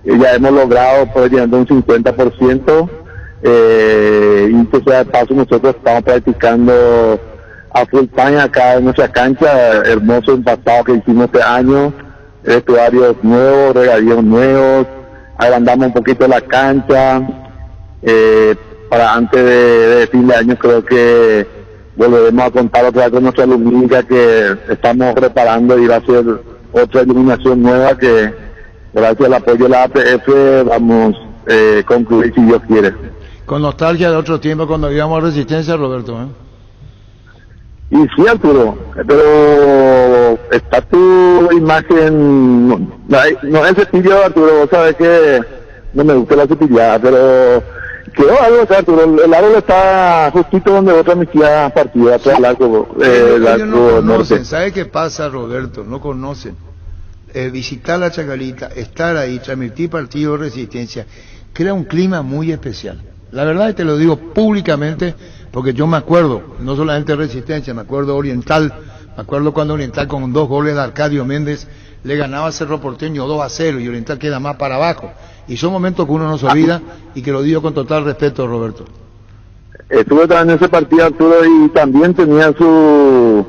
ya hemos logrado, pues llegando a un 50%, y que sea de paso nosotros estamos practicando a full time acá en nuestra cancha, hermoso empastado que hicimos este año, vestuarios nuevos, regadíos nuevos, agrandamos un poquito la cancha, para antes de fin de año creo que volveremos a contar otra vez con nuestra lumínica que estamos preparando y va a ser otra iluminación nueva que gracias al apoyo de la APF vamos a concluir si Dios quiere. Con nostalgia de otro tiempo cuando íbamos a Resistencia, Roberto, ¿eh? Y sí, Arturo, pero está tu imagen, no es cepillo, Arturo, vos sabés que no me gusta la cepillada, pero quedó algo, o sea, Arturo, el árbol está justito donde vos transmitías partido, atrás del arco, ellos no conocen, norte. ¿Sabe qué pasa, Roberto? No conocen. Visitar la Chacalita, estar ahí, transmitir partido de Resistencia, crea un clima muy especial. La verdad te lo digo públicamente, porque yo me acuerdo, no solamente Resistencia, me acuerdo Oriental, me acuerdo cuando Oriental con 2 goles de Arcadio Méndez le ganaba a Cerro Porteño 2-0 y Oriental queda más para abajo. Y son momentos que uno no se olvida y que lo digo con total respeto, Roberto. Estuve también en ese partido, Arturo, y también tenía su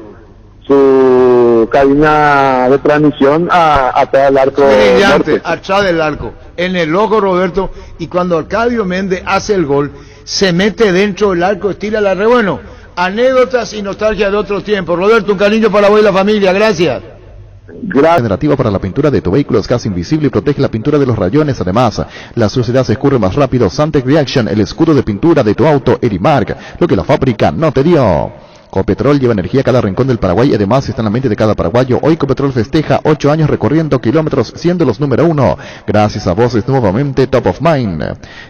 cabina de transmisión atrás del arco. Brillante, atrás del arco, en el ojo, Roberto, y cuando Arcadio Méndez hace el gol, se mete dentro del arco, estira la red. Bueno, anécdotas y nostalgia de otros tiempos. Roberto, un cariño para vos y la familia, gracias. Generativa para la pintura de tu vehículo es gas invisible y protege la pintura de los rayones. Además, la suciedad se escurre más rápido. Santec Reaction, el escudo de pintura de tu auto Erimark, lo que la fábrica no te dio. Copetrol lleva energía a cada rincón del Paraguay y además está en la mente de cada paraguayo. Hoy Copetrol festeja 8 años recorriendo kilómetros, siendo los número 1. Gracias a vos es nuevamente top of mind.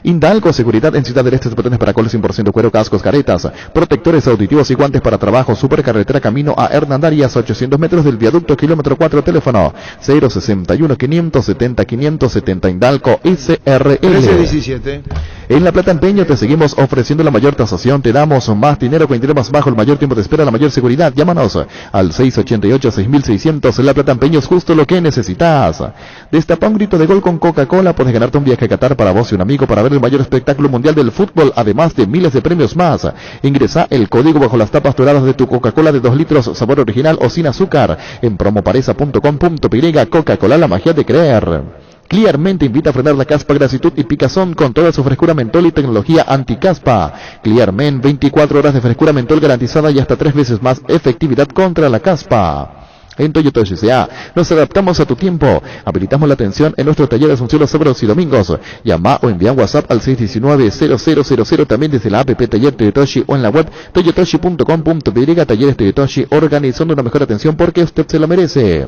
Indalco, seguridad en Ciudad del Este, botones para coles 100% cuero, cascos, caretas, protectores auditivos y guantes para trabajo. Supercarretera camino a Hernandarias, 800 metros del viaducto, kilómetro 4, teléfono 061 570 570 Indalco SRL. 1317. En La Plata Empeño te seguimos ofreciendo la mayor tasación, te damos más dinero con interés más bajo, el mayor tiempo de espera, la mayor seguridad. Llámanos al 688-6600. La Plata Empeño es justo lo que necesitas. Destapa un grito de gol con Coca-Cola, puedes ganarte un viaje a Qatar para vos y un amigo para ver el mayor espectáculo mundial del fútbol, además de miles de premios más. Ingresa el código bajo las tapas doradas de tu Coca-Cola de 2 litros, sabor original o sin azúcar, en promoparesa.com.py. Coca-Cola, la magia de creer. Clearmen te invita a frenar la caspa, grasitud y picazón con toda su frescura mentol y tecnología anticaspa. Clearmen, 24 horas de frescura mentol garantizada y hasta 3 veces más efectividad contra la caspa. En Toyota S.A. nos adaptamos a tu tiempo. Habilitamos la atención en nuestro taller de Asunción los sábados y domingos. Llama o envía un WhatsApp al 619-0000, también desde la app Taller Toyotoshi o en la web toyotoshi.com.py. Talleres Toyotoshi, organizando una mejor atención porque usted se lo merece.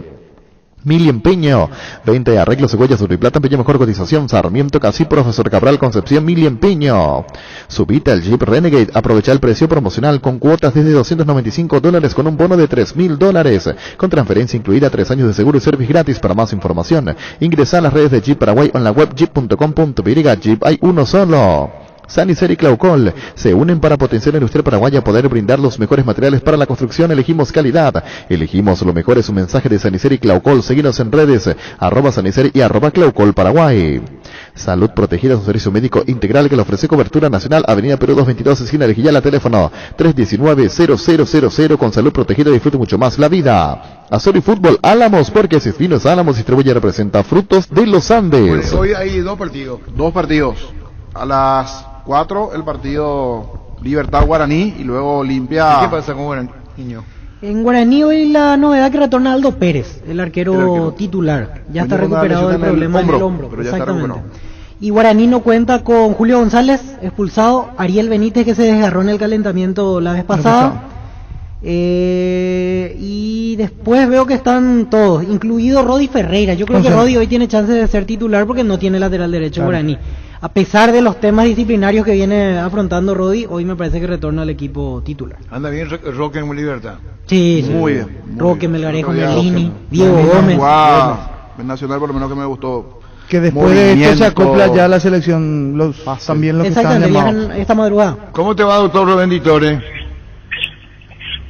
Mil Empeño, 20 arreglos, huellas, oro y plata, empeño mejor cotización, Sarmiento, Casi, Profesor Cabral, Concepción, Mil Empeño. Subite al Jeep Renegade, aprovecha el precio promocional con cuotas desde $295 con un bono de $3,000, con transferencia incluida, 3 años de seguro y servicio gratis. Para más información, ingresa a las redes de Jeep Paraguay o en la web jeep.com.py. Jeep hay uno solo. Sanicer y Claucol se unen para potenciar la industria paraguaya, poder brindar los mejores materiales para la construcción. Elegimos calidad, elegimos lo mejor. Es un mensaje de Sanicer y Claucol. Síguenos en redes, @Sanicer y @Claucol Paraguay. Salud Protegida es un servicio médico integral que le ofrece cobertura nacional. Avenida Perú 222, esquina Erquillala, teléfono 319-0000. Con Salud Protegida disfrute mucho más la vida. Azul y Fútbol Álamos, porque Vinos Álamos distribuye y representa Frutos de los Andes. Hoy hay 2 partidos. 2 partidos. A las 4 el partido Libertad Guaraní y luego Olimpia. ¿Qué pasa con Guaraní, niño? En Guaraní hoy la novedad que retorna Aldo Pérez, el arquero titular. Ya está recuperado del problema del hombro. Pero ya está recuperado. Y Guaraní no cuenta con Julio González, expulsado, Ariel Benítez, que se desgarró en el calentamiento la vez pasada. Y después veo que están todos, incluido Rodi Ferreira. Yo creo que Rodi hoy tiene chance de ser titular porque no tiene lateral derecho Guaraní. A pesar de los temas disciplinarios que viene afrontando Rodi, hoy me parece que retorna al equipo titular. Anda bien Roque en Libertad. Sí, muy bien. Roque, Melgarejo, Merlini, Diego Gómez. El Nacional por lo menos que me gustó. Que después de esto se acopla ya la selección, también los que están viajan esta madrugada. ¿Cómo te va, doctor Rubén Ditore?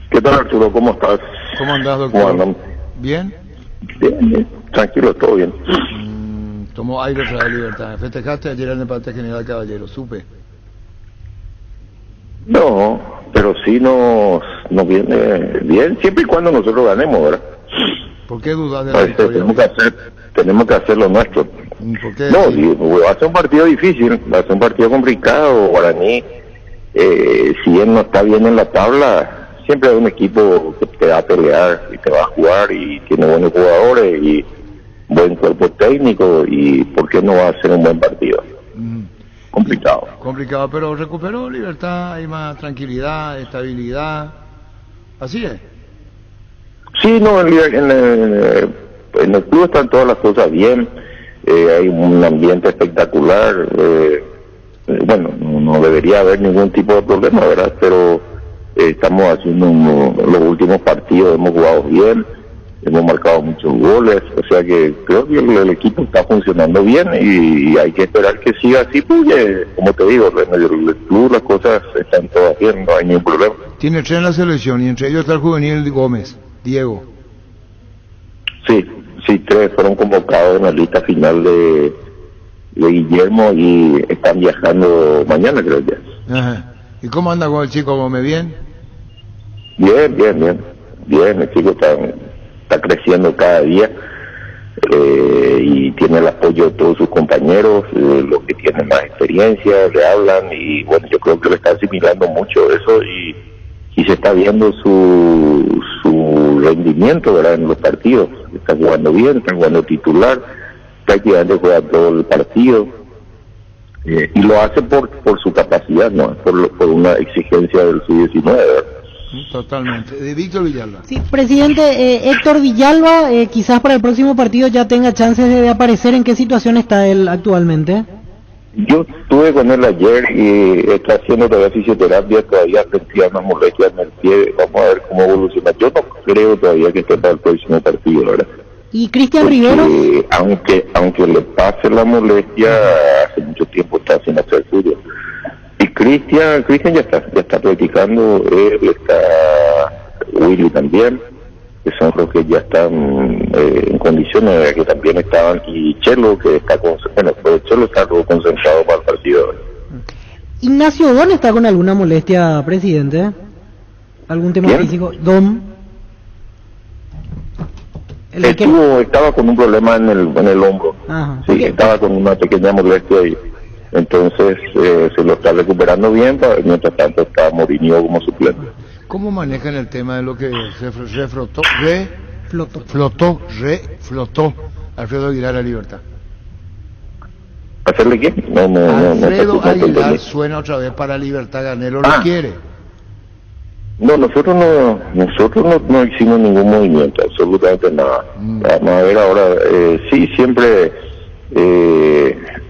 ¿Qué tal, Arturo? ¿Cómo estás? ¿Cómo andás, doctor? ¿Cómo andan? ¿Bien? Bien, tranquilo, todo bien. Tomó aire otra vez Libertad. Festejaste ayer en el parte general Caballero, supe. No, pero sí nos viene bien, siempre y cuando nosotros ganemos, ¿verdad? ¿Por qué dudas de la victoria? Tenemos que hacer lo nuestro. ¿Por qué? No, va a ser un partido difícil, va a ser un partido complicado. Guaraní, si bien no está bien en la tabla, siempre hay un equipo que te va a pelear y te va a jugar y tiene buenos jugadores y buen cuerpo técnico, y ¿por qué no va a ser un buen partido? Complicado. Complicado, pero recuperó Libertad, hay más tranquilidad, estabilidad, así es. Sí, no, en el club están todas las cosas bien, hay un ambiente espectacular, bueno, no debería haber ningún tipo de problema, ¿verdad? Pero estamos haciendo los últimos partidos, hemos jugado bien, hemos marcado muchos goles, o sea que creo que el equipo está funcionando bien y hay que esperar que siga así, porque como te digo, en el club las cosas están todas bien, no hay ningún problema. Tiene 3 en la selección y entre ellos está el juvenil Gómez, Diego. Sí, 3 fueron convocados en la lista final de Guillermo y están viajando mañana, creo ya. Ajá. ¿Y cómo anda con el chico Gómez? ¿Bien? Bien, el chico está creciendo cada día y tiene el apoyo de todos sus compañeros, los que tienen más experiencia, le hablan y bueno, yo creo que le está asimilando mucho eso y se está viendo su rendimiento, ¿verdad? En los partidos. Está jugando bien, está jugando titular, prácticamente juega todo el partido y lo hace por su capacidad, no por una exigencia del sub-19, ¿verdad? Totalmente. De Víctor Villalba. Sí, presidente, Héctor Villalba, quizás para el próximo partido ya tenga chances de aparecer. ¿En qué situación está él actualmente? Yo estuve con él ayer y está haciendo todavía fisioterapia, todavía sentía unas molestias en el pie, vamos a ver cómo evoluciona. Yo no creo todavía que esté para el próximo partido, ¿verdad? ¿Y Cristian Riveros? Aunque le pase la molestia, hace mucho tiempo está sin hacer suyo. Cristian ya está practicando, él está, Willy también, que son los que ya están en condiciones, que también estaban, y Chelo, que está Chelo está concentrado para el partido. Ignacio Don está con alguna molestia, presidente. ¿Algún tema físico? Don. Estaba con un problema en el hombro. Ajá. Sí, estaba con una pequeña molestia y entonces se lo está recuperando bien, mientras tanto está Mourinho como suplente. ¿Cómo manejan el tema de lo que se reflotó Alfredo Aguilar a Libertad? ¿Hacerle qué? Alfredo Aguilar suena otra vez para Libertad, Ganelo lo quiere. No, nosotros no hicimos ningún movimiento, absolutamente nada. Vamos a ver ahora, sí, siempre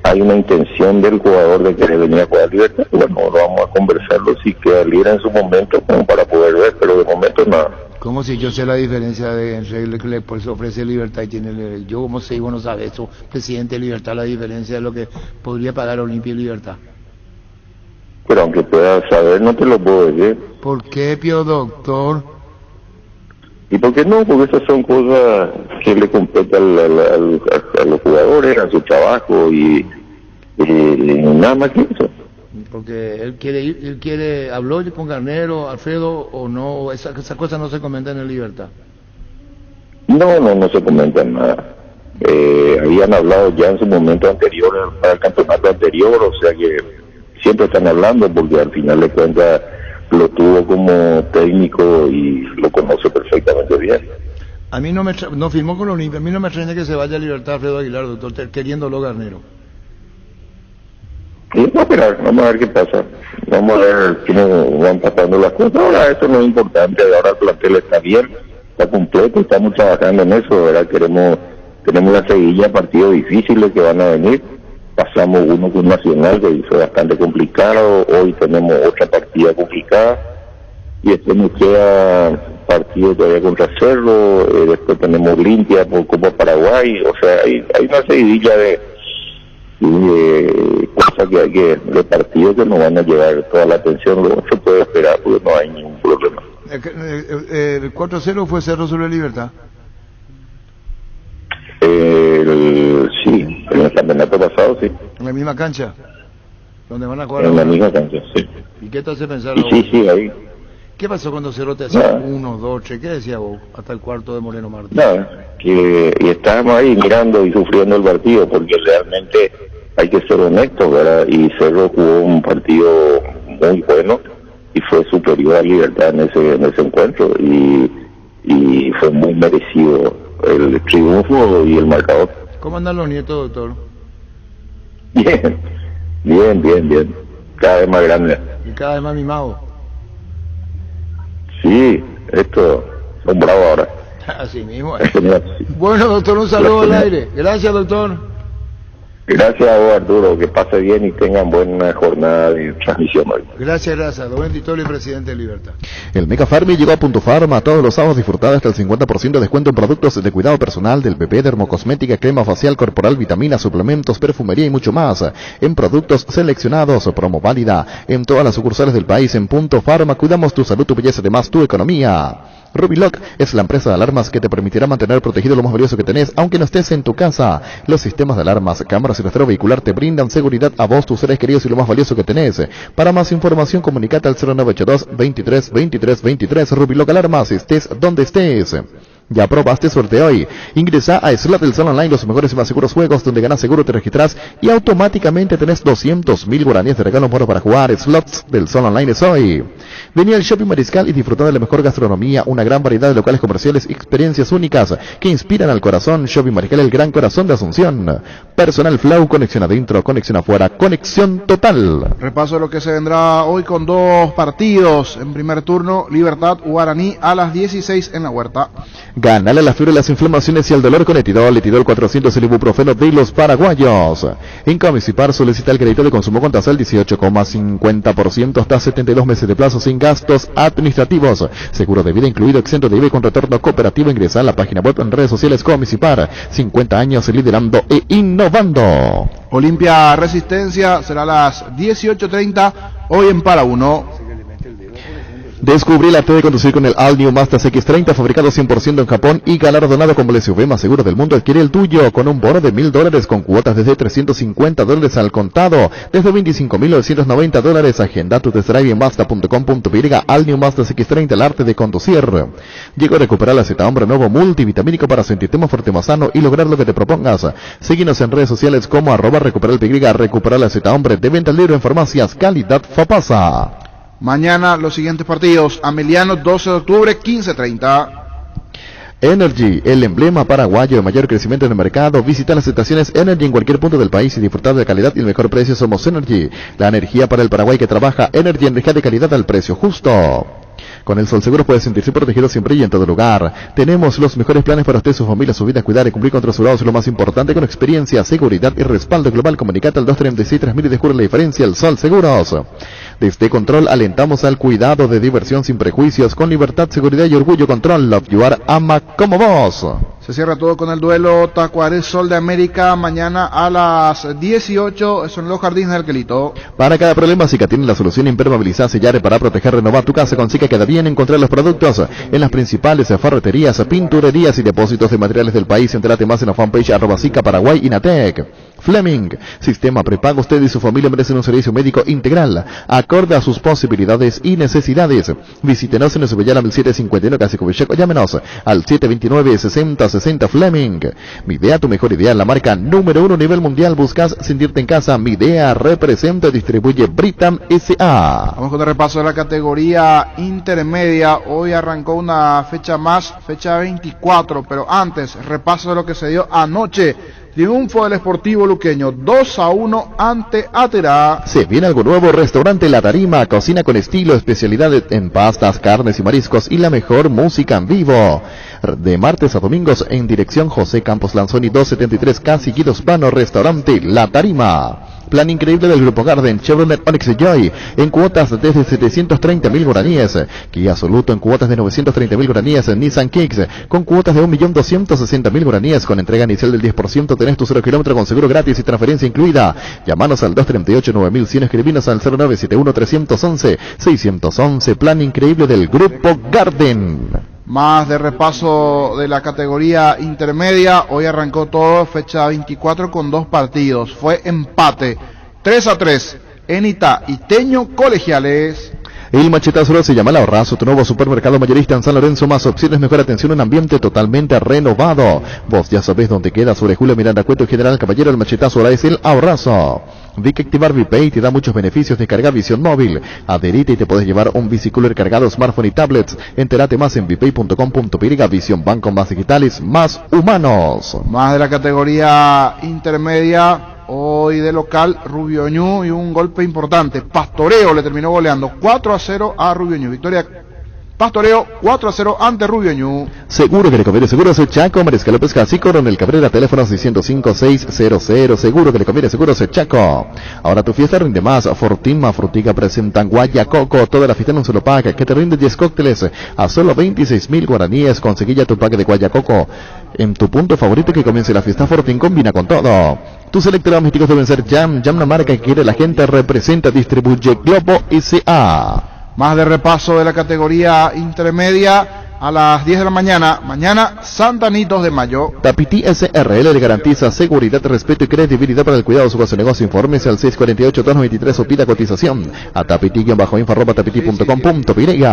hay una intención del jugador de querer venir a jugar a Libertad. Bueno, vamos a conversarlo si queda libre en su momento como para poder ver, pero de momento nada. ¿Cómo si yo sé la diferencia entre el que le ofrece Libertad y tiene yo como sé y vos no sabes eso, presidente de Libertad, la diferencia de lo que podría pagar Olimpia y Libertad? Pero aunque pueda saber, no te lo puedo decir. ¿Por qué, Pío Doctor? ¿Y por qué no? Porque esas son cosas que le competen a los jugadores, a su trabajo y nada más que eso. Porque él quiere, habló con Garnero, Alfredo, o no, esas cosas no se comentan en Libertad. No se comentan nada. Habían hablado ya en su momento anterior, para el campeonato anterior, o sea que siempre están hablando porque al final de cuentas lo tuvo como técnico y lo conoce perfectamente bien. A mí no firmó con Olimpia, a mí no me extraña que se vaya a Libertad Alfredo Aguilar, doctor, queriéndolo Garnero. Sí, vamos a ver qué pasa. Vamos a ver cómo van pasando las cosas. Ahora eso no es importante, ahora el plantel está bien, está completo, estamos trabajando en eso, ¿verdad? Tenemos la seguilla de partidos difíciles que van a venir. Pasamos uno con Nacional que fue bastante complicado, hoy tenemos otra partida complicada y después nos queda partido todavía contra Cerro, después tenemos Olimpia por Copa Paraguay, o sea hay una seguidilla de cosas que hay de partidos que nos van a llevar toda la atención, luego se puede esperar porque no hay ningún problema. El 4-0 fue Cerro sobre Libertad. Sí, en el campeonato pasado sí. ¿En la misma cancha? ¿Donde van a jugar? En la misma cancha, sí. ¿Y qué te hace pensar? Sí, ahí. ¿Qué pasó cuando Cerro te hacía 1, 2, 3? ¿Qué decía vos? Hasta el cuarto de Moreno Martín. Nada, y estábamos ahí mirando y sufriendo el partido porque realmente hay que ser honestos, ¿verdad? Y Cerro jugó un partido muy bueno y fue superior a Libertad en ese encuentro y fue muy merecido el triunfo y el marcador. ¿Cómo andan los nietos, doctor? Bien. Cada vez más grande. Y cada vez más mimados. Sí, estos son bravos ahora. Así mismo. Bueno, doctor, un saludo al aire. Gracias, doctor. Gracias a vos, Arturo, que pase bien y tengan buena jornada de transmisión hoy. Gracias, Don Titoli, presidente de Libertad. El Mega Farmi llegó a Punto Farma. Todos los sábados disfrutadas hasta el 50% de descuento en productos de cuidado personal del bebé, dermocosmética, crema facial, corporal, vitaminas, suplementos, perfumería y mucho más. En productos seleccionados, promo válida en todas las sucursales del país. En Punto Farma cuidamos tu salud, tu belleza, además tu economía. Rubilock es la empresa de alarmas que te permitirá mantener protegido lo más valioso que tenés, aunque no estés en tu casa. Los sistemas de alarmas, cámaras y rastreo vehicular te brindan seguridad a vos, tus seres queridos y lo más valioso que tenés. Para más información, comunicate al 0982 23 23 23. Rubilock Alarmas, estés donde estés. ¿Ya probaste suerte hoy? Ingresa a Slot del Sol Online, los mejores y más seguros juegos, donde ganas seguro, te registras y automáticamente tenés 200.000 guaraníes de regalo bueno para jugar. Slots del Sol Online es hoy. Vení al Shopping Mariscal y disfruta de la mejor gastronomía, una gran variedad de locales comerciales y experiencias únicas que inspiran al corazón. Shopping Mariscal, el gran corazón de Asunción. Personal Flow, conexión adentro, conexión afuera, conexión total. Repaso de lo que se vendrá hoy con dos partidos. En primer turno, Libertad Guaraní a las 16 en la Huerta. Ganale la fiebre, las inflamaciones y el dolor con Etidol. Etidol 400, el ibuprofeno de los paraguayos. En Comicipar solicita el crédito de consumo con tasa del 18,50% hasta 72 meses de plazo sin gastos administrativos. Seguro de vida incluido, exento de IVA y con retorno cooperativo. Ingresa a la página web en redes sociales Comicipar. 50 años liderando e innovando. Olimpia Resistencia será a las 18:30. hoy en Para Uno. Descubrí el arte de conducir con el All New Mazda CX-30, fabricado 100% en Japón y galardonado como el SUV más seguro del mundo. Adquiere el tuyo con un bono de $1,000 con cuotas desde $350 al contado, desde $25,990. Agenda tu test drive en Mazda.com.py. All New Mazda CX-30, el arte de conducir. Llegó a recuperar la Z Hombre nuevo multivitamínico para sentirte más fuerte, más sano y lograr lo que te propongas. Síguenos en redes sociales como @recuperalpy, recuperar la Z Hombre, de venta libre en farmacias, calidad Fapasa. Mañana los siguientes partidos: Ameliano, 12 de octubre, 15:30. Energy, el emblema paraguayo de mayor crecimiento en el mercado. Visita las estaciones Energy en cualquier punto del país y disfrutar de calidad y el mejor precio. Somos Energy, la energía para el Paraguay que trabaja. Energy, energía de calidad al precio justo. Con el Sol Seguro puede sentirse protegido siempre y en todo lugar. Tenemos los mejores planes para usted, su familia, su vida, cuidar y cumplir con otros es lo más importante, con experiencia, seguridad y respaldo global. Comunicate al 236-3000 y descubre la diferencia. El Sol Seguros. Desde Control alentamos al cuidado de diversión sin prejuicios, con libertad, seguridad y orgullo. Control, Love You Are, ama como vos. Se cierra todo con el duelo Tacuaré Sol de América mañana a las 18. Son los Jardines del Quelito. Para cada problema, Sica tiene la solución: impermeabilizar, sellar para proteger, renovar tu casa. Con Sica queda bien encontrar los productos en las principales ferreterías, pinturerías y depósitos de materiales del país. Entérate más en la fanpage @Sica Paraguay Inatec. Fleming, sistema prepago. Usted y su familia merecen un servicio médico integral, acorde a sus posibilidades y necesidades. Visítenos en Subellala 1751, casi Covicheco. Llámenos al 729-6060 Fleming. Midea, tu mejor idea, la marca número 1 a nivel mundial. Buscas sentirte en casa. Midea representa y distribuye Britam S.A. Vamos con el repaso de la categoría intermedia. Hoy arrancó una fecha más, fecha 24, pero antes, repaso de lo que se dio anoche. Triunfo del Sportivo Luqueño, 2-1 ante Aterá. Se viene algo nuevo: restaurante La Tarima, cocina con estilo, especialidades en pastas, carnes y mariscos y la mejor música en vivo. De martes a domingos en dirección José Campos Lanzoni 273, casi Guido Hispano. Restaurante La Tarima. Plan increíble del Grupo Garden, Chevrolet Onix Joy en cuotas desde 730.000 guaraníes, Kia Soluto en cuotas de 930.000 guaraníes, Nissan Kicks con cuotas de 1.260.000 guaraníes, con entrega inicial del 10%, tenés tu 0 kilómetro con seguro gratis y transferencia incluida. Llámanos al 238-9100, escribinos al 0971-311-611, plan increíble del Grupo Garden. Más de repaso de la categoría intermedia. Hoy arrancó todo, fecha 24 con 2 partidos. Fue empate 3-3 en Itá y Teño Colegiales. El Machetazo se llama El Ahorrazo, tu nuevo supermercado mayorista en San Lorenzo. Más opciones, mejor atención, un ambiente totalmente renovado. Vos ya sabés dónde queda, sobre Julio Miranda Cueto, General Caballero. El Machetazo ahora es El Ahorrazo. Vi que activar VPay te da muchos beneficios de cargar visión móvil. Adherite y te podés llevar un bicicooler cargado, smartphone y tablets. Entérate más en vipay.com.py. Visión Banco, más digitales, más humanos. Más de la categoría intermedia. Hoy de local, Rubio Ñu, y un golpe importante. Pastoreo le terminó goleando 4-0 a Rubio Ñu. Victoria Pastoreo 4-0 ante Rubio Ñu. Seguro que le conviene, Seguros Chaco, Mariscal López Casi, Coronel Cabrera, teléfono 605-600. Seguro que le conviene, Seguros Chaco. Ahora tu fiesta rinde más. Fortima Frutiga presentan Guayacoco, toda la fiesta en un solo pack, que te rinde 10 cócteles a solo 26.000 guaraníes. Conseguí ya tu pack de Guayacoco en tu punto favorito, que comience la fiesta. Fortín combina con todo. Tus electrodomésticos deben ser Jam, la marca que quiere la gente, representa, distribuye Globo S.A. Más de repaso de la categoría intermedia. A las 10 de la mañana, Santa Anitos de Mayo. Tapiti SRL le garantiza seguridad, respeto y credibilidad para el cuidado de su negocio. Infórmese al 648-293 o pida cotización a tapiti-info@tapiti.com.py.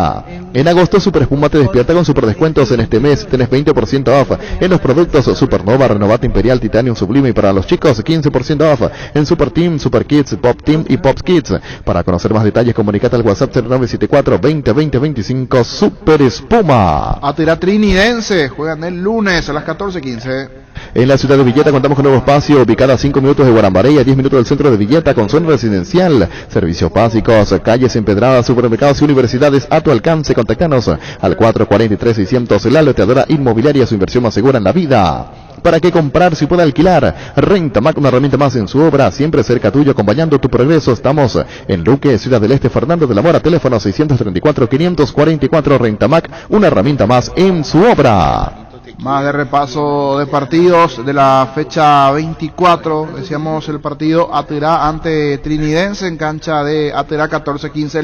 En agosto, Super Espuma te despierta con super descuentos. En este mes tenés 20% off en los productos Supernova, Renovate Imperial, Titanium Sublime, y para los chicos 15% off en Super Team, Super Kids, Pop Team y Pop Kids. Para conocer más detalles, comunicate al WhatsApp 0974-2020-25. Super Espuma. Aterá Trinidense juegan el lunes a las 14:15. En la ciudad de Villeta contamos con un nuevo espacio, ubicada a 5 minutos de Guarambaré y a 10 minutos del centro de Villeta, con zona residencial, servicios básicos, calles empedradas, supermercados y universidades a tu alcance. Contactanos al 443-600. La loteadora inmobiliaria, su inversión más segura en la vida. ¿Para qué comprar si puede alquilar? Rentamac, una herramienta más en su obra, siempre cerca tuyo, acompañando tu progreso. Estamos en Luque, Ciudad del Este, Fernando de la Mora, teléfono 634-544. Rentamac, una herramienta más en su obra. Más de repaso de partidos de la fecha 24, decíamos el partido Aterá ante Trinidense en cancha de Aterá 14-15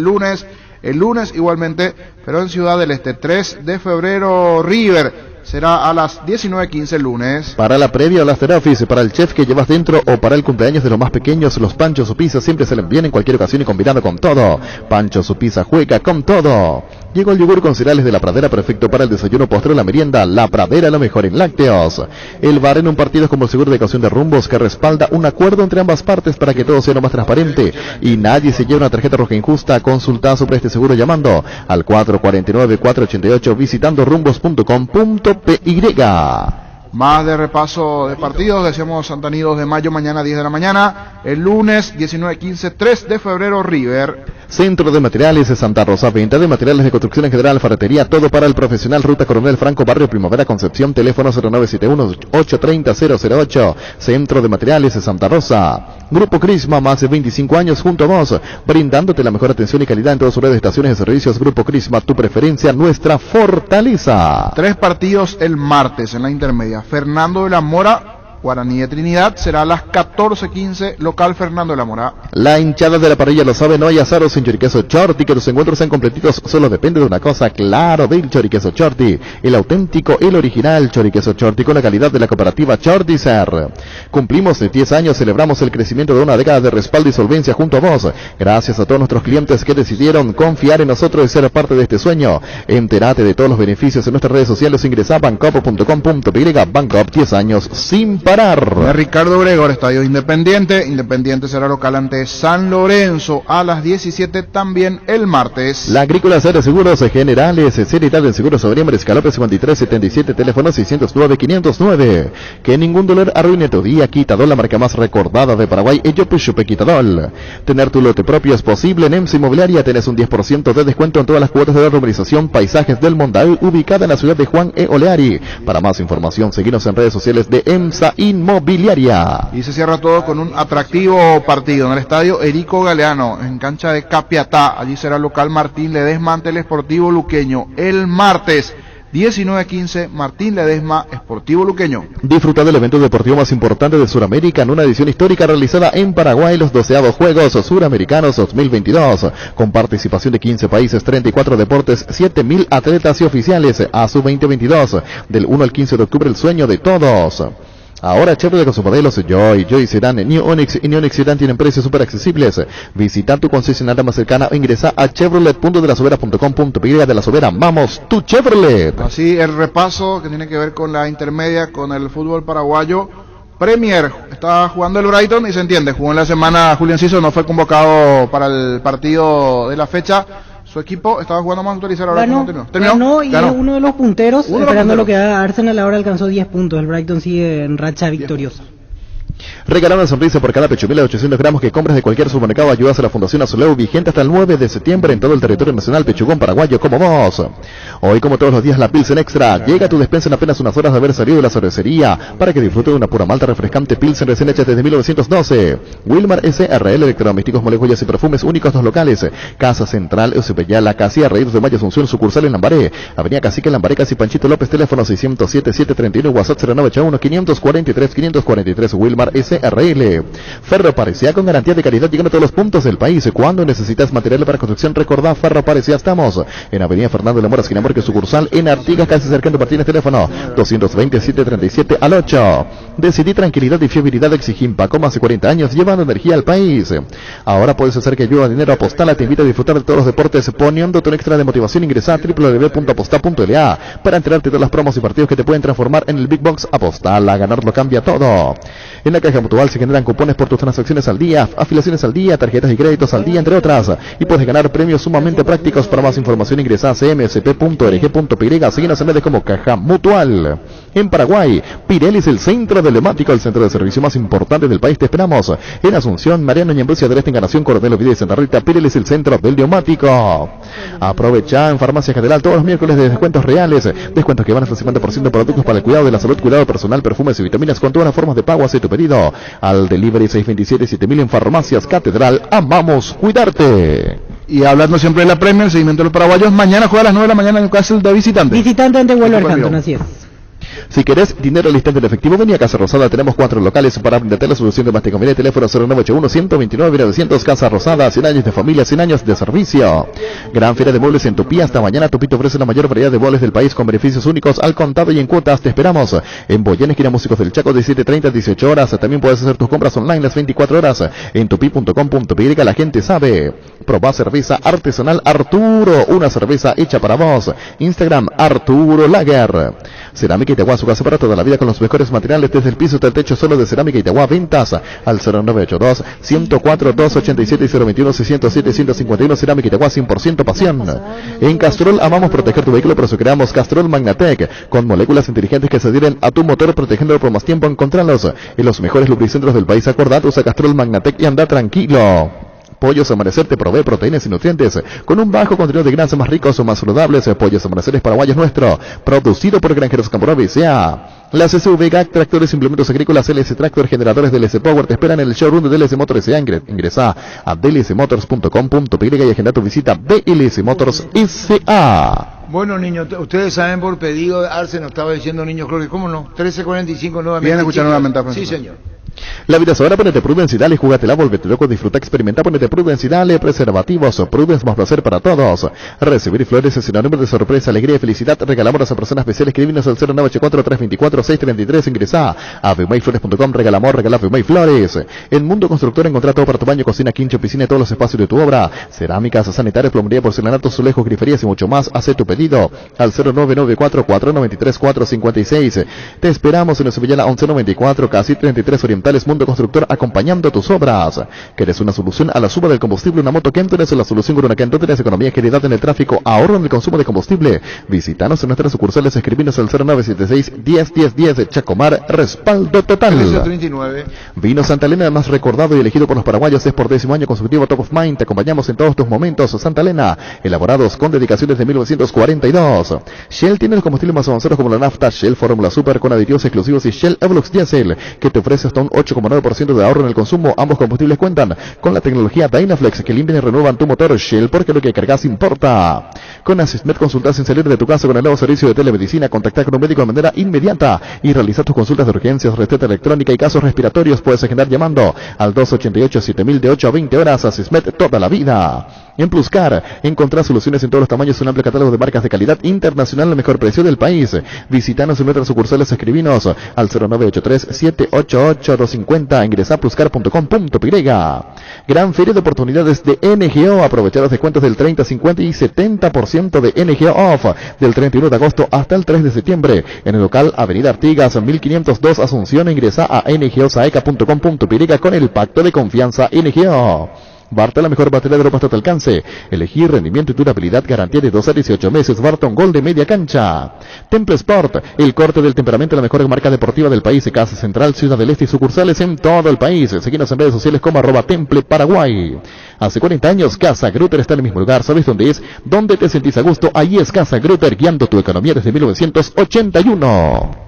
el lunes igualmente, pero en Ciudad del Este 3 de febrero River. Será a las 19:15 el lunes. Para la previa o la after office, para el chef que llevas dentro o para el cumpleaños de los más pequeños, los Pancho Su Pizza siempre se le envían en cualquier ocasión y combinado con todo. Pancho Su Pizza juega con todo. Llegó el yogur con cereales de La Pradera, perfecto para el desayuno, postre o la merienda. La Pradera, lo mejor en lácteos. El VAR en un partido es como el seguro de caución de rumbos que respalda un acuerdo entre ambas partes para que todo sea lo más transparente y nadie se lleve una tarjeta roja injusta. Consulta sobre este seguro llamando al 449-488 visitando rumbos.com.py. Más de repaso de partidos, decíamos Santa Anita 2 de mayo, mañana 10 de la mañana, el lunes 19:15, 3 de febrero River. Centro de Materiales de Santa Rosa, venta de materiales de construcción en general, ferretería, todo para el profesional, Ruta Coronel Franco, Barrio Primavera, Concepción, teléfono 0971-830-008, Centro de Materiales de Santa Rosa. Grupo Crisma, más de 25 años junto a vos, brindándote la mejor atención y calidad en todas sus redes de estaciones de servicios. Grupo Crisma, tu preferencia, nuestra fortaleza. 3 partidos el martes en la intermedia. Fernando de la Mora, Guaraní de Trinidad, será a las 14:15, local Fernando de la Mora. La hinchada de la parrilla lo sabe, no hay asaros sin choriqueso Chorti, que tus encuentros sean completitos, solo depende de una cosa, claro, del choriqueso Chorti, el auténtico, el original choriqueso Chorti, con la calidad de la cooperativa Chortizer. Cumplimos 10 años, celebramos el crecimiento de una década de respaldo y solvencia junto a vos, gracias a todos nuestros clientes que decidieron confiar en nosotros y ser parte de este sueño. Entérate de todos los beneficios en nuestras redes sociales, ingresa a bancop.com.py, Bancop, 10 años sin parar. De Ricardo Gregor, Estadio Independiente. Independiente será local ante San Lorenzo a las 17 también el martes. La Agrícola Sede Seguros Generales, Seriedad en Seguros Sobería Mariscal López 5377, teléfono 609-509. Que ningún dolor arruine tu día. Quitadol, la marca más recordada de Paraguay, Eyopuchupe Quitadol. Tener tu lote propio es posible. En EMSA Inmobiliaria tenés un 10% de descuento en todas las cuotas de la urbanización Paisajes del Mondaú, ubicada en la ciudad de Juan E. Oleari. Para más información, seguinos en redes sociales de EMSA Inmobiliaria. Y se cierra todo con un atractivo partido en el estadio Erico Galeano, en cancha de Capiatá. Allí será local Martín Ledesma ante el Sportivo Luqueño el martes 19:15, Martín Ledesma, Sportivo Luqueño. Disfruta del evento deportivo más importante de Sudamérica en una edición histórica realizada en Paraguay, los 12avos Juegos Suramericanos 2022, con participación de 15 países, 34 deportes, 7.000 atletas y oficiales. A su 2022, del 1 al 15 de octubre, el sueño de todos. Ahora Chevrolet con sus modelos Joy Sedan, New Onix y New Onix Sedan tienen precios súper accesibles. Visita tu concesionaria más cercana o ingresa a chevrolet.delasovera.com.py. De La Sobera, vamos, tu Chevrolet. Así el repaso que tiene que ver con la intermedia, con el fútbol paraguayo. Premier, está jugando el Brighton y se entiende, jugó en la semana Julio Enciso, no fue convocado para el partido de la fecha. Su equipo estaba jugando más autorizado ahora. Ganó y es uno de los punteros, esperando lo que haga Arsenal. Ahora alcanzó 10 puntos, el Brighton sigue en racha victoriosa. Regala una sonrisa por cada pecho 1800 gramos que compras de cualquier supermercado. Ayudas a la Fundación Azuleu, vigente hasta el 9 de septiembre en todo el territorio nacional. Pechugón paraguayo como vos. Hoy, como todos los días, la Pilsen Extra llega a tu despensa en apenas unas horas de haber salido de la cervecería, para que disfrute de una pura malta refrescante Pilsen recién hecha desde 1912. Wilmar SRL, electrodomésticos, moléculas y perfumes únicos, 2 locales. Casa Central, Eusepeyala, Casilla, Reídos de Mayo, Asunción, sucursal en Lambaré, Avenida Cacique, Lambaré, Casi Panchito López, teléfono 607-731, WhatsApp 0981-543-543, Wilmar SRL. Ferro Parecía, con garantía de calidad, llegando a todos los puntos del país. Cuando necesitas material para construcción, recordá Ferro Parecía. Estamos en Avenida Fernando de la Mora, esquina Morque, sucursal en Artigas, casi cercano Martínez, teléfono 220-737 al 8. Decidí tranquilidad y fiabilidad, Exigimpa, con más de 40 años llevando energía al país. Ahora puedes hacer que ayuda dinero. Apostala te invita a disfrutar de todos los deportes, poniéndote un extra de motivación. Ingresa a www.aposta.la para enterarte de todas las promos y partidos que te pueden transformar en el Big Box. Apostala, ganarlo cambia todo. En la Caja Mutual se generan cupones por tus transacciones al día, afiliaciones al día, tarjetas y créditos al día, entre otras, y puedes ganar premios sumamente prácticos. Para más información ingresa a cmsp.org.py. Síguenos en redes como Caja Mutual. En Paraguay, Pirelli es el centro del neumático, el centro de servicio más importante del país. Te esperamos en Asunción, Mariano y Ambrosia del Este, Encarnación, Coronel Oviedo y Santa Rita. Pirelli es el centro del neumático. Aprovecha en Farmacia General todos los miércoles de descuentos reales, descuentos que van hasta el 50% de productos para el cuidado de la salud, cuidado personal, perfumes y vitaminas, con todas las formas de pago. Hace tu pedido al delivery 627-7000 en Farmacias Catedral. Amamos cuidarte. Y hablando siempre de la Premier, seguimiento de los paraguayos, mañana juega a las 9 de la mañana en Newcastle de visitante. Visitante ante Wolverhampton, así es. Si querés dinero al instante en efectivo, vení a Casa Rosada. Tenemos 4 locales para brindarte la solución de más te conviene. Teléfono 0981-129-900. Casa Rosada, 100 años de familia, 100 años de servicio. Gran feria de muebles en Tupí. Hasta mañana Tupí te ofrece la mayor variedad de muebles del país con beneficios únicos al contado y en cuotas. Te esperamos en Boyán, esquina Músicos del Chaco, de 7:30 a 18 horas. También puedes hacer tus compras online las 24 horas en tupi.com.py. La gente sabe. Probá cerveza artesanal Arturo, una cerveza hecha para vos. Instagram Arturo Lager. Cerámica Itagua, su casa para toda la vida con los mejores materiales desde el piso hasta el techo, solo de Cerámica Itagua. Ventas al 0982-104-287-021-607-151. Cerámica Itagua, 100% pasión. En Castrol amamos proteger tu vehículo, por eso creamos Castrol Magnatec, con moléculas inteligentes que se adhieren a tu motor, protegiéndolo por más tiempo. Encontralos en los mejores lubricentros del país. Acordate, usa Castrol Magnatec y anda tranquilo. Pollos Amanecer te provee proteínas y nutrientes con un bajo contenido de grasas, más ricos o más saludables. Pollos Amanecer es paraguayos nuestro, producido por Granjeros Camporobis, sea las SUV GAC, tractores, implementos agrícolas, LS Tractor, generadores de LS Power. Te esperan en el showroom de DLS Motors S.A. Ingresa a dlsmotors.com.py y agenda tu visita. DLS Motors S.A. Bueno, niños, ustedes saben por pedido de Arce, nos estaba diciendo niños, creo que, ¿cómo no? 13:45 nuevamente. Bien, escuchar nuevamente. Sí, señor. La vida es ahora, ponete Prudence y dale, jugátela, volvete loco, disfruta, experimenta, ponete Prudence y dale, preservativos, Prudence más placer para todos. Recibir flores es sinónimo de sorpresa, alegría y felicidad. Regalamos a personas especiales, escribinos al 0984-324-633, ingresá a viumayflores.com, regala amor, regala Viumay Flores. En Mundo Constructor encontrá todo para tu baño, cocina, quincho, piscina y todos los espacios de tu obra. Cerámicas, sanitarias, plomería, porcelanato, azulejos, griferías y mucho más. Haz tu pedido al 0994-493-456. Te esperamos en Sevillana 1194, casi 33 Orientales. Mundo Constructor, acompañando tus obras. ¿Quieres una solución a la suba del combustible? Una moto Kenton es la solución con una Kenton. Tienes economía, agilidad en el tráfico, ahorro en el consumo de combustible. Visítanos en nuestras sucursales, escribinos al 0976-101010. Chacomar, respaldo total. 1339. Vino Santa Elena, más recordado y elegido por los paraguayos, es por 10º año consecutivo Top of Mind. Te acompañamos en todos tus momentos. Santa Elena, elaborados con dedicaciones de 1942. Shell tiene los combustibles más avanzados como la nafta, Shell Fórmula Super con aditivos exclusivos y Shell Evolux Diesel, que te ofrece hasta un 8,9% de ahorro en el consumo. Ambos combustibles cuentan con la tecnología Dynaflex, que limpian y renuevan tu motor. Shell, porque lo que cargas importa. Con Asismed, consultas sin salir de tu casa con el nuevo servicio de telemedicina. Contacta con un médico de manera inmediata y realiza tus consultas de urgencias, receta electrónica y casos respiratorios. Puedes agendar llamando al 288-7000 de 8 a 20 horas. Asismed, toda la vida. En Pluscar, encontrás soluciones en todos los tamaños, un amplio catálogo de marcas de calidad internacional al mejor precio del país. Visítanos en nuestras sucursales, escribinos al 0983-788-250. Ingresa a pluscar.com.py. Gran feria de oportunidades de NGO. Aprovechar los descuentos del 30, 50 y 70% de NGO Off del 31 de agosto hasta el 3 de septiembre. En el local Avenida Artigas, 1502 Asunción. Ingresa a ngosaeca.com.py con el pacto de confianza NGO. Barta, la mejor batería de ropa hasta tu alcance. Elegir rendimiento y durabilidad, garantía de 2 a 18 meses. Barton Gol de media cancha. Temple Sport, el corte del temperamento, la mejor marca deportiva del país. Casa Central, Ciudad del Este y sucursales en todo el país. Seguinos en redes sociales como @Temple Paraguay. Hace 40 años, Casa Grutter está en el mismo lugar. ¿Sabes dónde es? ¿Dónde te sentís a gusto? Ahí es Casa Grutter, guiando tu economía desde 1981.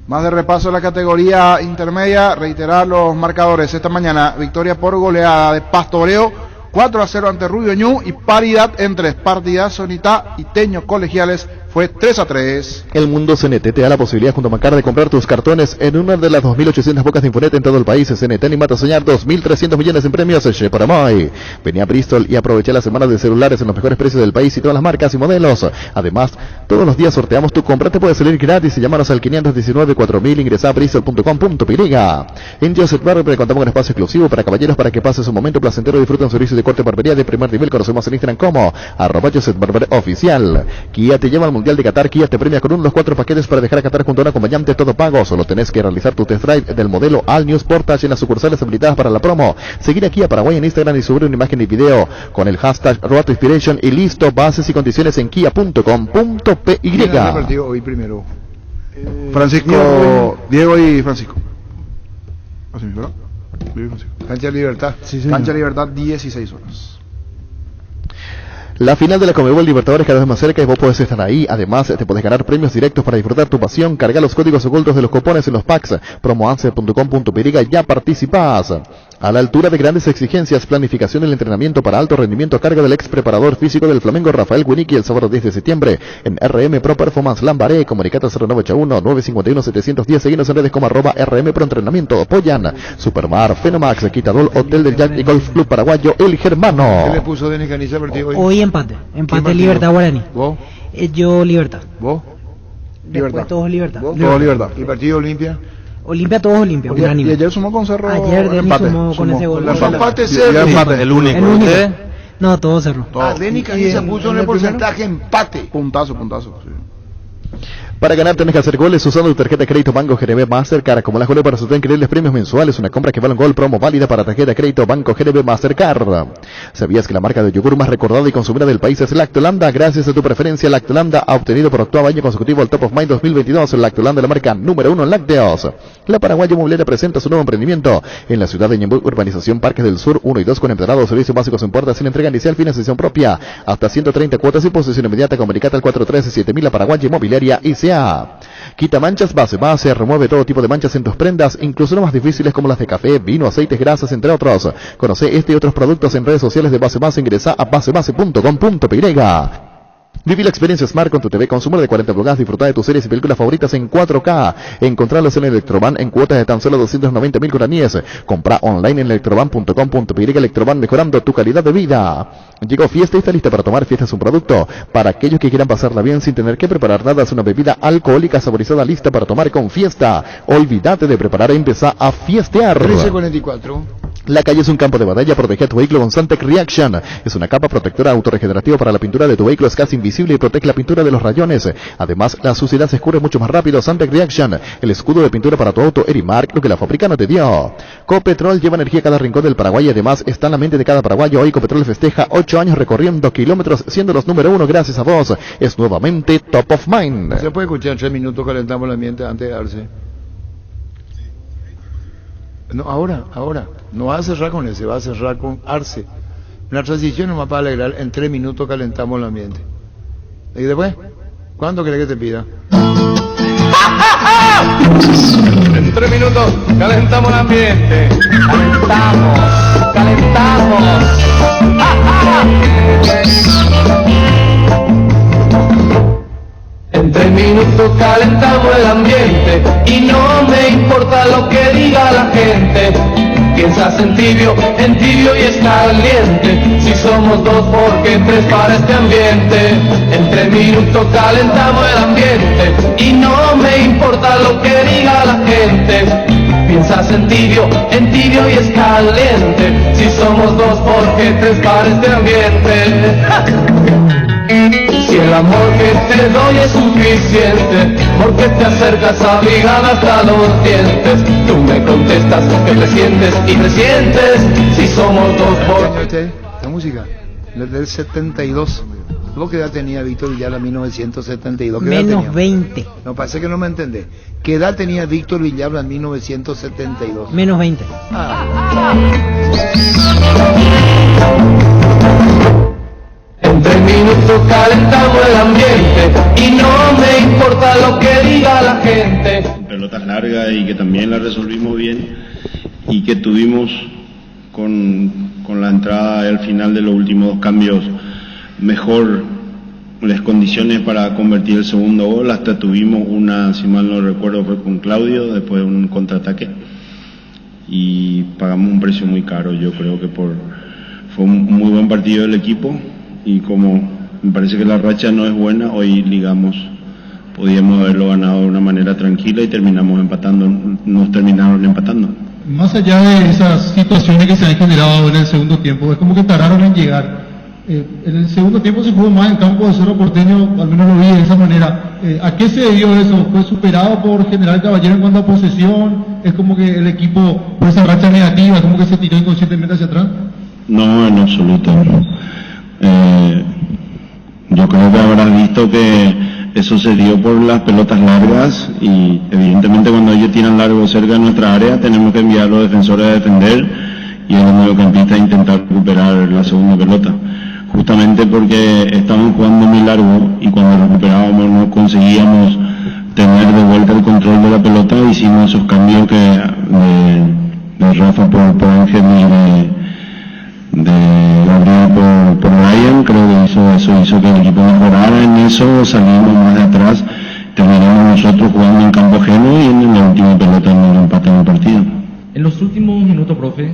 Más de repaso de la categoría intermedia, reiterar los marcadores. Esta mañana, victoria por goleada de Pastoreo, 4-0 ante Rubio Ñu, y paridad entre Espartida, Sonita y Teño Colegiales fue 3-3. El Mundo CNT te da la posibilidad junto a Macar de comprar tus cartones en una de las 2.800 bocas de Infonet en todo el país. CNT animate a soñar 2.300 millones en premios. Paramoy. Vení a Bristol y aprovecha la semana de celulares en los mejores precios del país y todas las marcas y modelos. Además, todos los días sorteamos tu compra. Te puede salir gratis y llámanos al 519-4000. Ingresa a bristol.com.py. En Joseph Barber contamos con un espacio exclusivo para caballeros para que pases un momento placentero y disfruten un servicio de corte barbería de primer nivel. Conocemos en Instagram como @Joseph Barber Oficial. Kia te lleva al Mundial de Qatar. Kia te premia con uno de los 4 paquetes para dejar a Qatar junto a un acompañante todo pago. Solo tenés que realizar tu test drive del modelo All New Sportage en las sucursales habilitadas para la promo. Seguir aquí a Paraguay en Instagram y subir una imagen y video con el hashtag Road to Inspiration y listo. Bases y condiciones en kia.com.py. Hoy primero. Francisco, Diego y Francisco. Así mismo, ¿verdad? Diego y Francisco. Cancha Libertad. Sí, Cancha Libertad, 16 horas. La final de la Conmebol Libertadores cada vez más cerca y vos podés estar ahí. Además, te podés ganar premios directos para disfrutar tu pasión. Carga los códigos ocultos de los cupones en los packs. Promoance.com.py, ya participás. A la altura de grandes exigencias, planificación del entrenamiento para alto rendimiento a cargo del ex preparador físico del Flamengo Rafael Winicki el sábado 10 de septiembre en RM Pro Performance Lambaré. Comunicate 0981-951-710. Seguinos en redes como @RM Pro Entrenamiento. Apoyan Supermar, Fenomax, Quitadol, Hotel del Jack y Golf Club Paraguayo El Germano. ¿Qué le puso Denis Caniza al partido hoy? Hoy empate Libertad Guaraní. ¿Vos? Yo Libertad. ¿Vos? Después todos Libertad. Todos Libertad. ¿Y partido Olimpia? Todos Olimpia. Y ayer sumó con Cerro. Ayer Denis sumó con ese gol. Empate Cerro. El único. No, todo Cerro. Denis Caniza puso en el porcentaje empate. Puntazo. Sí. Para ganar tenés que hacer goles usando tu tarjeta de crédito Banco GNB Mastercard. Acumulás goles para sortear increíbles premios mensuales. Una compra que vale un gol, promo válida para tarjeta de crédito Banco GNB Mastercard. ¿Sabías que la marca de yogur más recordada y consumida del país es Lactolanda? Gracias a tu preferencia, Lactolanda ha obtenido por octavo año consecutivo el Top of Mind 2022. Lactolanda, la marca número 1 en lácteos. La Paraguaya Mobiliaria presenta su nuevo emprendimiento en la ciudad de Ñemby, urbanización Parques del Sur 1 y 2, con entrada, servicios básicos en puertas, sin entrega inicial, financiación propia, hasta 130 cuotas y posesión inmediata. Comunicate al 413-7000. La Paraguaya Mobiliaria ICA. Quita manchas base, remueve todo tipo de manchas en tus prendas, incluso las más difíciles como las de café, vino, aceites, grasas, entre otros. Conoce este y otros productos en redes sociales de Base. Ingresa a basebase.com.py. Viví la experiencia Smart con tu TV consumer de 40 pulgadas. Disfruta de tus series y películas favoritas en 4K. Encontrarlos en Electroban en cuotas de tan solo 290.000 guaraníes. Compra online en electroban.com.py. Electroban, mejorando tu calidad de vida. Llegó Fiesta y está lista para tomar. Fiesta es un producto para aquellos que quieran pasarla bien sin tener que preparar nada. Es una bebida alcohólica saborizada lista para tomar con Fiesta. Olvídate de preparar e empieza a fiestear. 13:44. La calle es un campo de batalla. Protege a tu vehículo con Santec Reaction. Es una capa protectora autorregenerativa para la pintura de tu vehículo. Es casi invisible y protege la pintura de los rayones. Además, la suciedad se escurre mucho más rápido. Santec Reaction, el escudo de pintura para tu auto Erimark, lo que la fábrica no te dio. Copetrol lleva energía a cada rincón del Paraguay y además está en la mente de cada paraguayo. Hoy Copetrol festeja 8 años recorriendo kilómetros, siendo los número 1 gracias a vos. Es nuevamente Top of Mind. ¿Se puede escuchar 3 minutos? Calentamos el ambiente antes de darse. No, ahora. No va a cerrar con ese, va a cerrar con Arce. Una transición nomás para alegrar. En 3 minutos calentamos el ambiente. ¿Y después? ¿Cuánto querés que te pida? En 3 minutos calentamos el ambiente. Calentamos. En 3 minutos calentamos el ambiente y no me importa lo que diga la gente. Piensas en tibio y es caliente. Si somos 2, porque 3 para este ambiente. En 3 minutos calentamos el ambiente y no me importa lo que diga la gente. Piensas en tibio y es caliente. Si somos 2, porque 3 para este ambiente. Si el amor que te doy es suficiente, porque te acercas abrigada hasta los dientes. Tú me contestas que te sientes y te sientes. Si somos 2 por... La música del 72. ¿Vos qué edad tenía Víctor Villalba en 1972? Menos 20. No, parece que no me entendés. ¿Qué edad tenía Víctor Villalba en 1972? Menos 20. En 3 minutos calentamos el ambiente y no me importa lo que diga la gente. Pelotas largas y que también la resolvimos bien y que tuvimos con la entrada al final de los últimos 2 cambios mejor las condiciones para convertir el segundo gol. Hasta tuvimos una, si mal no recuerdo, fue con Claudio, después un contraataque y pagamos un precio muy caro. Yo creo que fue un muy buen partido del equipo. Y como me parece que la racha no es buena, hoy ligamos, podíamos haberlo ganado de una manera tranquila y nos terminaron empatando. Más allá de esas situaciones que se han generado en el segundo tiempo, es como que tardaron en llegar. En el segundo tiempo se jugó más en campo de Cerro Porteño, al menos lo vi de esa manera. ¿A qué se debió eso? ¿Fue superado por General Caballero en cuanto a posesión? ¿Es como que el equipo, por esa racha negativa, como que se tiró inconscientemente hacia atrás? No, en absoluto. Yo creo que habrás visto que eso se dio por las pelotas largas y evidentemente cuando ellos tiran largo cerca de nuestra área tenemos que enviar a los defensores a defender y a los mediocampistas a intentar recuperar la segunda pelota, justamente porque estaban jugando muy largo y cuando recuperábamos no conseguíamos tener de vuelta el control de la pelota. Hicimos esos cambios de Rafa por Ángel y de Gabriel por Ryan. Creo que eso hizo que el equipo mejorara en eso, salimos más de atrás, terminamos nosotros jugando en campo ajeno y en la última pelota en el empate en el partido. En los últimos minutos, profe,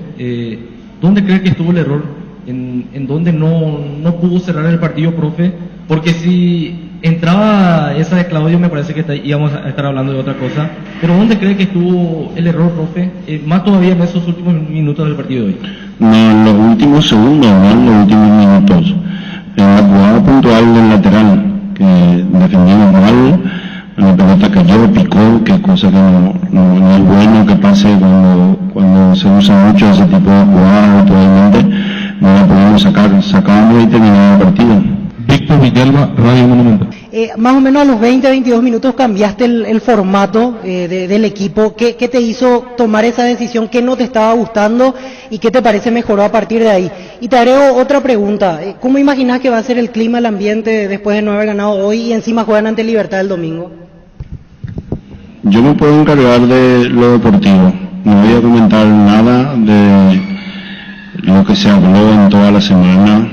¿dónde cree que estuvo el error? ¿En dónde no pudo cerrar el partido, profe? Porque si entraba esa de Claudio, me parece que íbamos a estar hablando de otra cosa. Pero ¿dónde cree que estuvo el error, profe? Más todavía en esos últimos minutos del partido de hoy. No, en los últimos segundos, no en los últimos minutos. En la jugada puntual del lateral, que defendimos mal, la pelota cayó, picó, que es cosa que no es bueno que pase cuando se usa mucho ese tipo de jugadas actualmente. No la podemos sacar, sacamos y terminamos el partido. Víctor Villalba, Radio Monumento. Más o menos a los 20-22 minutos cambiaste el formato del equipo. ¿Qué te hizo tomar esa decisión? ¿Qué no te estaba gustando? ¿Y qué te parece mejoró a partir de ahí? Y te agrego otra pregunta. ¿Cómo imaginas que va a ser el clima, el ambiente después de no haber ganado hoy y encima juegan ante Libertad el domingo? Yo me puedo encargar de lo deportivo. No voy a comentar nada de lo que se habló en toda la semana,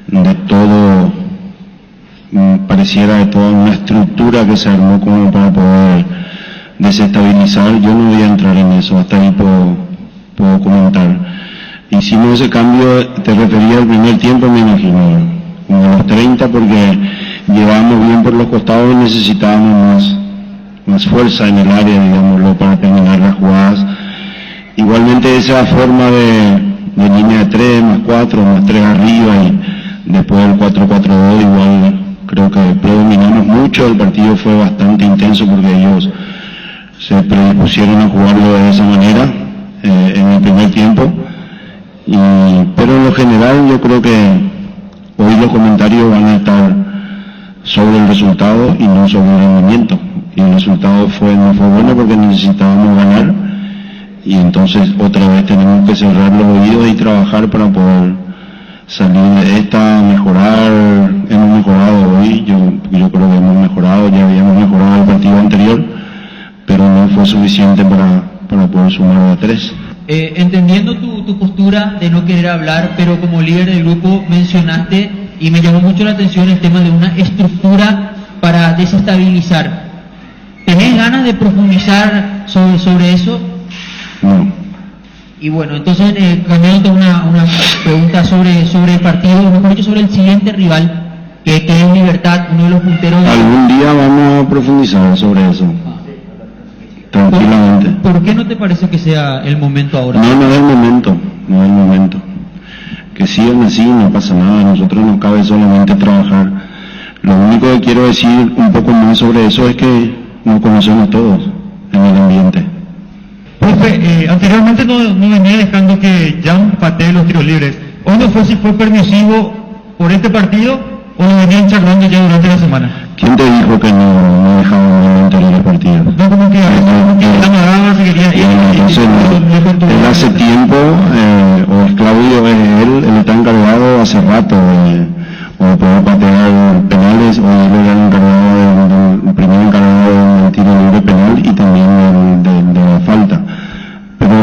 de todo, pareciera de toda una estructura que se armó como para poder desestabilizar. Yo no voy a entrar en eso, hasta ahí puedo comentar. Hicimos ese cambio, te refería al primer tiempo, me imagino, como a los 30, porque llevábamos bien por los costados y necesitábamos más fuerza en el área, digámoslo, para terminar las jugadas. Igualmente esa forma de línea de 3, más 4, más 3 arriba y después del 4-4-2 igual creo que predominamos mucho. El partido fue bastante intenso porque ellos se predispusieron a jugarlo de esa manera en el primer tiempo, pero en lo general yo creo que hoy los comentarios van a estar sobre el resultado y no sobre el rendimiento, y el resultado no fue bueno porque necesitábamos ganar, y entonces otra vez tenemos que cerrar los oídos y trabajar para poder salir de esta, mejorar. Hemos mejorado hoy, yo creo que hemos mejorado, ya habíamos mejorado el partido anterior, pero no fue suficiente para poder sumar a 3. Entendiendo tu postura de no querer hablar, pero como líder del grupo mencionaste, y me llamó mucho la atención el tema de una estructura para desestabilizar. ¿Tenés ganas de profundizar sobre eso? No. Y bueno, entonces cambiando una pregunta sobre el partido, mejor dicho, sobre el siguiente rival, que es Libertad, uno de los punteros. Algún día vamos a profundizar sobre eso, tranquilamente. ¿Por qué no te parece que sea el momento ahora? No es el momento. Que sigan así, no pasa nada, a nosotros nos cabe solamente trabajar. Lo único que quiero decir un poco más sobre eso es que nos conocemos todos en el ambiente. Profe, anteriormente no venía dejando que Jan patee los tiros libres. Hoy no fue si fue permisivo por este partido o lo venían charlando ya durante la semana. ¿Quién te dijo que no dejaba en anteriores partidos? No, como que la amarraba, se quería ir. Él hace tiempo, o es Claudio, él está encargado hace rato de poder patear penales, o él era el primer encargado del tiro libre penal y también de la falta. Pero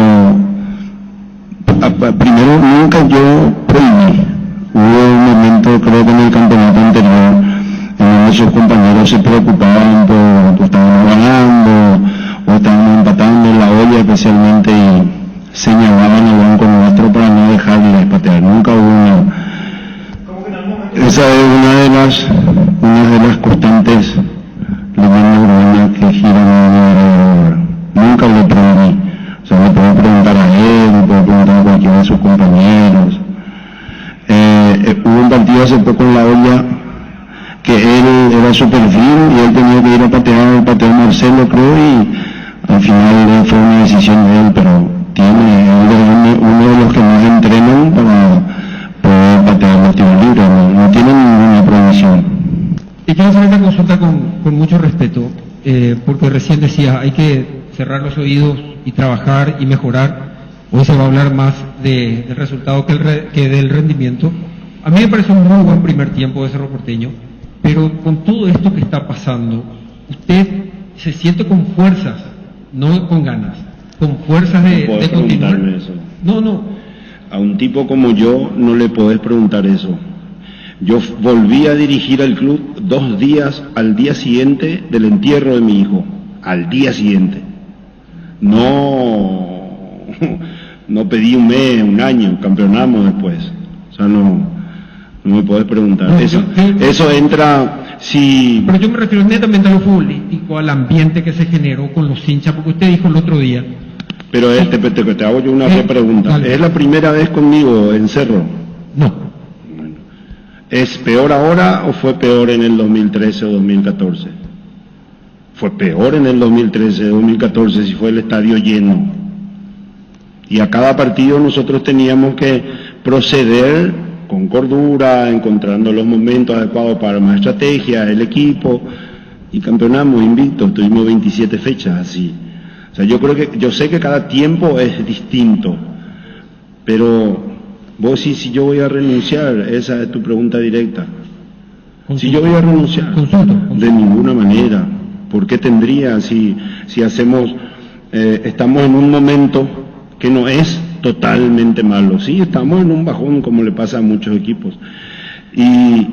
primero nunca yo prohibí. Hubo un momento, creo que en el campeonato anterior, en donde sus compañeros se preocupaban por estábamos ganando o estábamos empatando en la olla especialmente, y señalaban al banco nuestro para no dejarles patear. Nunca hubo esa es una de las constantes leyendas urbanas que giran alrededor. Nunca le prohibí. O sea, le puedo preguntar a él, le puedo preguntar a cualquiera de sus compañeros. Hubo un partido hace poco en la olla que él era su perfil y él tenía que ir a patear Marcelo, creo, y al final fue una decisión de él, pero él es uno de los que más entrenan para poder patear los tiros libres, no tiene ninguna prohibición. Y quiero hacer esta consulta con mucho respeto, porque recién decía, hay que cerrar los oídos y trabajar y mejorar. Hoy se va a hablar más del resultado que del rendimiento. A mí me parece un muy buen primer tiempo de Cerro Porteño, pero con todo esto que está pasando, usted se siente con fuerzas, no con ganas. con fuerzas de continuar. Eso. No. A un tipo como yo no le podés preguntar eso. Yo volví a dirigir al club 2 días al día siguiente del entierro de mi hijo. Al día siguiente. No pedí un mes, un año, campeonamos después. O sea, no me podés preguntar. No, eso entra, si... Pero yo me refiero netamente a lo futbolístico, al ambiente que se generó con los hinchas, porque usted dijo el otro día. Pero te hago yo una pregunta. Dale. ¿Es la primera vez conmigo en Cerro? No. Bueno. ¿Es peor ahora o fue peor en el 2013 o 2014? Fue peor en el 2013 o 2014 si fue el estadio lleno. Y a cada partido nosotros teníamos que proceder con cordura, encontrando los momentos adecuados para más estrategia, el equipo, y campeonamos invictos, tuvimos 27 fechas así. O sea, yo sé que cada tiempo es distinto, pero vos sí, si yo voy a renunciar, esa es tu pregunta directa. Si yo voy a renunciar, de ninguna manera. ¿Por qué tendría si hacemos, estamos en un momento que no es totalmente malo? Sí, estamos en un bajón como le pasa a muchos equipos. Y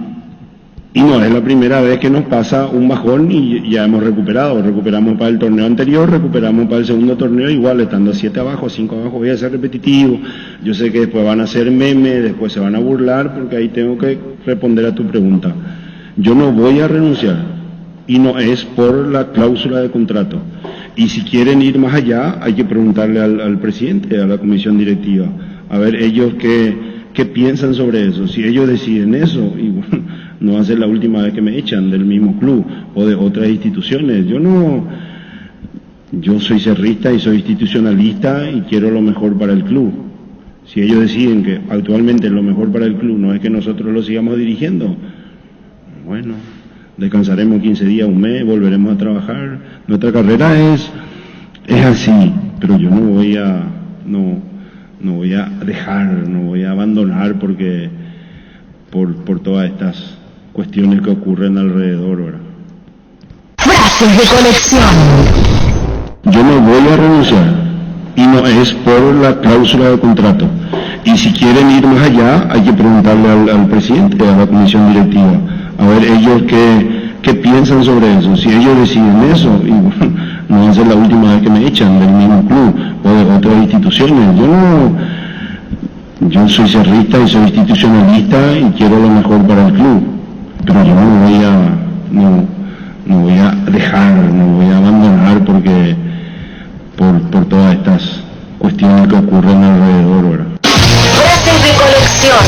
no es la primera vez que nos pasa un bajón y ya hemos recuperamos para el torneo anterior, recuperamos para el segundo torneo igual, estando 7 abajo, 5 abajo, voy a ser repetitivo, yo sé que después van a hacer memes, después se van a burlar, porque ahí tengo que responder a tu pregunta. Yo no voy a renunciar, y no es por la cláusula de contrato, y si quieren ir más allá, hay que preguntarle al presidente, a la comisión directiva, a ver ellos qué piensan sobre eso. Si ellos deciden eso, y bueno, no va a ser la última vez que me echan del mismo club o de otras instituciones. Yo soy cerrista y soy institucionalista y quiero lo mejor para el club. Si ellos deciden que actualmente lo mejor para el club no es que nosotros lo sigamos dirigiendo, bueno, descansaremos 15 días, un mes, volveremos a trabajar. Nuestra carrera es así, pero yo no voy a dejar, no voy a abandonar porque por todas estas cuestiones que ocurren alrededor ahora. Frases de colección. Yo no voy a renunciar y no es por la cláusula de contrato. Y si quieren ir más allá, hay que preguntarle al presidente, a la comisión directiva, a ver ellos qué piensan sobre eso. Si ellos deciden eso, y bueno, no va a ser la última vez que me echan del mismo club o de otras instituciones. Yo soy cerrista y soy institucionalista y quiero lo mejor para el club, pero yo no voy a dejar, no voy a abandonar porque por todas estas cuestiones que ocurren alrededor ahora. Frases de colección.